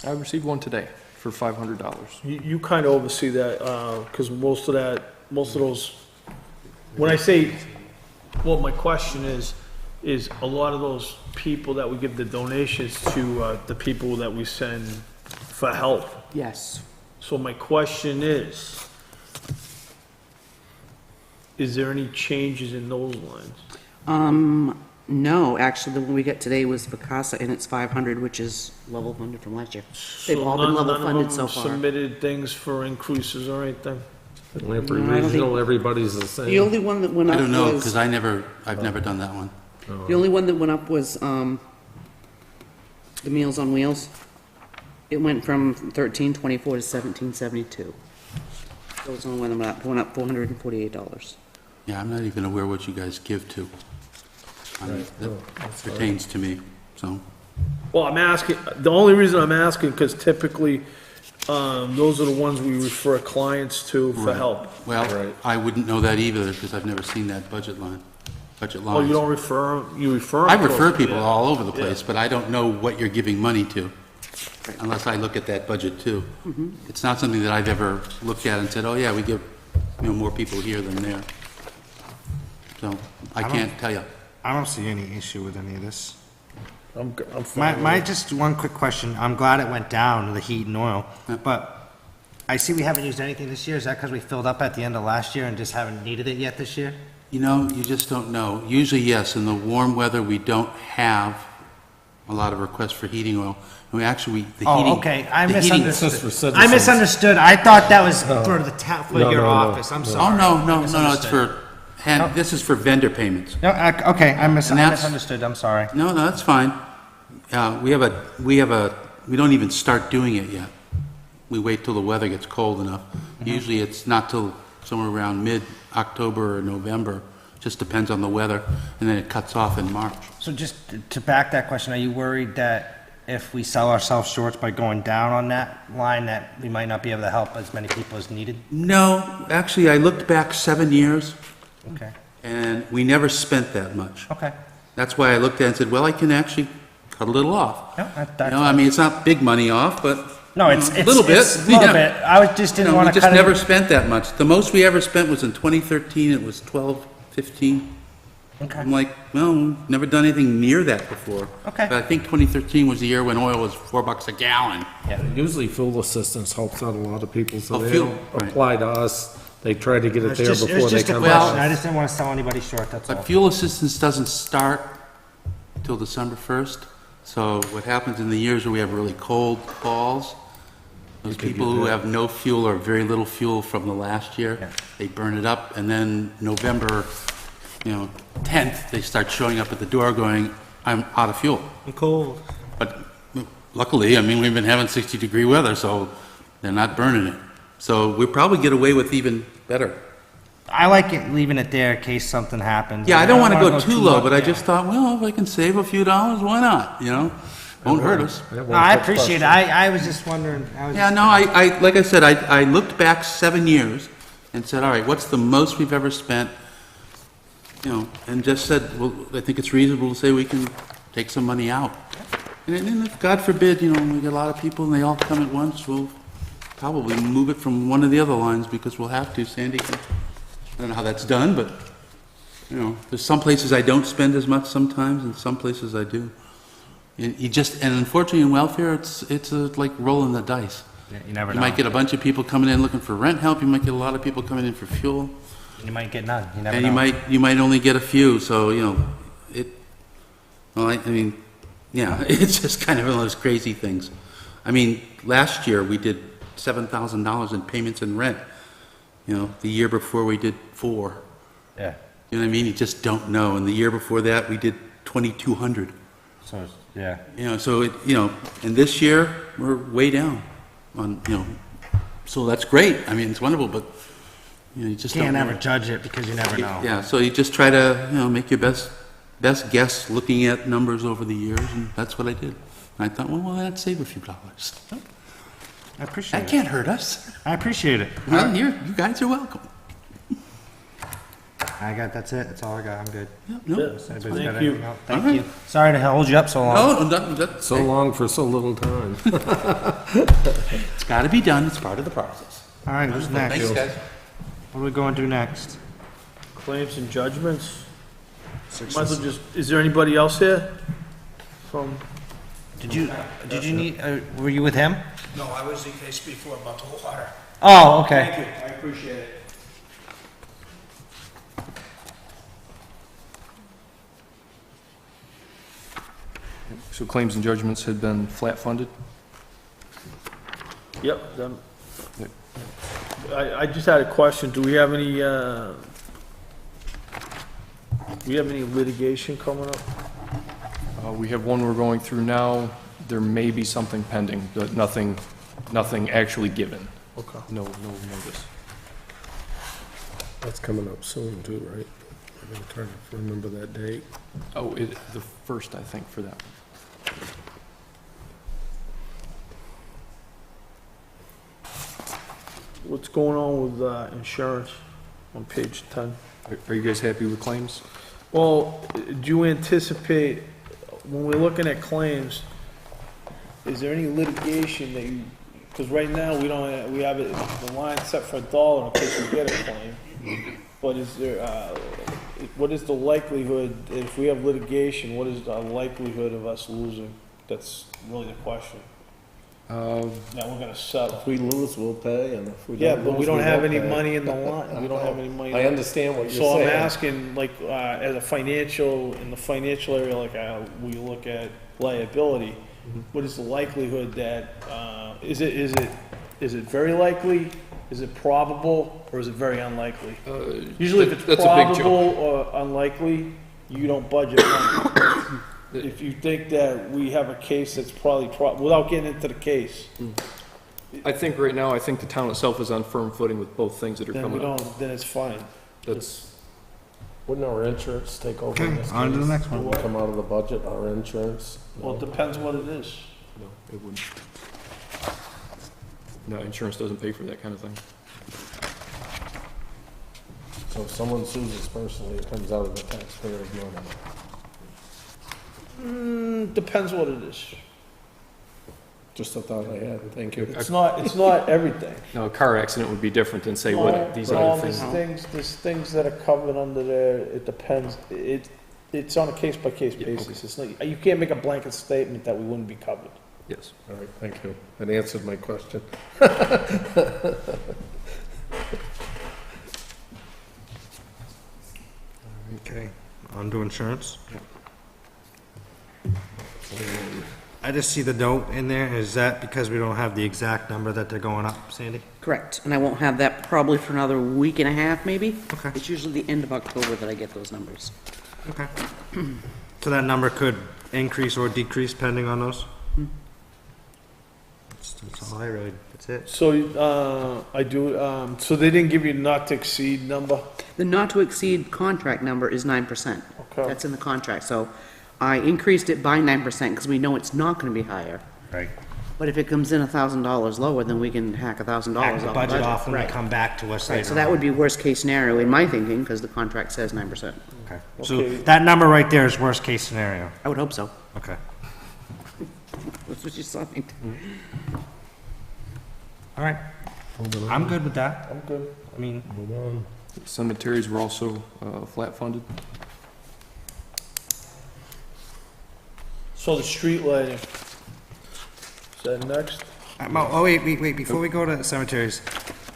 I received one today for $500. You kind of oversee that, because most of those, when I say, well, my question is a lot of those people that we give the donations to, the people that we send for help. Yes. So my question is there any changes in those lines? No, actually, the one we got today was Picasa, and it's 500, which is level funded from last year. They've all been level funded so far. Submitted things for increases or anything? Every No, I don't regional, think- everybody's the The same. only one that went I up don't know, was, because I've never done that one. the only one that went up was, The Meals on Wheels, it went from 1324 to 1772. Those only went up $448. Yeah, I'm not even aware what you guys give to. That pertains to me, so. Well, I'm asking, the only reason I'm asking, because typically, those are the ones we refer clients to for help. Well, I wouldn't know that either, because I've never seen that budget line, budget Oh, lines. you don't refer, 'em- you refer 'em I to refer us, people yeah. all over the place, but I don't know what you're giving money to, unless I look at that budget too. It's not something that I've ever looked at and said, oh yeah, we give, more people here than there. So, I can't tell you. I don't see any issue with any of this. I'm fine. My just one quick question. I'm glad it went down, the heat and oil, but I see we haven't used anything this year. Is that because we filled up at the end of last year and just haven't needed it yet this year? You know, you just don't know. Usually, yes, in the warm weather, we don't have a lot of requests for heating oil. And we actually, the heating. Oh, okay. I the heating- misunderstood. I misunderstood. I thought that was for the town, for your office. I'm Oh, sorry. no, it's for, this is for vendor payments. No, okay, I And that's- misunderstood. I'm sorry. No, that's fine. We don't even start doing it yet. We wait till the weather gets cold enough. Usually it's not till somewhere around mid-October or November, just depends on the weather, and then it cuts off in March. So just to back that question, are you worried that if we sell ourselves short by going down on that line, that we might not be able to help as many people as needed? No, actually, I looked back 7 years, Okay, and we never spent that much. okay. That's why I looked at it and said, well, I can actually cut a little off. No, I mean, it's not big money off, but No, it's a little bit. It's a little Yeah. bit. I just didn't want We to just cut never it. spent that much. The most we ever spent was in 2013, it was 12, 15. Okay. I'm like, well, we've never done anything near that before. Okay. But I think 2013 was the year when oil was $4 a gallon. Usually fuel assistance helps out a lot of people, so Oh, they fuel, don't right. apply to us. They try to get it It there was before they just a come question. out. I just didn't want to sell anybody short, that's all. But fuel assistance doesn't start till December 1st. So what happens in the years where we have really cold falls, those people who have no fuel or very little fuel from the last year, they burn it up, and then November, 10th, they start showing up at the door going, I'm out of fuel. I'm cold. But luckily, I mean, we've been having 60-degree weather, so they're not burning it. So we'll probably get away with even better. I like it, leaving it there in case something happens. Yeah, I don't want to wanna go too low, but I yeah. just thought, well, if I can save a few dollars, why not, Won't hurt us. No, I appreciate it. I was just wondering. Yeah, no, I like I said, I looked back 7 years and said, all right, what's the most we've ever spent? And just said, well, I think it's reasonable to say we can take some money out. And then if, God forbid, we get a lot of people and they all come at once, we'll probably move it from one of the other lines because we'll have to. Sandy can, I don't know how that's done, but, there's some places I don't spend as much sometimes and some places I do. And and unfortunately in welfare, it's like rolling the dice. Yeah, you never You know. might get a bunch of people coming in looking for rent help, you might get a lot of people coming in for fuel, You might get none. You never and know. you might only get a few, so, it's just kind of one of those crazy things. I mean, last year, we did $7,000 in payments and rent. The year before, we did 4. Yeah. You know what I mean? You just don't know, and the year before that, we did 2,200. So yeah. And this year, we're way down on, so that's great. I mean, it's wonderful, but, you just don't Can't know. ever judge it because you never know. Yeah, so you just try to, make your best guess looking at numbers over the years, and that's what I did. And I thought, well, that'd save a few dollars. I appreciate That it. can't hurt us. I appreciate it. Well, you guys are welcome. That's it. That's all I got. I'm good. No, Anybody's got Thank anything you. else? Thank you. Sorry to hold you up so long. that's So long for so little time. it's got to be done. It's part of the process. All right, who's next? Thanks, guys. What are we going to do next? Claims and judgments? Might as well is there anybody else here? Did you need, were you with him? No, I was in case before about the water. Oh, okay. Thank you, I appreciate it. So claims and judgments had been flat funded? Yep. I just had a question. Do we have any litigation coming up? We have one we're going through now there may be something pending, but nothing actually given. Okay. No notice. That's coming up soon too, right? I'm trying to remember that date. Oh, the first, I think, for that. What's going on with insurance on page 10? Are you guys happy with claims? Well, do you anticipate, when we're looking at claims, is there any litigation that you, because right now, we don't, we have it, the line set for $1 in case we get a claim. But is there, what is the likelihood, if we have litigation, what is the likelihood of us losing? That's really the question. That we're gonna settle. If we lose, we'll pay, and if we Yeah, don't but lose, we don't have won't any pay. money in the line. We don't have any money. I understand what you're So I'm saying. asking, like, as a financial, in the financial area, like, we look at liability, what is the likelihood that, is it very likely? Is it probable, or is it very unlikely? Usually if it's that's a big jump. probable or unlikely, you don't budget money. If you think that we have a case that's probably, without getting into the case, I think right now, I think the town itself is on firm footing with both things that are then we coming up. don't, then it's fine. That's, Wouldn't our insurance take over in this case? on to the next one. Would it come out of the budget, our insurance? Well, it depends what it is. no, it wouldn't. No, insurance doesn't pay for that kind of thing. So if someone sues us personally, it comes out of the taxpayer's money. Depends what it is. Just a thought I had, thank you. It's not everything. No, a car accident would be different than, say, what these Well, other things. there's things that are covered under there, it depends, it's on a case-by-case basis. It's not, you can't make a blanket statement that we wouldn't be covered. Yes. All right, thank you. That answered my question. Okay, on to insurance. I just see the note in there. Is that because we don't have the exact number that they're going up, Sandy? Correct, and I won't have that probably for another week and a half, maybe. Okay. It's usually the end of October that I get those numbers. Okay. So that number could increase or decrease depending on those? That's all I really, that's it. So, so they didn't give you not to exceed number? The not-to-exceed contract number is 9%. Okay. That's in the contract, so I increased it by 9% because we know it's not gonna be higher. Right. But if it comes in $1,000 lower, then we can hack $1,000 off Hack the the budget off when they Right. come back to us Right, later so that on. would be worst-case scenario in my thinking, because the contract says 9%. Okay. So Okay. that number right there is worst case scenario. I would hope so. Okay. That's what you're saying. All right. I'm good with that. I'm good. I mean, Move on. Cemeteries were also flat funded. So the street lighting, is that next? wait, before we go to cemeteries,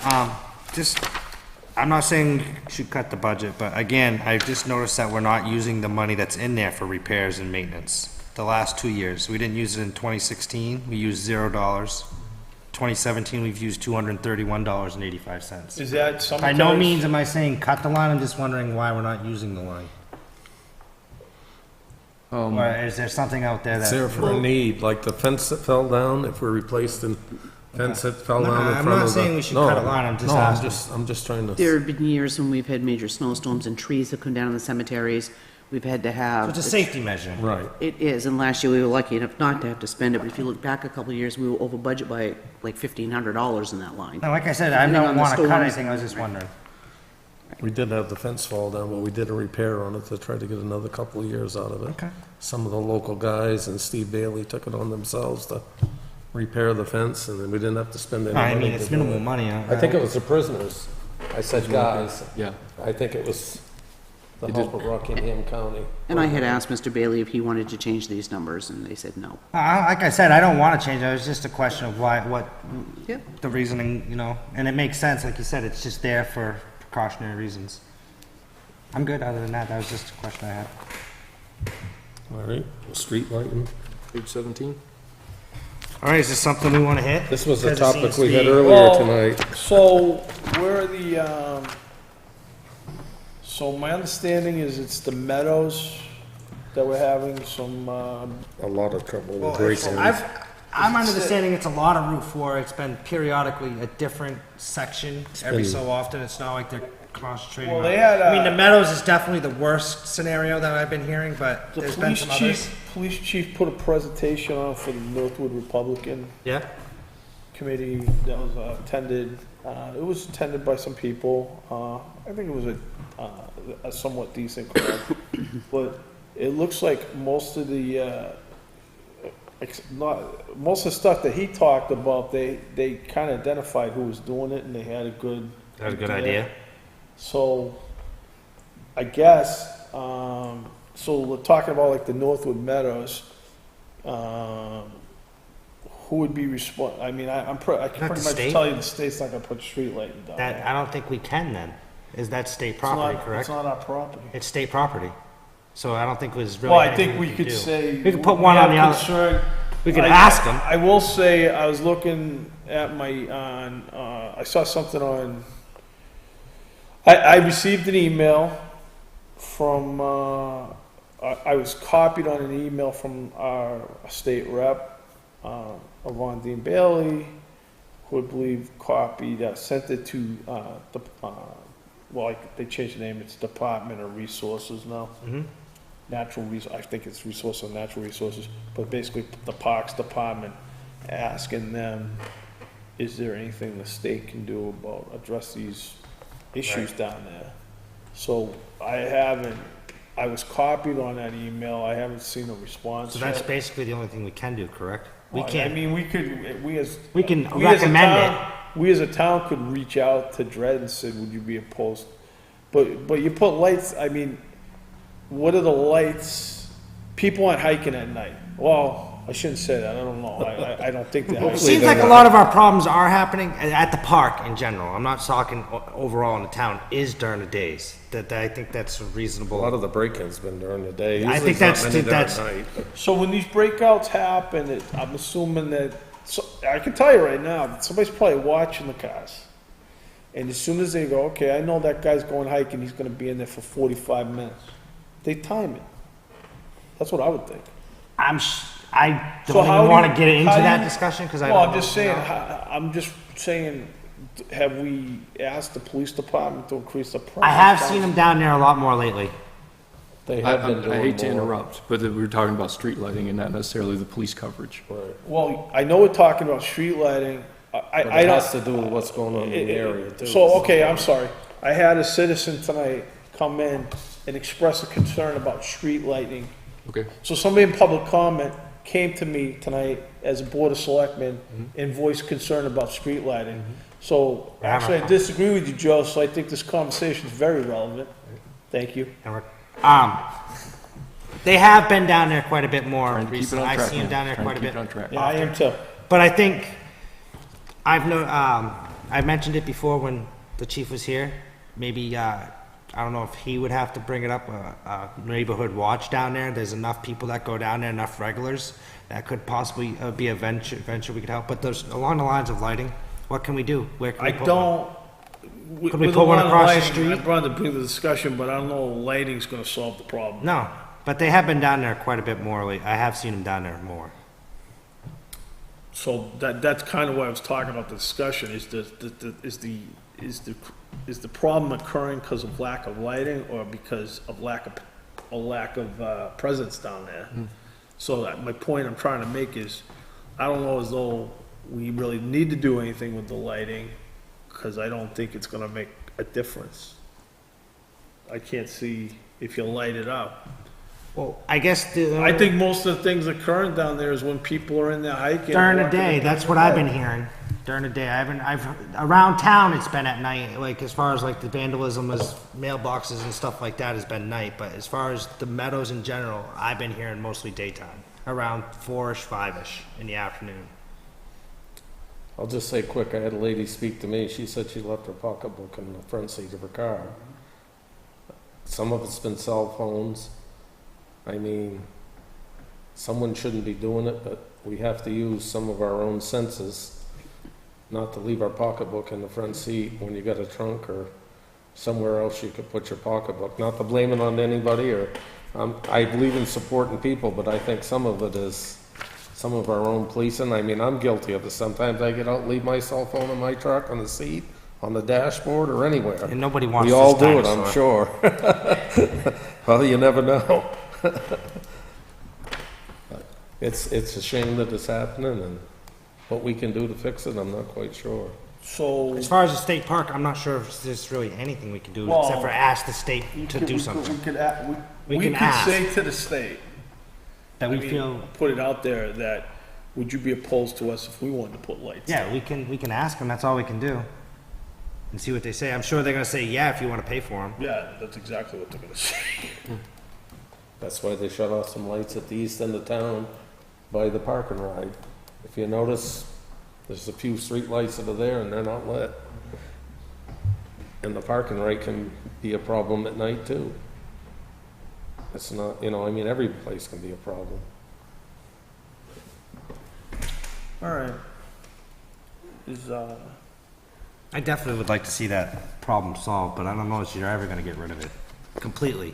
I'm not saying you should cut the budget, but again, I just noticed that we're not using the money that's in there for repairs and maintenance. The last 2 years, we didn't use it in 2016, we used $0. 2017, we've used $231.85. Is that By cemeteries? no means am I saying cut the line, I'm just wondering why we're not using the line. Or is there something out there It's that? there for a need, like the fence that fell down, if we're replacing fence that fell No, down in I'm front of the... not saying we should No, cut a line, I'm just no, asking. I'm just trying to... There have been years when we've had major snowstorms and trees have come down in the cemeteries. We've had to have. It's a safety measure. Right. It is, and last year we were lucky enough not to have to spend it, but if you look back a couple of years, we were over budget by like $1,500 in that line. No, like I said, I Depending on don't the wanna cut storms. anything, I was just wondering. We did have the fence fall down, but we did a repair on it to try to get another couple of years out of it. Okay. Some of the local guys and Steve Bailey took it on themselves to repair the fence, and then we didn't have to spend any money. I mean, it's to do minimal it. money. I think it was the prisoners. I said guys. Yeah. I think it was the They help did. of Rockingham County. And I had asked Mr. Bailey if he wanted to change these numbers, and they said no. Like I said, I don't wanna change it, it's just a question of what Yep. the reasoning, and it makes sense, like you said, it's just there for precautionary reasons. I'm good, other than that was just a question I had. All right, street lighting. Page 17. All right, is this something we wanna hit? This was the Because it topic seems we to had be- earlier Well, tonight. So, where are the, so my understanding is it's the Meadows that we're having some, A lot of trouble Well, with break-ins. I'm understanding it's a lot of Route 4. It's been periodically a different section every so often. It's not like they're concentrating Well, on. they had, I mean, the Meadows is definitely the worst scenario that I've been hearing, but the there's been some others. police chief put a presentation on for the Northwood Republican Yeah. committee that was attended. It was attended by some people. I think it was a somewhat decent crowd. But it looks like most of the, most of the stuff that he talked about, they kind of identified who was doing it and they had a good. That's a good idea. So, I guess, so we're talking about like the Northwood Meadows, who would be I mean, I can Not pretty the much state? tell you the state's not gonna put street lighting down That, there. I don't think we can then. Is that state It's property, not- correct? It's not our property. It's state property. So I don't think there's really Well, I anything think we could do. say. We could put one on the have other. concern- We could ask them. I will say, I was looking at I saw something on, I received an email from, I was copied on an email from our state rep, Yvonne Dean Bailey, who I believe copied, sent it to, they changed the name, it's Department of Resources now. I think it's Resources and Natural Resources, but basically the Parks Department asking them, is there anything the state can do about address these issues down there? So I was copied on that email, I haven't seen a response So that's yet. basically the only thing we can do, correct? We Well, can't. I mean, we can We can as a recommend town- We as a town could reach out to Dred and said, would you be opposed? But you put lights, I mean, what are the lights? People aren't hiking at night. Well, I shouldn't say that, I don't know, I don't think they're It hiking. seems like a lot of our problems are happening at the park in general. I'm not talking overall in the town, is during the days. That I think that's A reasonable. lot of the break-ins been during the day. I Usually think it's not that's- many during night. So when these breakouts happen, I'm assuming that, I can tell you right now, that somebody's probably watching the cars. And as soon as they go, okay, I know that guy's going hiking, he's gonna be in there for 45 minutes. They time it. That's what I would think. I So don't how even do want to you- get into how do that you- discussion because I Well, don't I'm just know. saying, have we asked the police department to increase the price? I have seen them down there a lot more lately. They I have been doing I hate to more. interrupt, but we were talking about street lighting and not necessarily the police coverage. Well, I know we're talking about street lighting. But I it don't. has to do with what's going on in the area too. So, okay, I'm sorry. I had a citizen tonight come in and express a concern about street lighting. Okay. So somebody in public comment came to me tonight as a board of selectmen and voiced concern about street lighting. So, actually, I disagree with you, Joe, so I think this conversation is very relevant. Thank you. They have been down there quite a bit more Trying to keep it recently. on I track, see them man. down there Trying to quite a keep bit. it on track. Yeah, I am too. But I think I mentioned it before when the chief was here. Maybe I don't know if he would have to bring it up. A neighborhood watch down there. There's enough people that go down there, enough regulars that could possibly be a venture we could help. But there's along the lines of lighting. What can we do? Where can we put one? Could we With put one a lot of across the lighting, street? I'd rather bring the discussion, but I don't know if lighting's gonna solve the problem. No, but they have been down there quite a bit more. I have seen them down there more. So that's kind of what I was talking about, the discussion, is the problem occurring because of lack of lighting or because of lack of presence down there? So my point I'm trying to make is, I don't know as though we really need to do anything with the lighting, because I don't think it's gonna make a difference. I can't see if you light it up. Well, I guess I think most of the things occurring down there is when people are in there hiking. during the walking day. in That's what I've been hearing. During the day, I've around town. It's been at night. Like as far as like the vandalism, as mailboxes and stuff like that, has been night. But as far as the meadows in general, I've been hearing mostly daytime, around 4-ish, 5-ish in the afternoon. I'll just say quick, I had a lady speak to me, she said she left her pocketbook in the front seat of her car. Some of it's been cell phones. I mean, someone shouldn't be doing it, but we have to use some of our own senses, not to leave our pocketbook in the front seat when you got a trunk or somewhere else you could put your pocketbook. Not to blame it on anybody, or I believe in supporting people, but I think some of it is some of our own policing. I mean, I'm guilty of it. Sometimes I get out and leave my cell phone in my truck on the seat, on the dashboard, or anywhere. And nobody wants We all this do it, dinosaur. I'm sure. Well, you never know. It's a shame that it's happening, and what we can do to fix it, I'm not quite sure. So, As far as the state park, I'm not sure if there's really anything we can do Well, except for ask the state to do something. We can ask. say to the state, That we feel, put it out there that, would you be opposed to us if we wanted to put lights? yeah, we can ask them, that's all we can do. And see what they say. I'm sure they're gonna say, yeah, if you wanna pay for them. Yeah, that's exactly what they're gonna say. That's why they shut off some lights at the east end of town by the park and ride. If you notice, there's a few street lights that are there and they're not lit. And the parking ride can be a problem at night too. It's not, you know, I mean, every place can be a problem. All right. Is, I definitely would like to see that problem solved, but I don't know if you're ever gonna get rid of it completely.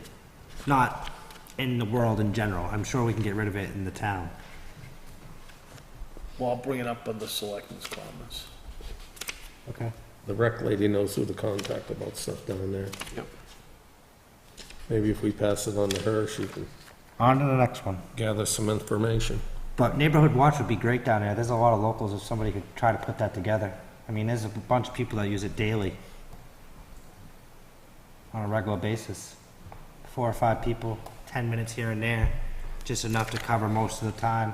Not in the world in general. I'm sure we can get rid of it in the town. well, I'll bring it up on the selectmen's comments. Okay. The rec lady knows who to contact about stuff down there. Yep. Maybe if we pass it on to her, she can On to the next one. gather some information. But neighborhood watch would be great down there. There's a lot of locals if somebody could try to put that together. I mean, there's a bunch of people that use it daily. On a regular basis. 4 or 5 people, 10 minutes here and there. Just enough to cover most of the time.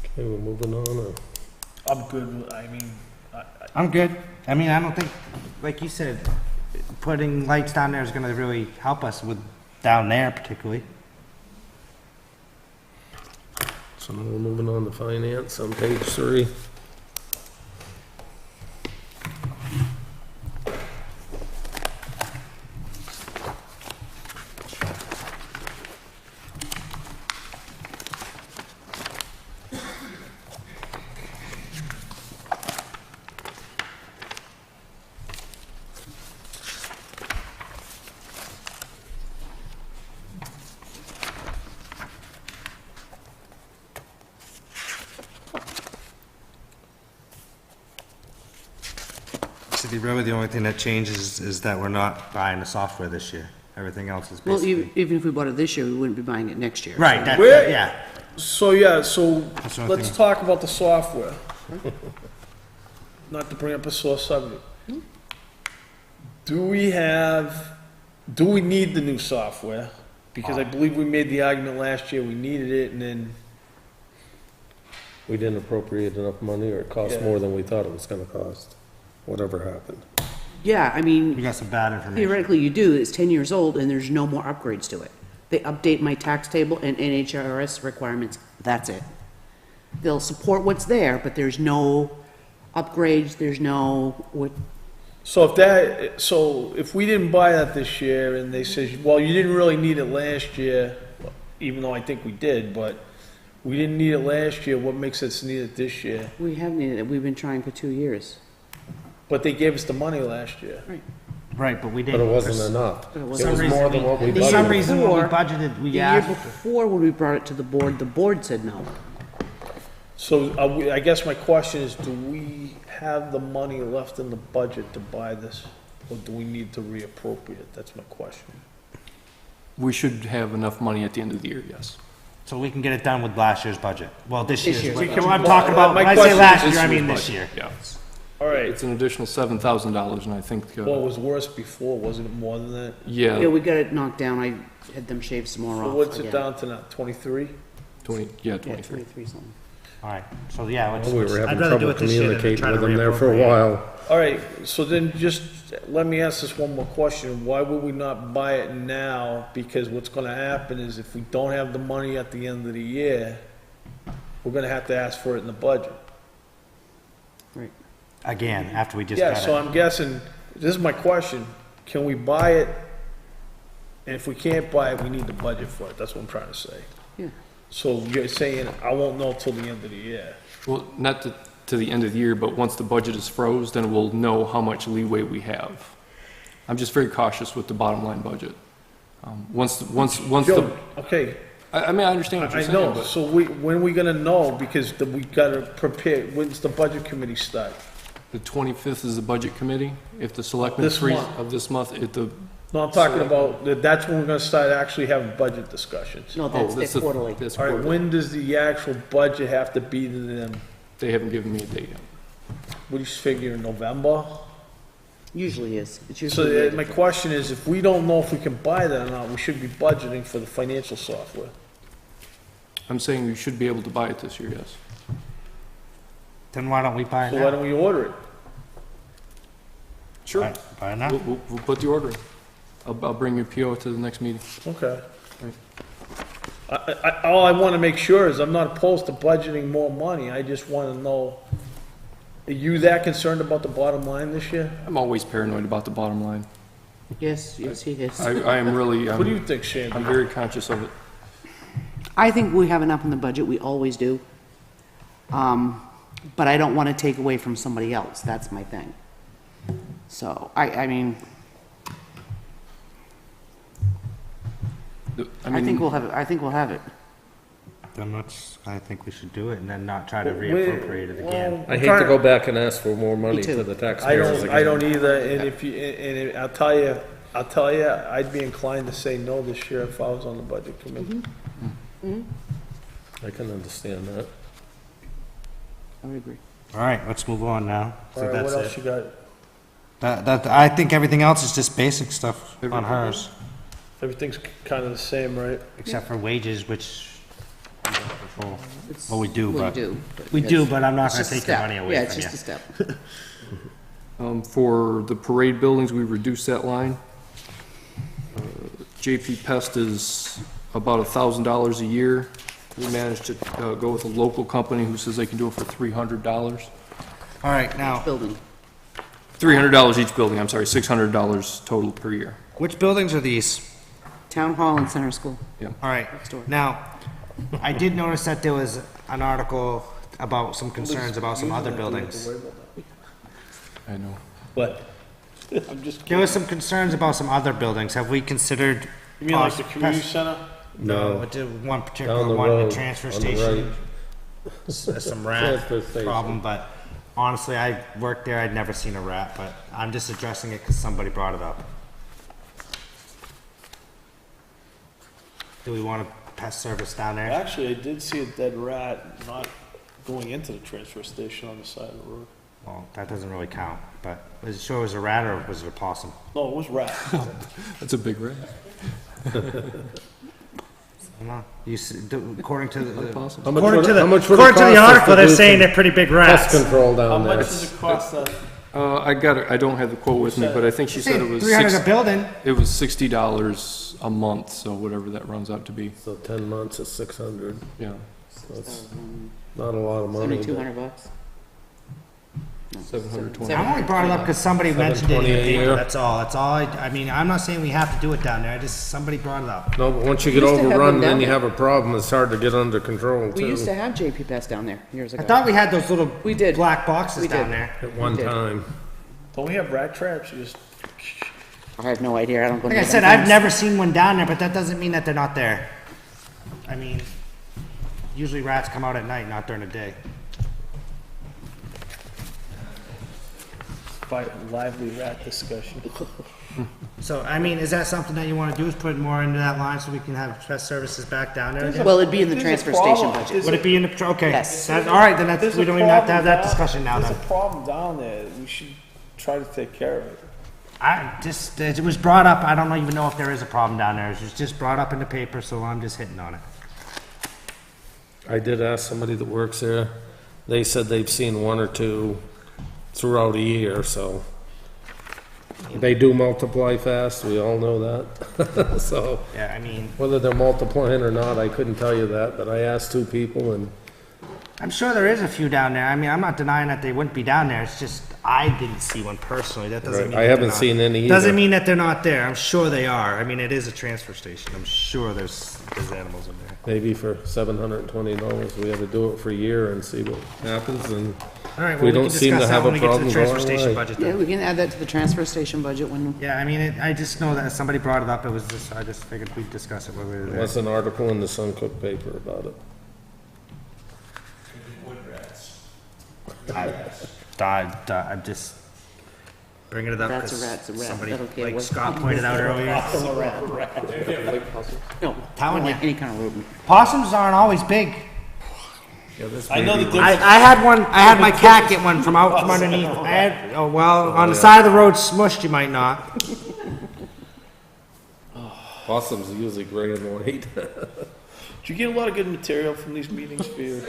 Okay, we're moving on, or? I'm good, I mean, I'm good. I mean, I don't think, like you said, putting lights down there is gonna really help us with, down there particularly. So now we're moving on to finance on page 3. So really the only thing that changes is that we're not buying the software this year. Everything else is Well, basically. even if we bought it this year, we wouldn't be buying it next year. Right, that, Where- yeah. so yeah, so That's the only let's thing. talk about the software. Not to bring up a sore subject. Do we need the new software? Because I believe we made the argument last year, we needed it, and then, We didn't appropriate enough money, or it cost Yeah. more than we thought it was gonna cost, whatever happened. Yeah, I mean, We got some bad information. theoretically you do, it's 10 years old and there's no more upgrades to it. They update my tax table and NHRS requirements, that's it. They'll support what's there, but there's no upgrades, there's no, so if we didn't buy that this year, and they says, well, you didn't really need it last year, even though I think we did, but we didn't need it last year, what makes us need it this year? we have needed it, we've been trying for 2 years. But they gave us the money last year. Right, but we But didn't. it wasn't enough. But it It wasn't. was more than what we The For some year budgeted. reason, when we before- budgeted, The we year asked. before, when we brought it to the board said no. So I guess my question is, do we have the money left in the budget to buy this? Or do we need to reappropriate? That's my question. We should have enough money at the end of the year, yes. So we can get it done with last year's budget. Well, this year's. year's budget. budget. I'm talking about, My when I say question last is year, I This mean year's this year. budget, Yeah. All right, It's an additional $7,000, and I think, well, it was worse before, wasn't it more than that? Yeah, yeah, we got it knocked down, I had them shave some more So off. what's it again. down to now, 23? 20, yeah, Yeah, 23. 23 something. All right, so yeah, let's, We were I'd having rather do trouble it this year than communicating try to with them there for a reappropriate. while. All right, so then just let me ask this one more question. Why would we not buy it now? Because what's gonna happen is if we don't have the money at the end of the year, we're gonna have to ask for it in the budget. Right. Again, after we just Yeah, got so it. I'm guessing, this is my question, can we buy it? And if we can't buy it, we need to budget for it, that's what I'm trying to say. Yeah. So you're saying, I won't know till the end of the year? Well, not to the end of the year, but once the budget is froze, then we'll know how much leeway we have. I'm just very cautious with the bottom line budget. Once Joe, okay, I mean, I understand what you're I saying, know, but so when we gonna know, because we gotta prepare, when's the budget committee start? the 25th is the budget committee. If the selectmen This freeze month. of this month, No, I'm talking about, that's when we're gonna start actually having budget discussions. No, oh, that's quarterly. That's All right, quarterly. when does the actual budget have to be to them? They haven't given me a date yet. What do you figure, November? Usually is. It's So usually. my question is, if we don't know if we can buy that or not, we should be budgeting for the financial software. I'm saying you should be able to buy it this year, yes. Then why don't we buy it So why now? don't we order it? Sure. Buy it now? We'll put the order in. I'll bring your PO to the next meeting. Okay. All I wanna make sure is I'm not opposed to budgeting more money, I just wanna know, are you that concerned about the bottom line this year? I'm always paranoid about the bottom line. Yes, he is. I am really, What do you think, Sandy? I'm very conscious of it. I think we have enough in the budget, we always do. But I don't want to take away from somebody else, that's my thing. So, I mean, I think we'll have it, Then I think we should do it and then not try to reappropriate it again. I hate to go back and ask for more money Me too. to the taxpayers again. I don't either, and I'll tell you, I'd be inclined to say no this year if I was on the budget committee. I can understand that. I would agree. All right, let's move on now. All So right, that's what else it. you got? That, I think everything else is just basic stuff on hers, Everything's kind of the same, right? except for wages, which we don't control. Well, we do, Well, but. we do. We do, it's- but I'm not it's gonna just a take your step. money away Yeah, from it's you. just a step. For the parade buildings, we reduced that line. JP Pest is about $1,000 a year. We managed to go with a local company who says they can do it for $300. All right, now, Building. $300 each building, I'm sorry, $600 total per year. which buildings are these? Town Hall and Center School. All right, Next door. now, I did notice that there was an article about some concerns about some other buildings. I know. But, I'm just, There was some concerns about some other buildings. Have we considered? you mean like the community center? No, but the one Down particular the one, the road, transfer on the station. Some rat Transfer station. problem, but honestly, I worked there, I'd never seen a rat, but I'm just addressing it because somebody brought it up. Do we want a pest service down there? Actually, I did see a dead rat not going into the transfer station on the side of the road. Well, that doesn't really count, but was it sure it was a rat or was it a possum? No, it was rat. That's a big rat. I don't know. According to the, Possible. How much according would- to the, how much would it according to the cost us article, to they're do saying some they're pretty big Pest rats. control How down much there. does it cost us? I don't have the quote with me, but I think she said it was 300 a building. it was $60 a month, so whatever that runs out to be. So 10 months is 600, Yeah. so it's not a lot of money. but- $2,200. 720. I only brought it up because somebody mentioned it in the 720 a paper, year. that's all. That's all, I mean, I'm not saying we have to do it down there, somebody brought it up. No, but once you get used to have overrun, them then down you there. have a problem, it's hard to get under control We used to too, have JP Pest down there years I ago. thought we had those little We did. black boxes We down did. there. at one did. time. Don't we have rat traps? You just, I have no idea, I don't go Like near I them said, I've things. never seen one down there, but that doesn't mean that they're not there. I mean, usually rats come out at night, not during the day. lively rat discussion. So, I mean, is that something that you want to do, is put more into that line so we can have pest services back down there again? Well, it'd be in the There's a transfer station problem. budget. Would it be in the, okay. Yes. All right, then that's, There's we a don't even have to have problem that down- discussion now then. There's a problem down there, we should try to take care of it. It was brought up, I don't even know if there is a problem down there, it was just brought up in the paper, so I'm just hitting on it. I did ask somebody that works there, they said they've seen one or two throughout a year, so. They do multiply fast, we all know that, so. Yeah, I mean, Whether they're multiplying or not, I couldn't tell you that, but I asked two people and I'm sure there is a few down there, I mean, I'm not denying that they wouldn't be down there, it's just, I didn't see one personally, that doesn't Right, mean. I that haven't they're not- seen any Doesn't either. mean that they're not there, I'm sure they are, I mean, it is a transfer station, I'm sure there's animals in there. maybe for $720, we ought to do it for a year and see what happens, and All right, We well, we don't can seem to discuss that have when a we get to the problem transfer going station away. budget Yeah, then. we can add that to the transfer station budget when, Yeah, I mean, I just know that somebody brought it up, it was just, I just figured we'd discuss it when we were There there. was an article in the Suncook paper about it. I'm just bringing it up Rat's a because rat's a rat. somebody, I don't care like what- Scott pointed out earlier. no, Telling ya. any kind of rodent. Possums aren't always big. I know the difference. I had one, I had my cat get one from out from underneath. I had, oh, well, on the side of the road smushed, you might not. Possums are usually gray and white. Do you get a lot of good material from these meetings for you?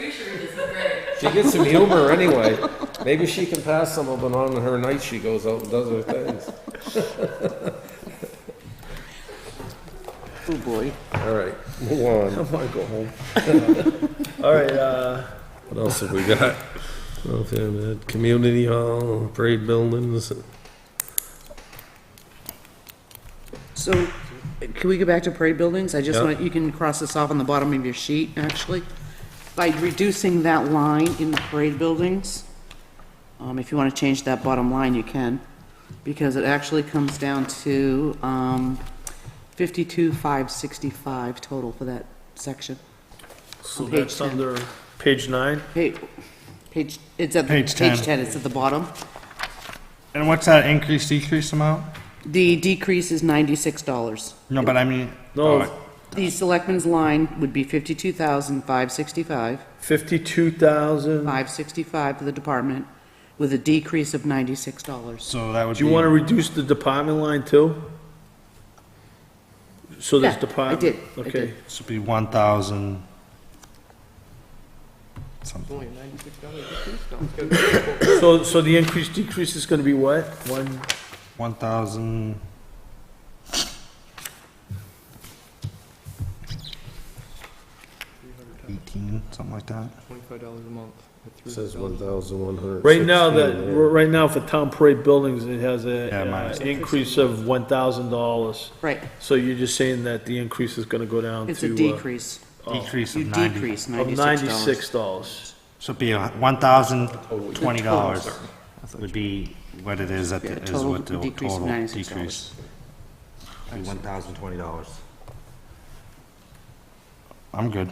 She gets some humor anyway. Maybe she can pass some of it on her nights she goes out and does her things. Oh, boy. All right, move on. I want to go home. All right, What else have we got? Okay, community hall, parade buildings. So, can we go back to parade buildings? I just Yeah. want, you can cross this off on the bottom of your sheet, actually. By reducing that line in the parade buildings, if you want to change that bottom line, you can, because it actually comes down to, 52,565 total for that section. so On page that's 10. under page 9. Page, it's at, Page 10. page 10, it's at the bottom. And what's that increase, decrease amount? The decrease is $96. No, but I mean. No, The selectmen's line would be 52,565, 52,000. 565 for the department, with a decrease of $96. So that would Do you want to reduce the department line too? So this Yeah, I department. did, I Okay. did. This would be 1,000. Something. So the increase, decrease is going to be what? 1,000. Something like that. $25 a month. It says 1,100. Right now, right now for town parade buildings, it has Yeah, mine a is- increase of $1,000. Right, So you're just saying that the increase is gonna go down to. it's a decrease. Decrease You of 90. decrease Of $96. $96. So it'd be $1,020 would be what it is, Yeah, is total what the decrease of total $96. decrease. $1,020. I'm good.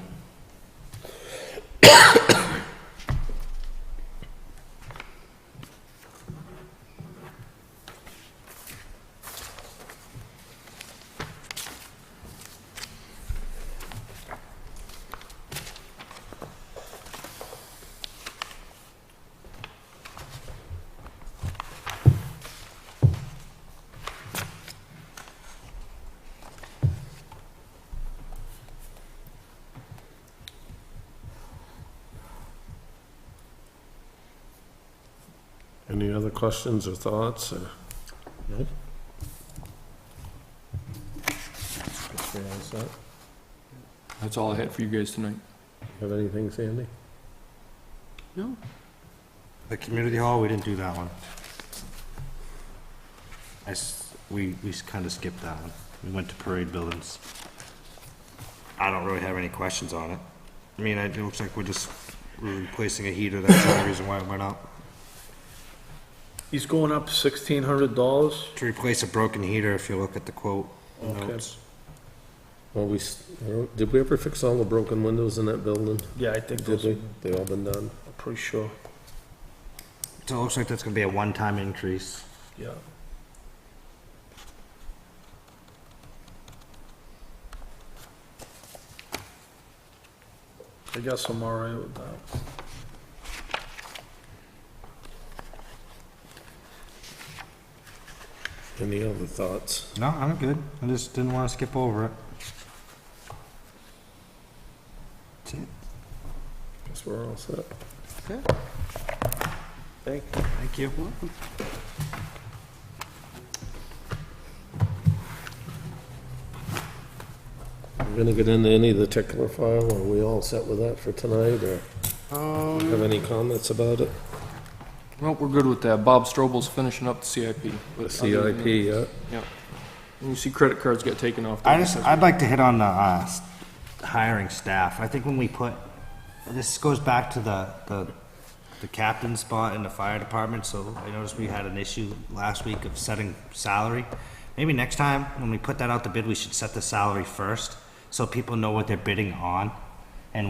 Any other questions or thoughts? Or? Nope. Guess we're all set. That's all I had for you guys tonight. Have anything, Sandy? No, The community hall, we didn't do that one. We kind of skipped that one. We went to parade buildings. I don't really have any questions on it. I mean, it looks like we're replacing a heater, that's the only reason why it went up. He's going up $1,600. To replace a broken heater, if you look at the quote Okay. notes. Well, did we ever fix all the broken windows in that building? Yeah, I think Did those, we? I'm They all been done? pretty sure. So it looks like that's gonna be a one-time increase. Yeah. I guess I'm all right with that. Any other thoughts? No, I'm good. I just didn't want to skip over it. That's it. Guess we're all set. Thank you. We're gonna get into any of the tickler file, are we all set with that for tonight, or have any comments about it? Well, we're good with that. Bob Strobel's finishing up the CIP. The but other than CIP, that- yeah? Yeah. And you see credit cards get taken off. I'd like to hit on the, hiring staff. I think when we put, this goes back to the the captain spot in the fire department, so I noticed we had an issue last week of setting salary. Maybe next time, when we put that out to bid, we should set the salary first, so people know what they're bidding on, and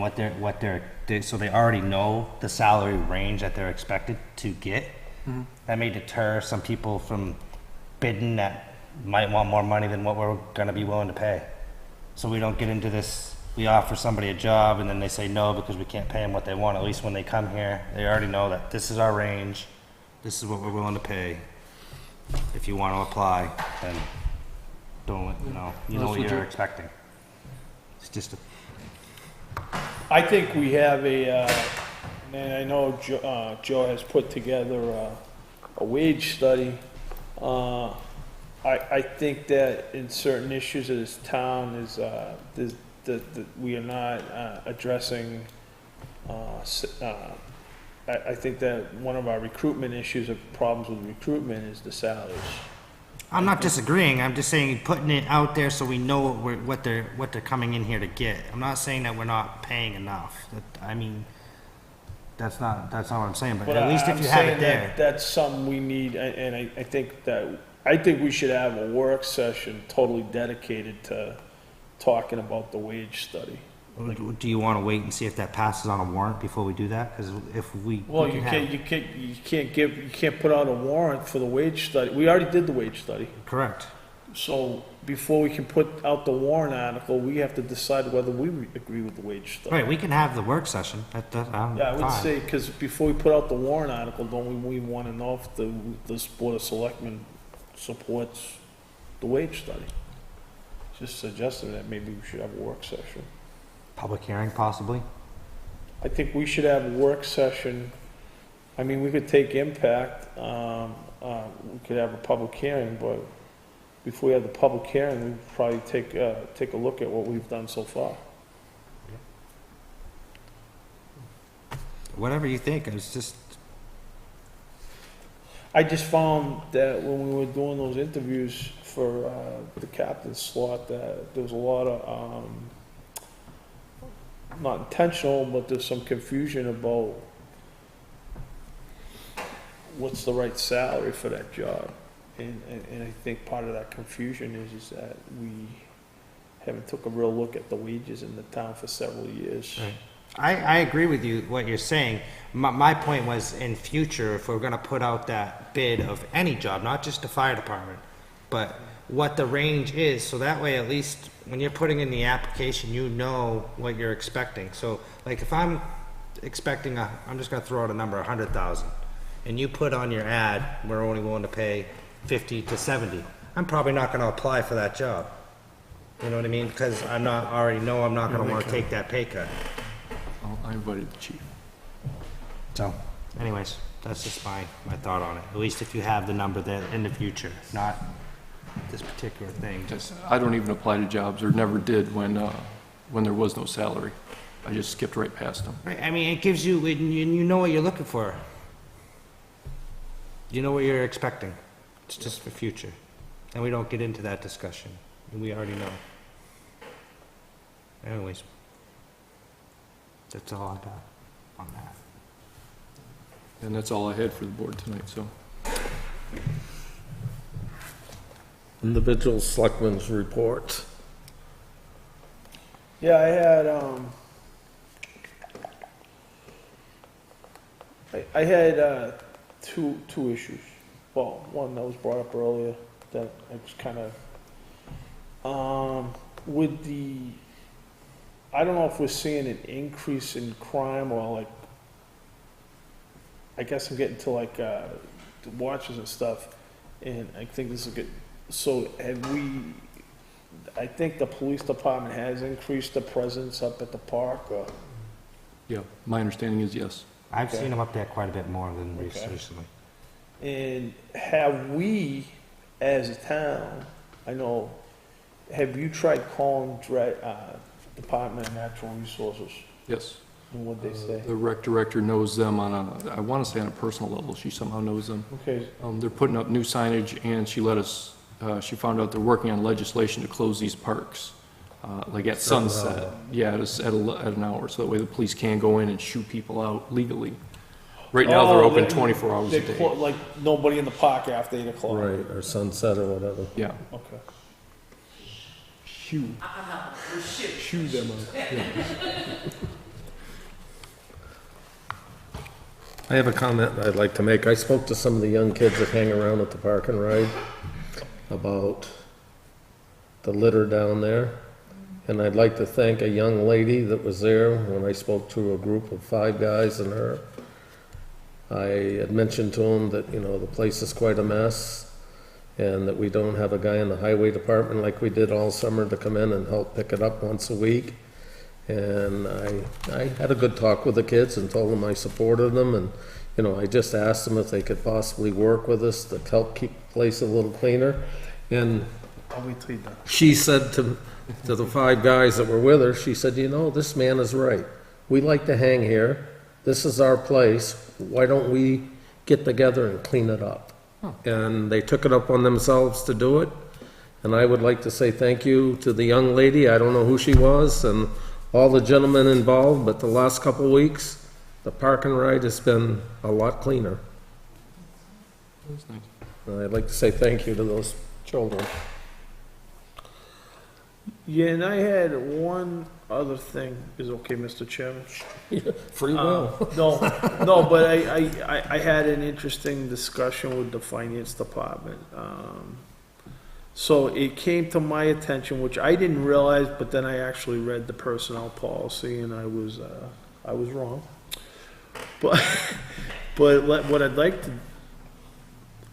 so they already know the salary range that they're expected to get. That may deter some people from bidding that might want more money than what we're gonna be willing to pay. So we don't get into this, we offer somebody a job and then they say no because we can't pay them what they want. At least when they come here, they already know that this is our range, this is what we're willing to pay. If you want to apply, then don't, you know what you're expecting. It's just a, I think we have and I know Joe has put together a wage study. I think that in certain issues of this town is, that we are not addressing, I think that one of our recruitment issues or problems with recruitment is the salaries. I'm not disagreeing, I'm just saying putting it out there so we know what they're coming in here to get. I'm not saying that we're not paying enough. That's not what I'm saying, but at least if you have it there. That's something we need, and I think we should have a work session totally dedicated to talking about the wage study. Do you want to wait and see if that passes on a warrant before we do that? Because if we Well, you can't put out a warrant for the wage study. We already did the wage study. Correct. So before we can put out the warrant article, we have to decide whether we agree with the wage study. Right, we can have the work session. I'm Yeah, I would fine. say, because before we put out the warrant article, don't we want to know if the Board of Selectmen supports the wage study? Just suggesting that maybe we should have a work session. Public hearing, possibly? I think we should have a work session. I mean, we could take impact, we could have a public hearing, but before we have the public hearing, we'd probably take a look at what we've done so far. Whatever you think, it's just, I just found that when we were doing those interviews for the captain's slot, that there was a lot of, not intentional, but there's some confusion about what's the right salary for that job. And I think part of that confusion is that we haven't took a real look at the wages in the town for several years. right. I agree with you, what you're saying. My point was, in future, if we're gonna put out that bid of any job, not just the fire department, but what the range is, so that way at least when you're putting in the application, you know what you're expecting. So, like, if I'm expecting I'm just gonna throw out a number, 100,000, and you put on your ad, we're only willing to pay 50 to 70, I'm probably not gonna apply for that job. You know what I mean? Because already know I'm not gonna wanna take that pay cut. I invited the chief. So, anyways, that's just my thought on it. At least if you have the number there in the future, not this particular thing. I don't even apply to jobs, or never did when there was no salary. I just skipped right past them. Right, I mean, it gives you, you know what you're looking for. You know what you're expecting. It's just for future. And we don't get into that discussion. We already know. Anyways. That's all I got on that. And that's all I had for the board tonight, so. Individual selectmen's report. Yeah, I had two issues. Well, one that was brought up earlier that I was kind of with the. I don't know if we're seeing an increase in crime or like. I guess I'm getting to like the watches and stuff, and I think this is good. So I think the police department has increased the presence up at the park, or? Yeah, my understanding is yes. I've seen them up there quite a bit more than recently. And have we, as a town, have you tried calling Department of Natural Resources? Yes. And what'd they say? The rec director knows them I want to say on a personal level, she somehow knows them. Okay. They're putting up new signage, and she found out they're working on legislation to close these parks, like at sunset. Yeah, at an hour, so that way the police can go in and shoot people out legally. Right now, they're Oh, open they- 24 hours a they day. Like, nobody in the park after 8 o'clock? Right, or sunset or whatever. Yeah. Okay. Shoo. Shoo them out. I have a comment I'd like to make. I spoke to some of the young kids that hang around at the park and ride about the litter down there. And I'd like to thank a young lady that was there when I spoke to a group of 5 guys and her. I had mentioned to them that, you know, the place is quite a mess and that we don't have a guy in the highway department like we did all summer to come in and help pick it up once a week. And I had a good talk with the kids and told them I supported them, and, you know, I just asked them if they could possibly work with us to help keep the place a little cleaner. And I'll wait till you're done. she said to the 5 guys that were with her, she said, you know, this man is right. We like to hang here. This is our place. Why don't we get together and clean it up? And they took it up on themselves to do it. And I would like to say thank you to the young lady. I don't know who she was, and all the gentlemen involved, but the last couple of weeks, the park and ride has been a lot cleaner. That's nice. And I'd like to say thank you to those children. Yeah, and I had one other thing, is okay, Mr. Chairman? Free will. No, but I had an interesting discussion with the finance department. So it came to my attention, which I didn't realize, but then I actually read the personnel policy and I was wrong. But, what I'd like to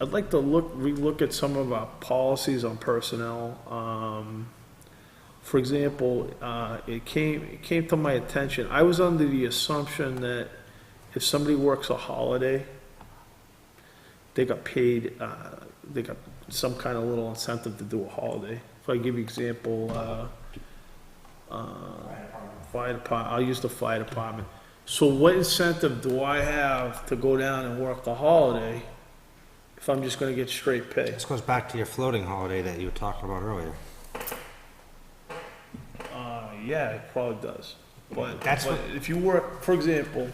relook at some of our policies on personnel. For example, it came to my attention, I was under the assumption that if somebody works a holiday, they got paid, they got some kind of little incentive to do a holiday. If I give you example, fire department, I'll use the fire department. So what incentive do I have to go down and work the holiday if I'm just gonna get straight pay? This goes back to your floating holiday that you were talking about earlier. Yeah, it probably does. But That's but if you work, for example,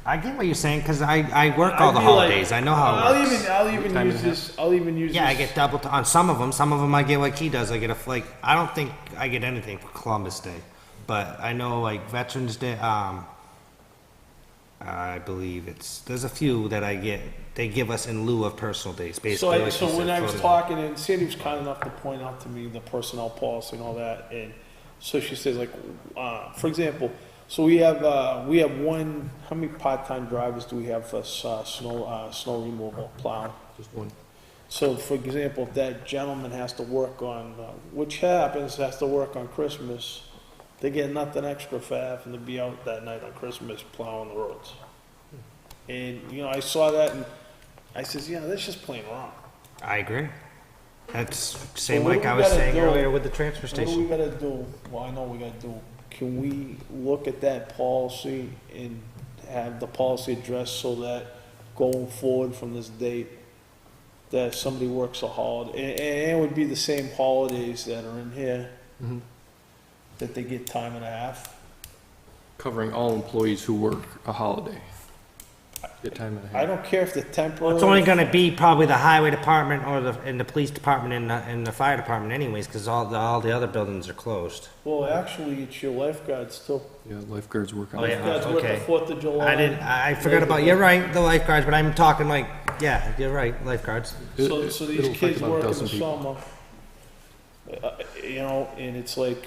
I get what you're saying, because I work all I'd the be like- holidays. I know how it works. I'll even use this, I'll even use this. Yeah, I get double, on some of them I get like he does, I get I don't think I get anything for Columbus Day, but I know like Veterans Day, I believe there's a few that I get, they give us in lieu of personal days, So basically. like so you when said, I was floating. talking, and Sandy was kind enough to point out to me the personnel policy and all that, and so she says like, for example, so we have one, how many part-time drivers do we have for snow removal, plow? Just one. So for example, if that gentleman has to work on, which happens, has to work on Christmas, they get nothing extra for having to be out that night on Christmas plowing the roads. And, you know, I saw that and I says, yeah, that's just plain wrong. I agree. That's same what like do I we was gotta saying do? earlier with the transfer What do we station. gotta do? Well, I know we gotta do, can we look at that policy and have the policy addressed so that going forward from this date, that if somebody works a holiday, and it would be the same holidays that are in here, that they get time and a half? Covering all employees who work a holiday. Get time and a half. I don't care if they're temporary. It's only gonna be probably the highway department or the police department and the fire department anyways, because all the other buildings are closed. Well, actually, it's your lifeguards too. Yeah, lifeguards work on Oh, it. yeah. Lifeguards work okay. the 4th of July. I forgot about, you're right, the lifeguards, but I'm talking like, yeah, you're right, lifeguards. So It'll these affect kids about a work in dozen the people. summer, you know, and it's like,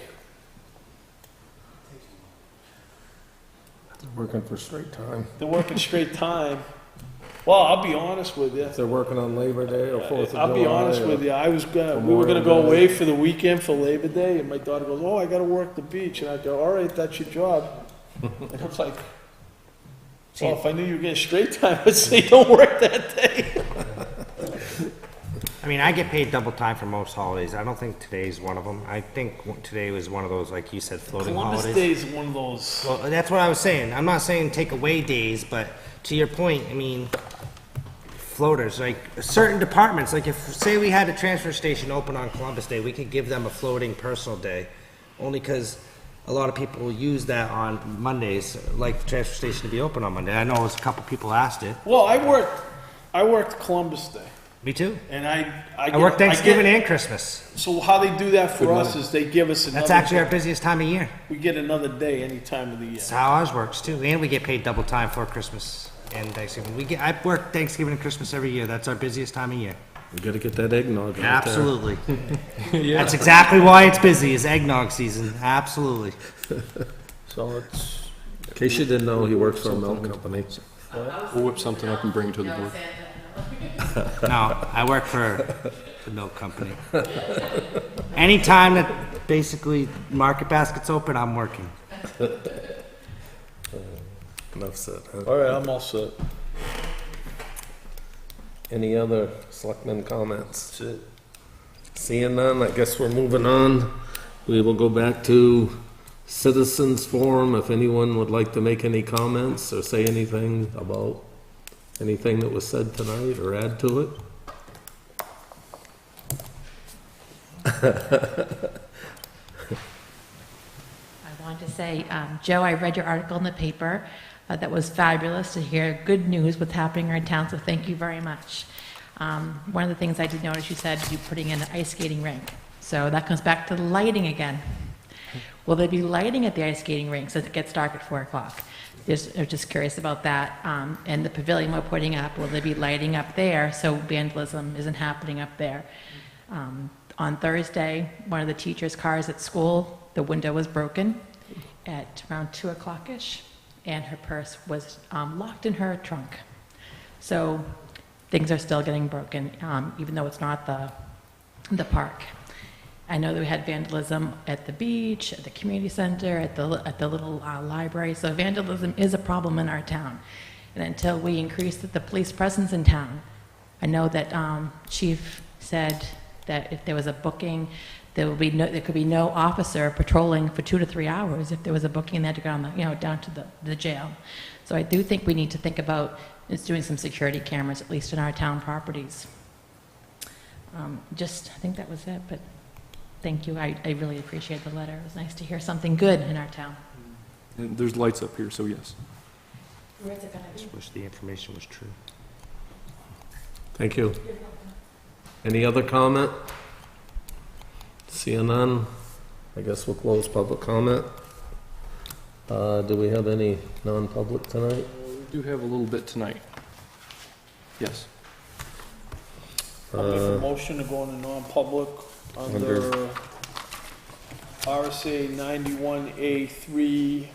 Working for straight time. they're working straight time. Well, I'll be honest with you. If they're working on Labor Day or 4th of July. I'll be honest or- with you, we were gonna go Memorial Day. away for the weekend for Labor Day, and my daughter goes, oh, I gotta work the beach, and I go, all right, that's your job. And I was like, well, if I knew you were getting straight time, I'd say don't work that day. I mean, I get paid double time for most holidays. I don't think today's one of them. I think today was one of those, like you said, floating Columbus holidays. Day is one of those, Well, that's what I was saying. I'm not saying take away days, but to your point, I mean, floaters, like certain departments, like if, say we had a transfer station open on Columbus Day, we could give them a floating personal day, only because a lot of people use that on Mondays, like the transfer station to be open on Monday. I know it was a couple people asked it. Well, I worked Columbus Day, Me too. and I work Thanksgiving and Christmas. So how they do that for us is they give us another. That's actually our busiest time of year. We get another day any time of the year. That's how ours works too, and we get paid double time for Christmas and Thanksgiving. I work Thanksgiving and Christmas every year. That's our busiest time of year. We gotta get that eggnog out there. Absolutely. That's exactly why it's busy, is eggnog season. Absolutely. So it's, In case you didn't know, he works for a milk company. We'll whip something up and bring it to the board. No, I work for the milk company. Anytime that basically Market Basket's open, I'm working. Enough said, huh? all right, I'm all set. Any other selectmen comments? Seeing none, I guess we're moving on. We will go back to citizens forum. If anyone would like to make any comments or say anything about anything that was said tonight or add to it. I wanted to say, Joe, I read your article in the paper. That was fabulous to hear good news what's happening in our town, so thank you very much. One of the things I did notice, you said you're putting in an ice skating rink. So that comes back to the lighting again. Will there be lighting at the ice skating rink since it gets dark at 4 o'clock? I'm just curious about that. And the pavilion we're putting up, will there be lighting up there so vandalism isn't happening up there? On Thursday, one of the teachers' cars at school, the window was broken at around 2 o'clock-ish, and her purse was locked in her trunk. So things are still getting broken, even though it's not the park. I know that we had vandalism at the beach, at the community center, at the little library. So vandalism is a problem in our town. And until we increase the police presence in town, I know that Chief said that if there was a booking, there could be no officer patrolling for 2 to 3 hours if there was a booking and they had to go on down to the jail. So I do think we need to think about doing some security cameras, at least in our town properties. I think that was it, but thank you. I really appreciate the letter. It was nice to hear something good in our town. And there's lights up here, so yes. Where is it going to be? Just wish the information was true. Thank you. Any other comment? Seeing none, I guess we'll close public comment. Do we have any non-public tonight? We do have a little bit tonight. Yes. I'll make a motion to go into non-public under RSA 91A3,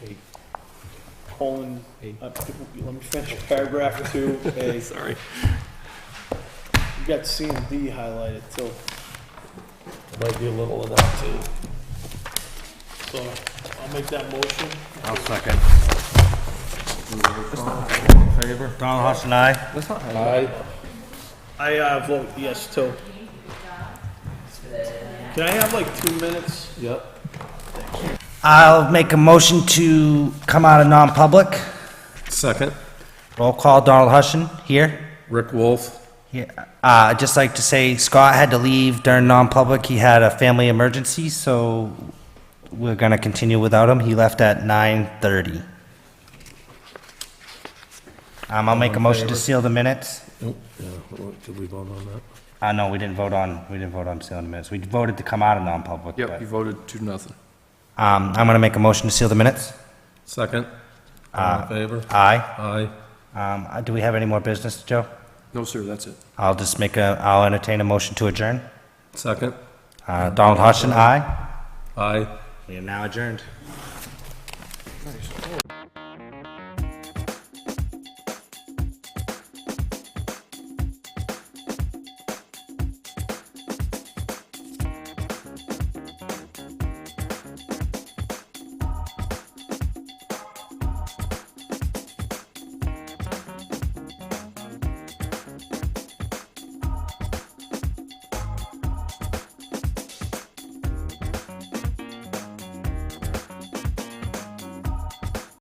colon, let me finish paragraph 2A. Sorry. You got C and D highlighted too. Might be a little of that too. So I'll make that motion. I'll second. Favor? Donald Hudson, aye. Aye. I vote yes too. Can I have like 2 minutes? Yep. I'll make a motion to come out of non-public. Second. Roll call, Donald Hudson, here. Rick Wolf. Yeah, I'd just like to say Scott had to leave during non-public. He had a family emergency, so we're gonna continue without him. He left at 9:30. I'll make a motion to seal the minutes. Oh, yeah, did we vote on that? No, we didn't vote on sealing the minutes. We voted to come out of non-public. Yep, but, you voted 2-0. I'm gonna make a motion to seal the minutes. Second. All in favor? Aye. Aye. Do we have any more business, Joe? No, sir, that's it. I'll entertain a motion to adjourn. Second. Donald Hudson, aye. Aye. We are now adjourned.